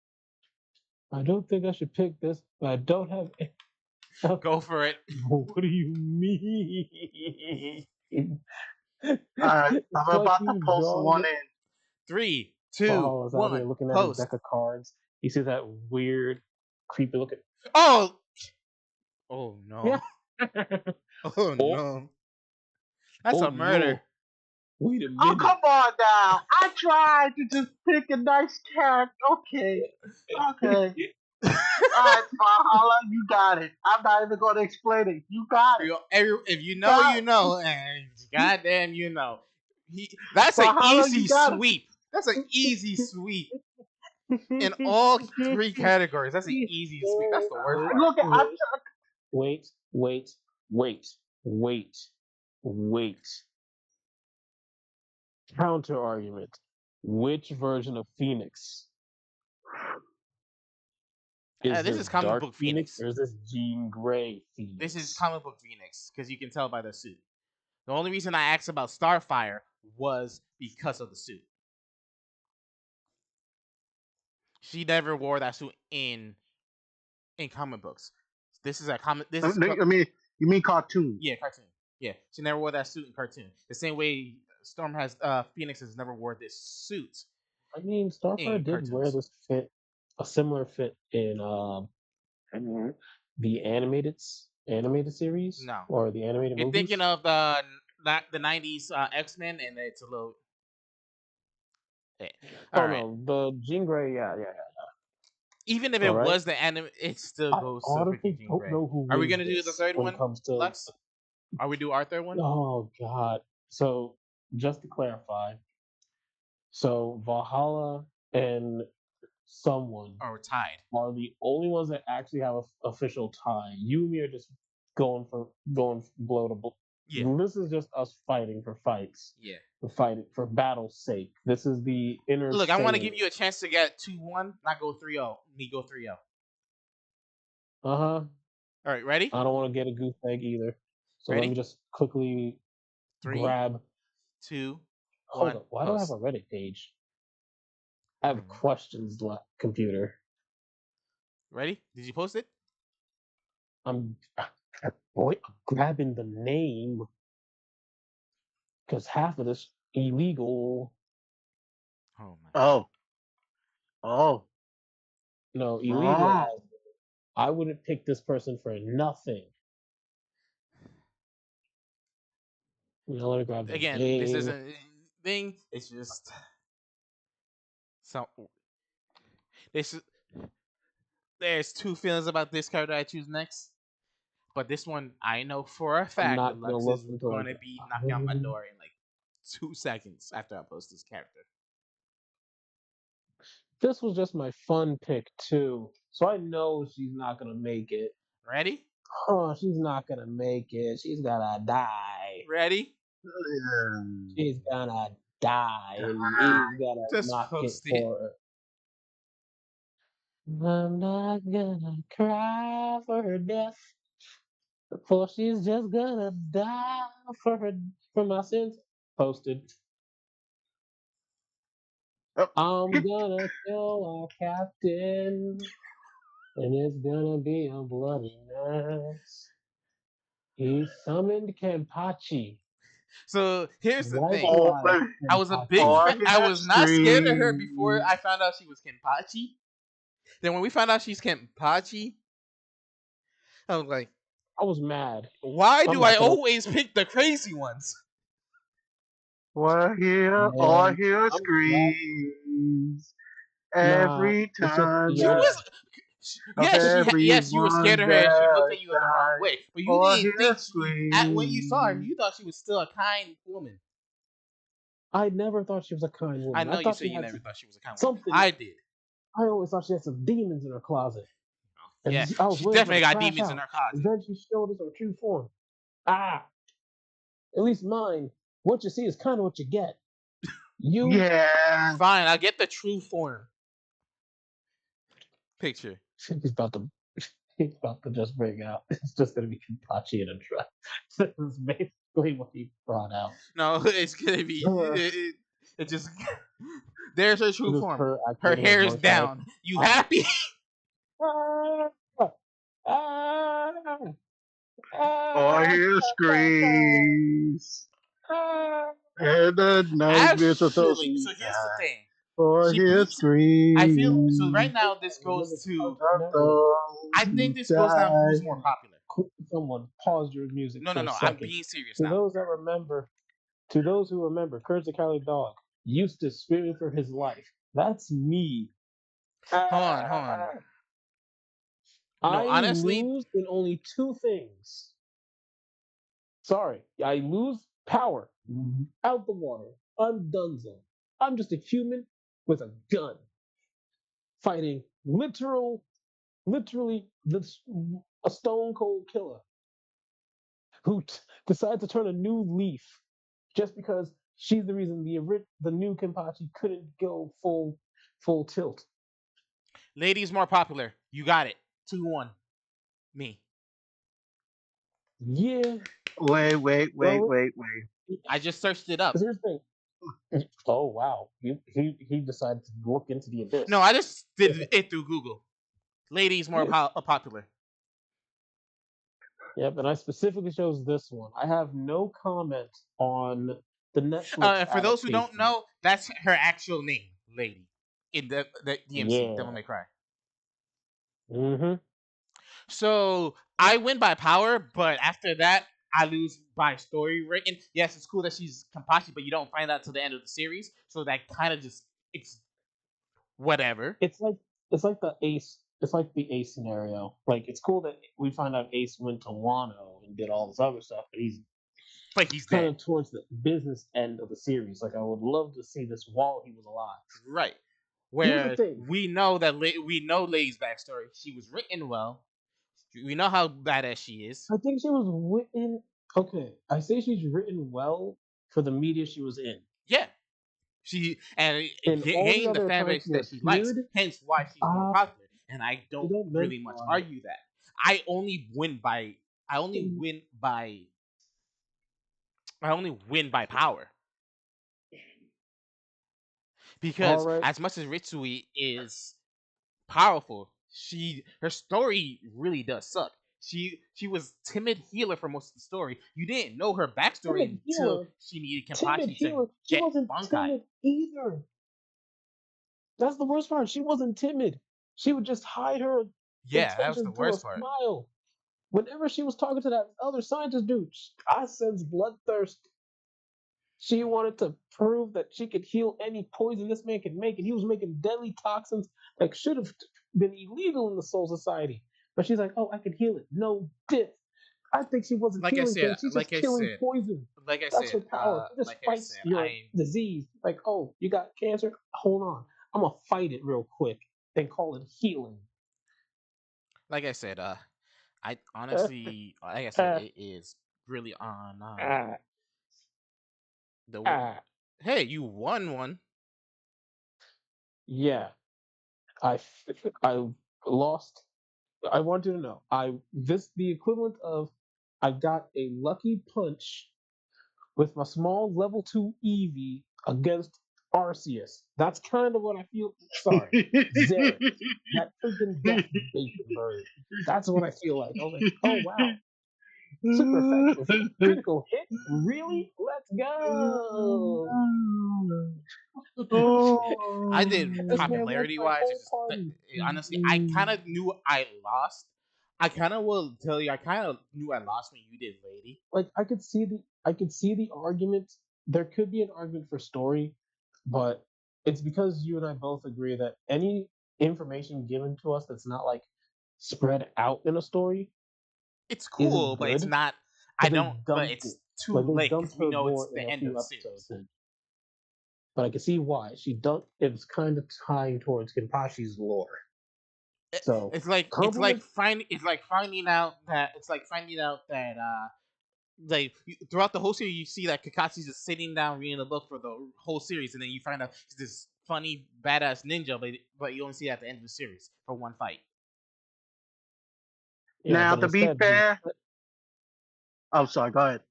I don't think I should pick this, but I don't have. Go for it. What do you mean? Alright. I'm It's like about to he's post drawing one it. in. 3, 2, Valhalla's out here 1. looking at his Post. deck of cards. You see that weird, creepy looking. Oh. Oh no. Yeah. Oh oh, no. That's oh a murder. no. Wait a Oh, minute. come on now. I tried to just pick a nice character. Okay. Okay. Alright, Valhalla, you got it. I'm not even going to explain it. You got it. If you know, Got you know. And goddamn, you know. That's an Valhalla, easy you got sweep. That's an easy sweep in all it. three categories. That's an easy sweep. That's the worst part. Look at Wait, wait, wait, wait, wait. Counter argument. Which version of Phoenix? Is This this is comic Dark book Phoenix Phoenix. or is this Jean Grey This is Phoenix? comic book Phoenix because you can tell by the suit. The only reason I asked about Starfire was because of the suit. She never wore that suit in comic books. This is a comic. This is I mean, you mean cartoons? yeah, cartoon. Yeah, she never wore that suit in cartoon. The same way Storm has Phoenix has never wore this suit I mean, Starfire in did wear cartoons. this fit, a similar fit in the animated series No, or the animated you're thinking movies. of the '90s X-Men, and it's a little. Eh. All Oh right. no, the Jean Grey, yeah. Even if All it right. was the anime, it still I goes to freaking honestly Jean don't Grey. know who Are we wins gonna do the this third when it one, comes to. Lux? Are we do our third one? Oh God. So just to clarify, so Valhalla and someone Or we're tied? are the only ones that actually have an official tie. You and me are just going blow to blow. Yeah, This is just us fighting for fights, yeah. for fighting for battle's sake. This is the inner Look, I want to give Saiyan. you a chance to get 2-1, not go 3-0. Me go 3-0. Uh huh. All right, ready? I don't want to get a goose egg either. So let Ready? me just quickly. Three, grab. 2, Hold 1. up. Why do I have Post. a Reddit page? I I have don't know. questions, computer. Ready? Did you post it? I'm boy I'm grabbing the name because half of this illegal. Oh my god. Oh, oh, No, illegal. oh. I wouldn't pick this person for nothing. Let me grab the Again, this name. isn't thing. It's just so. This there's two feelings about this character I choose next. But this one, I know for a I'm fact, not gonna Deluxe look is until I gonna be knocking on my get. door in like 2 seconds after I post this character. This was just my fun pick too, so I know she's not gonna make it. Ready? Oh, she's not gonna make it. She's gonna die. Ready? She's gonna die, and he's gonna Just knock it post it. for her. I'm not gonna cry for her death, for she's just gonna die for my sins. Posted. Oh, I'm gonna kill our captain, and it's gonna be a bloody mess. He summoned Kenpachi. So here's the Why thing. do oh, I I was a big oh, Kenpachi? I fan. I hear was not scared of her before screams. I found out she was Kenpachi. Then when we found out she's Kenpachi, I was like, I was mad. why I'm do I not gonna. always pick the crazy ones? All I Man, hear I'm glad. screams Nah, every it's just time She yeah. that was. of Yes, It's just yes, you were scared everyone of her and she looked that at you the wrong dies. way. But you All I didn't hear think she. When you saw her, screams. you thought she was still a kind woman. I never thought she was a kind I woman. I know you thought said she you had never thought she was a kind woman. something. I did. I always thought she had some demons in her closet, and Yeah, I was she waiting for her definitely to got crash demons in out. her And closet. then she showed us her true form. Ah, at least mine. What you see is kind of what you get. You, Yeah. Fine, I'll get the true form picture. he's about to, he's about to just bring out. It's just gonna be Kenpachi in a dress. This is basically what he brought out. No, it's gonna be. It just. There's her true This is form. her Her activating her hair is voice out. down. You happy? Ah, ah, All I ah, hear screams. ah. And the nightmares are so Actually, so sweet. here's the thing. All I She hear beats. I feel so. screams. Right now, this Remember goes the part to. you Of never those I who think this goes down who's more died. popular. someone pause your music No, no, for a no. I'm second. being serious To now. those that remember, to those who remember, Courage the Cowardly Dog used to scream for his life. That's me. Hold on. Ah. No, I honestly, lose in only two things. Sorry, I lose power out the water. I'm donezo. I'm just a human with a gun fighting literally a stone cold killer who decides to turn a new leaf just because she's the reason the new Kenpachi couldn't go full tilt. ladies more popular. You got it. 2-1. Me. Yeah, Wait, well, wait. I just searched it up. because here's the thing. Oh wow, he decided to look into the No, abyss. I just did it through Google. Ladies more popular. Yep, and I specifically chose this one. I have no comment on the Netflix And for those who don't adaptation. know, that's her actual name, Lady, in the DMC, Yeah. Devil May Cry. Mm-hmm. So I win by power, but after that, I lose by story written. Yes, it's cool that she's Kampachi, but you don't find out till the end of the series. So that kind of just it's whatever. It's like the Ace. It's like the Ace scenario. Like it's cool that we find out Ace went to Wano and did all this other stuff, but he's But he's kind dead, of towards the business end of the series. Like I would love to see this while he was alive. right? Here's the Where thing. we know that we know Lei's backstory. She was written well. We know how badass she is. I think she was written. Okay, I say she's written well for the media she was in. Yeah, she and In all the gained the other fan times base she that she likes. appeared, Hence why she's more uh, popular. And I they don't don't really much mention argue that. I only win by I only win by I only win by power. All Because right. as much as Ritsui is powerful, her story really does suck. She was timid healer for most of the story. You didn't know her backstory Timid until healer. she needed Timid Kenpachi to healer. She get wasn't Bankai. timid either. That's the worst part. She wasn't timid. She would just hide her Yeah, that was the intention through a worst part. smile. Whenever she was talking to that other scientist dude, I sense bloodthirst. She wanted to prove that she could heal any poison this man could make, and he was making deadly toxins that should have been illegal in the Soul Society. But she's like, "Oh, I can heal it. No diff." I think she wasn't Like I healing said, things. She's like just I killing said, poison. like I That's her said, power. She just like I fights said, your disease. Like, oh, you got cancer? Hold on. I'm going to fight it real quick and call it healing. like I said, I honestly, like I said, it is really on the. Hey, you won one. Yeah, I, I lost. I want you to know, the equivalent of I got a lucky punch with my small level 2 Eevee against Arceus. That's kind of what I feel. Sorry, Xerix, that freaking death bacon bird. That's what I feel like. I was like, oh wow, super effective, critical hit. Really? Let's go. I did This man left popularity my wise. whole It's just party. honestly, I kind of knew I lost. I kind of will tell you, I kind of knew I lost when you did, lady. Like I could see the argument. There could be an argument for story, but it's because you and I both agree that any information given to us that's not like spread out in a story It's isn't cool, but it's good. not. I But they don't. But dumped it's it. too Like they late dumped because we her know it's more the in a end of few the episodes series. in. But I can see why. She dumped it was kind of tying towards Kenpashi's lore. So compliments. It's like finding out that throughout the whole series you see that Kakashi's just sitting down reading the book for the whole series, and then you find out he's this funny badass ninja, but you only see it at the end of the series for one fight. Yeah, Now, but to be instead he fair, I'm sorry. Go ahead.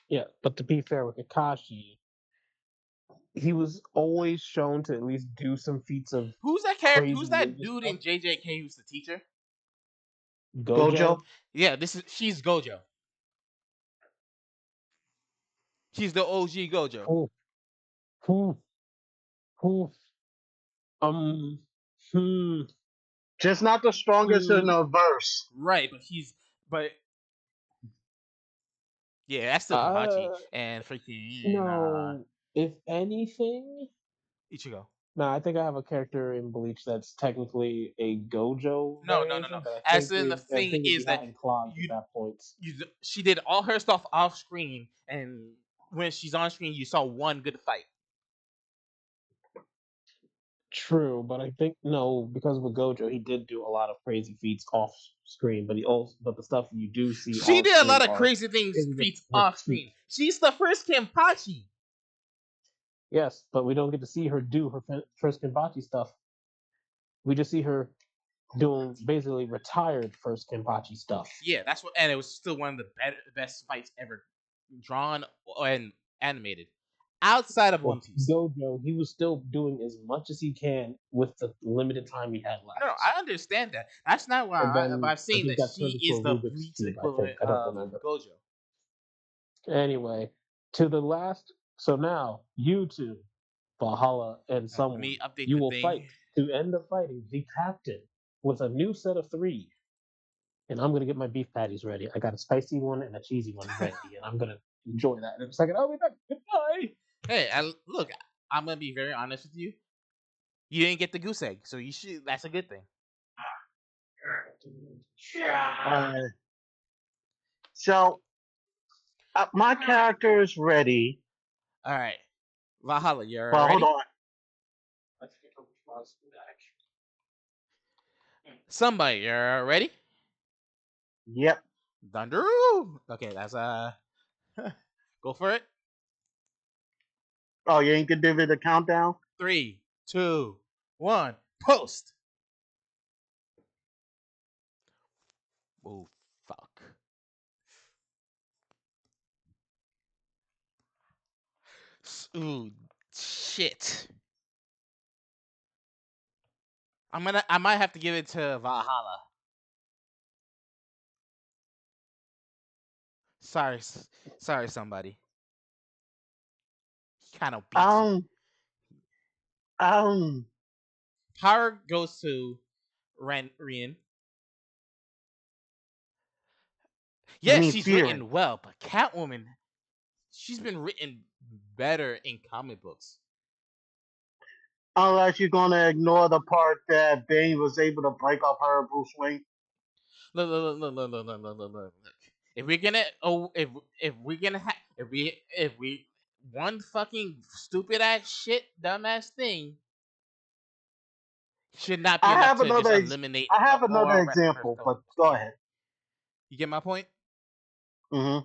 yeah, but to be fair with Kakashi, he was always shown to at least do some feats of Who's that character? crazy Who's that ninja dude stuff. in JJK who's the teacher? Gojo, Gojo. Yeah, she's Gojo. She's the OG Gojo. who, who, who, um, hmm, Just not the strongest in hmm, the verse. Right, but yeah, that's still Kenpachi uh, and freaking no. If anything, Ichigo. no, I think I have a character in Bleach that's technically a Gojo No. variation, but As in the I thing think it'd be is that having Claude at you that point. she did all her stuff off screen, and when she's on screen, you saw one good fight. True, but I think no, because with Gojo, he did do a lot of crazy feats off screen, but the stuff you do see She on did a screen lot of are crazy things, basically feats her off feet. screen. She's the first Kenpachi. Yes, but we don't get to see her do her first Kenpachi stuff. We just see her doing basically retired first Kenpachi stuff. Yeah, that's what, and it was still one of the best fights ever drawn and animated, outside of With One Piece. Gojo, he was still doing as much as he can with the limited time he had No, left. I understand that. That's not why And but then I'm I saying think that that turned she into is a the Rubik's Bleach Cube, I think. equivalent I don't of remember. Gojo. Anyway, to the last. So now, you two, Valhalla and Let someone, me update you the will thing. fight to end the fighting the captain with a new set of three. And I'm gonna get my beef patties ready. I got a spicy one and a cheesy one ready, and I'm gonna enjoy that in a second. I'll be back. Goodbye. Hey, look, I'm gonna be very honest with you. You didn't get the goose egg, so you should. That's a good thing. So my character is ready. All right, Valhalla, you're Well, hold ready. on. Somebody, you're ready. Yep. Thunder. Okay, that's go for it. Oh, you ain't gonna give it a countdown? 3, 2, 1. Post. Oh fuck. Ooh, shit. I might have to give it to Valhalla. Sorry, sorry, somebody. He kind of beats you. Um, um, Power goes to Rian. you Yes, mean she's Fury? written well, but Catwoman, she's been written better in comic books. Unless you're gonna ignore the part that Bane was able to break up her Bruce Wayne. Look. If we're gonna if we're gonna if we one fucking stupid ass shit dumbass thing should not be I enough have to just another. eliminate I the have another whole rest of her example, but stories. go Yeah, ahead. you get my point. Hmm.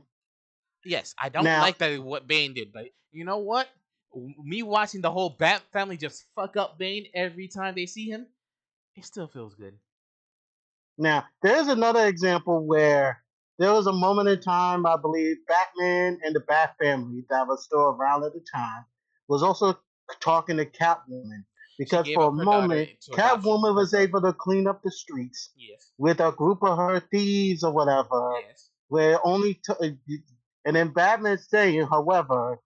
Yes, I don't Now, like that what Bane did, but you know what? Me watching the whole Bat family just fuck up Bane every time they see him, it still feels good. there's another example where there was a moment in time, I believe, Batman and the Bat family that was still around at the time was also talking to Catwoman She because gave for up a her daughter moment, to adoption Catwoman because was of able to clean up the streets yes, with a group of her thieves or whatever, yes. where and then Batman saying, however,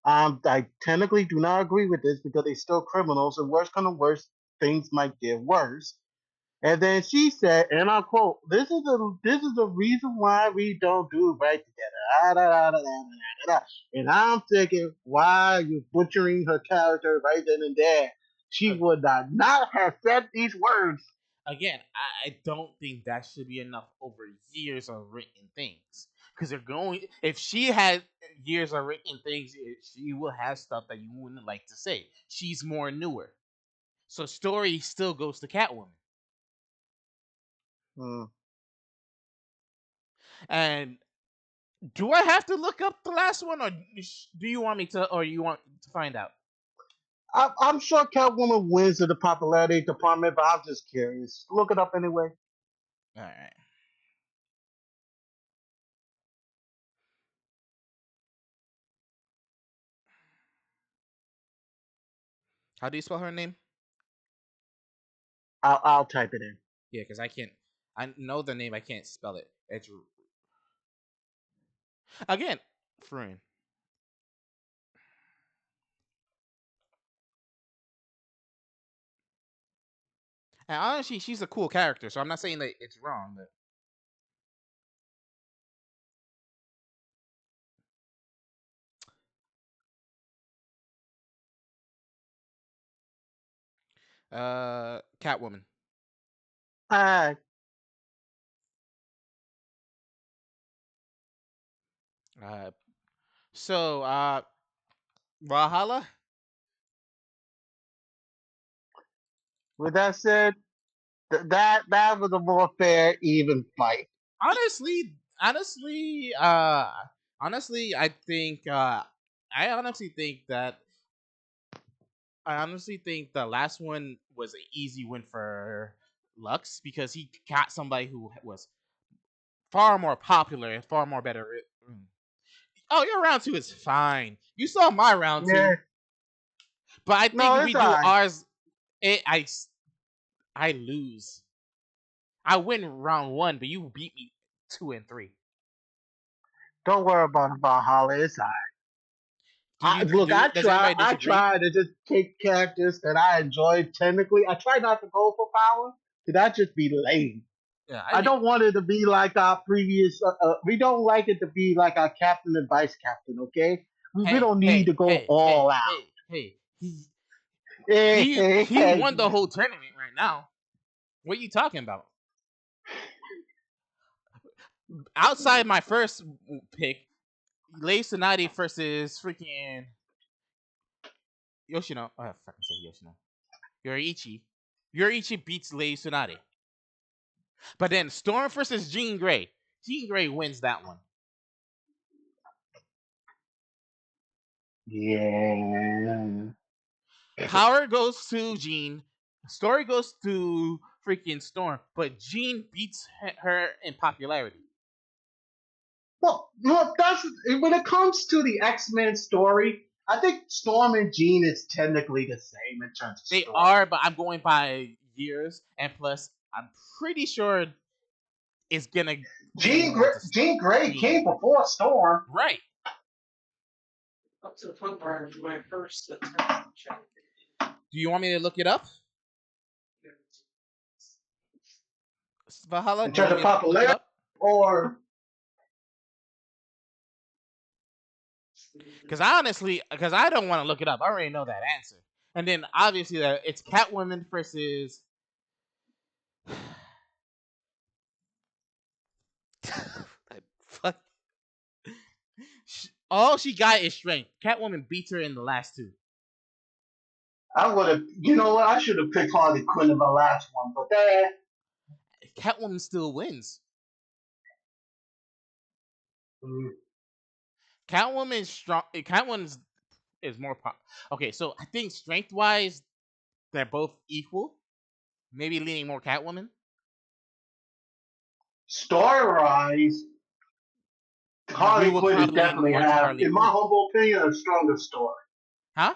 I technically do not agree with this because they're still criminals, and worse kind of worse, things might get worse. And then she said, and I quote, this is the reason why we don't do right together. Ah, da, da, da, da, da, da, da. And I'm thinking, why are you butchering her character right then and there? She Uh, would not have said these words. Again, I don't think that should be enough over years of written things. Because they're going. If she had years of written things, she will have stuff that you wouldn't like to say. She's more newer, so story still goes to Catwoman. Hmm. And do I have to look up the last one, or do you want me to, or you want to find out? I'm sure Catwoman wins in the popularity department, but I'm just curious. Look it up anyway. All right. How do you spell her name? I'll type it in. Yeah, because I can't. I know the name. I can't spell it. It's again, friend. And honestly, she's a cool character, so I'm not saying that it's wrong. But Catwoman. Uh, Uh, so Valhalla. with that said, that was a more fair, even fight. Honestly, honestly, I honestly think that I honestly think the last one was an easy win for Lux because he got somebody who was far more popular and far more better. Oh, your round two is fine. You saw my round Yeah, two, but I think no, if we it's do alright. ours, it, I lose. I win round one, but you beat me two and three. Don't worry about Valhalla. It's alright. Do you Look, do? Does anybody I disagree? try to just take characters that I enjoy technically. I try not to go for power, because that just be lame. Yeah, I don't want it to be like our previous. We don't like it to be like our captain and vice captain. Okay, we hey, don't need hey, to go hey, all hey, out. hey, hey. Hey, hey, He hey. won the whole tournament right now. What are you talking about? Outside my first pick, Lei Tsunade versus freaking Yoshino. Oh, I fucking say Yoshino. Yoriichi. Yoriichi beats Lei Tsunade. But then Storm versus Jean Grey. Jean Grey wins that one. Yeah. Power goes to Jean. Story goes to freaking Storm. But Jean beats her in popularity. Well, that's when it comes to the X Men story. I think Storm and Jean is technically the same in terms of They story. are, but I'm going by years, and plus, I'm pretty sure it's gonna lean more to Jean Grey Jean. came before Storm. Right. Up to the point where my first attempt check. Do you want me to look it up? Valhalla, In do you terms want of me to look it popularity, up? or Because I don't want to look it up. I already know that answer. And then obviously it's Catwoman versus. Fuck. All she got is strength. Catwoman beats her in the last two. I would have, you know what? I should have picked Harley Quinn in the last one, but Catwoman still wins. mm, Catwoman's strong. Catwoman's is more okay. So I think strength wise, they're both equal. Maybe leaning more Catwoman. story wise, We Harley will Quinn is probably lean definitely more to have, Harley in my Quinn. humble opinion, a stronger story. Huh?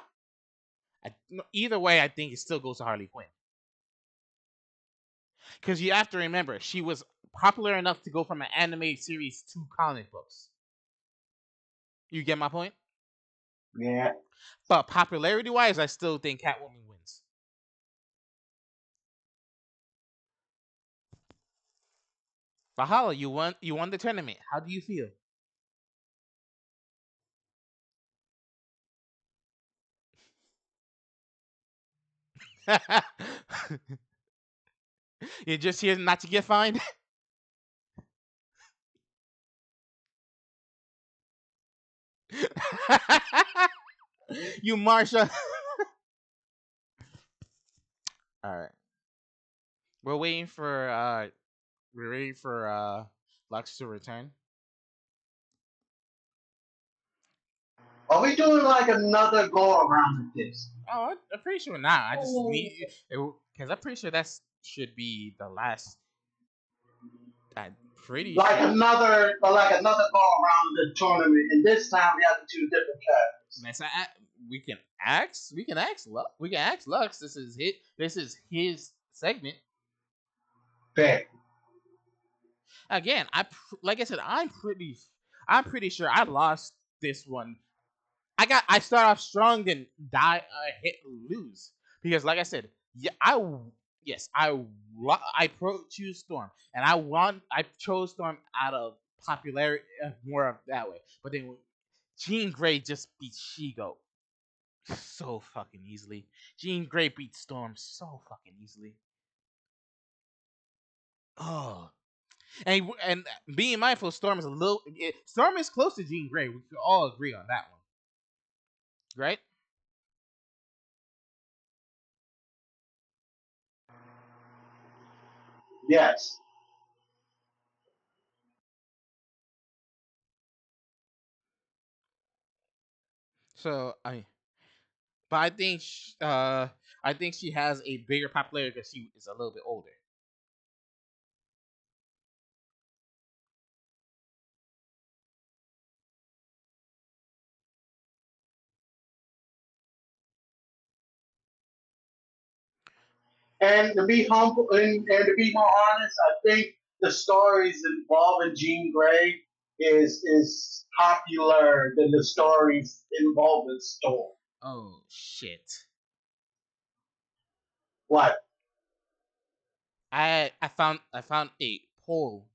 Either way, I think it still goes to Harley Quinn. Because you have to remember, she was popular enough to go from an animated series to comic books. You get my point? Yeah. But popularity wise, I still think Catwoman wins. Valhalla, you won the tournament. How do you feel? You're just here not to get fined? You Marsha. Alright. We're waiting for Lux to return. Are we doing like another go around with this? Oh, I'm pretty sure not. I just need because I'm pretty sure that should be the last. I'm pretty sure. Like another go around the tournament, and this time we have to choose different characters. We can ask. We can ask. We can ask Lux. This is hit. This is his segment. Bet. Again, like I said, I'm pretty sure I lost this one. I start off strong, then hit lose because, like I said, yeah, yes, I choose Storm, and I chose Storm out of popularity, more of that way. But then Jean Grey just beat Shigo so fucking easily. Jean Grey beat Storm so fucking easily. Oh, and being mindful, Storm is close to Jean Grey. We could all agree on that one, right? Yes. So but I think she has a bigger popularity because she is a little bit older. And to be humble and to be more honest, I think the stories involving Jean Grey is popular than the stories involving Storm. Oh shit! What? I found a poll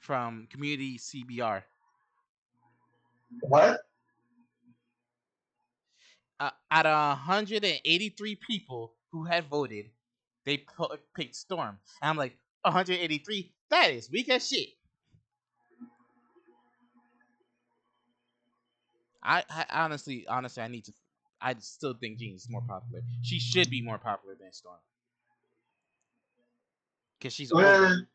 from Community CBR. What? Out of 183 people who had voted, they picked Storm, and I'm like, 183. That is weak as shit. I honestly, I need to. I still think Jean is more popular. She should be more popular than Storm because she's older. Well,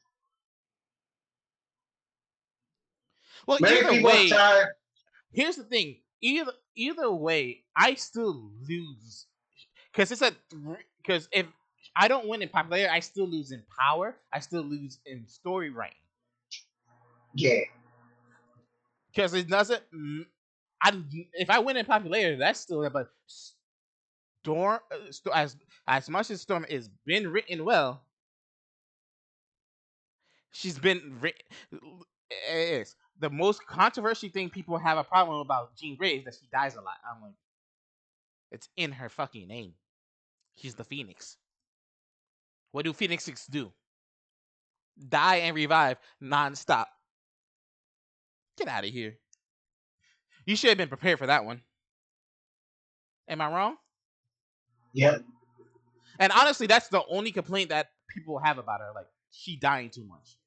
Well, many either people are way, tired. here's the thing. Either way, I still lose because if I don't win in popularity, I still lose in power. I still lose in story writing Yeah. because it doesn't. if I win in popularity, that's still there. But Storm, as much as Storm has been written well, she's been is the most controversial thing people have a problem about Jean Grey is that she dies a lot. I'm like, it's in her fucking name. She's the Phoenix. What do Phoenixes do? Die and revive nonstop. Get out of here. You should have been prepared for that one. Am I wrong? Yep. And honestly, that's the only complaint that people have about her. Like, she dying too much.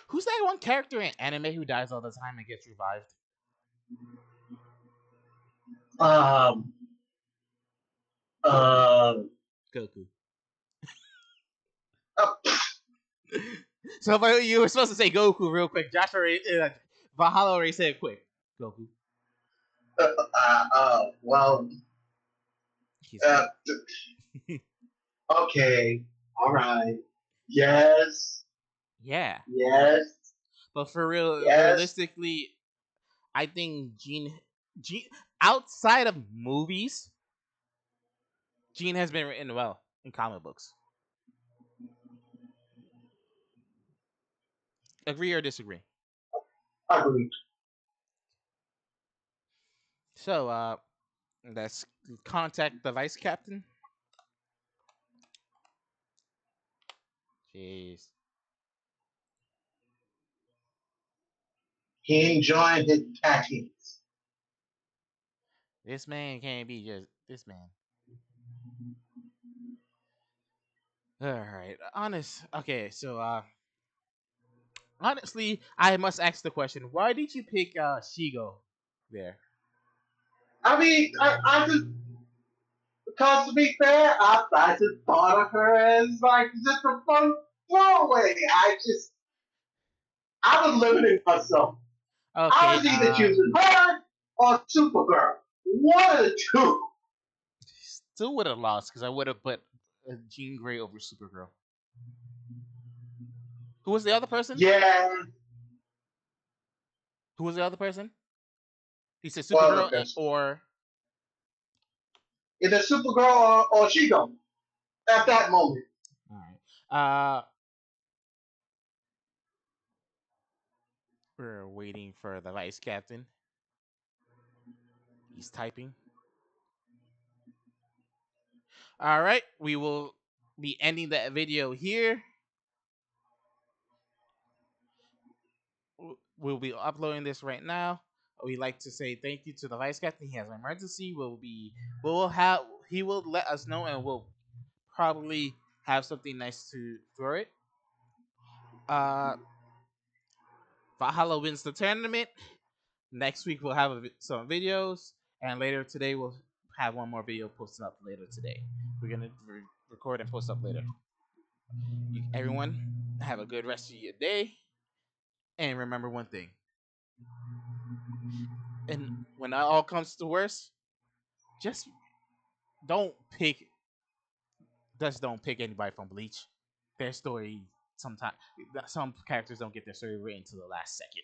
Who's that one character in anime who dies all the time and gets revived? Um. Um. Goku. Uh, So if you were supposed to say Goku real quick, Josh already, Valhalla already said quick. Goku. well. He's right. Okay. All right. Yes. Yeah. Yes. But for Yes. realistically, I think Jean, outside of movies, Jean has been written well in comic books. Agree or disagree? Agreed. So, let's contact the vice captain. Jeez, He enjoying his tactics. this man can't be just this man. All right, honest. Okay, so honestly, I must ask the question: why did you pick Shigo there? I just because to be fair, I just thought of her as like just a fun throwaway. I was limiting myself. I Okay, was either choosing her or Supergirl. One of the two. still would have lost because I would have put Jean Grey over Supergirl. Who was the other person? Yeah, Who was the other person? He said well, the Supergirl best. or Either Supergirl or She-Go at that moment. all right. We're waiting for the vice captain. He's typing. All right, we will be ending the video here. We'll be uploading this right now. We'd like to say thank you to the vice captain. He has an emergency. We'll have he will let us know, and we'll probably have something nice to throw it. Uh, Valhalla wins the tournament. Next week we'll have some videos, and later today we'll have one more video posted up later today. We're gonna record and post up later. Everyone, have a good rest of your day, and remember one thing. And when that all comes to worst, just don't pick don't pick anybody from Bleach. Their story sometimes some characters don't get their story written to the last second.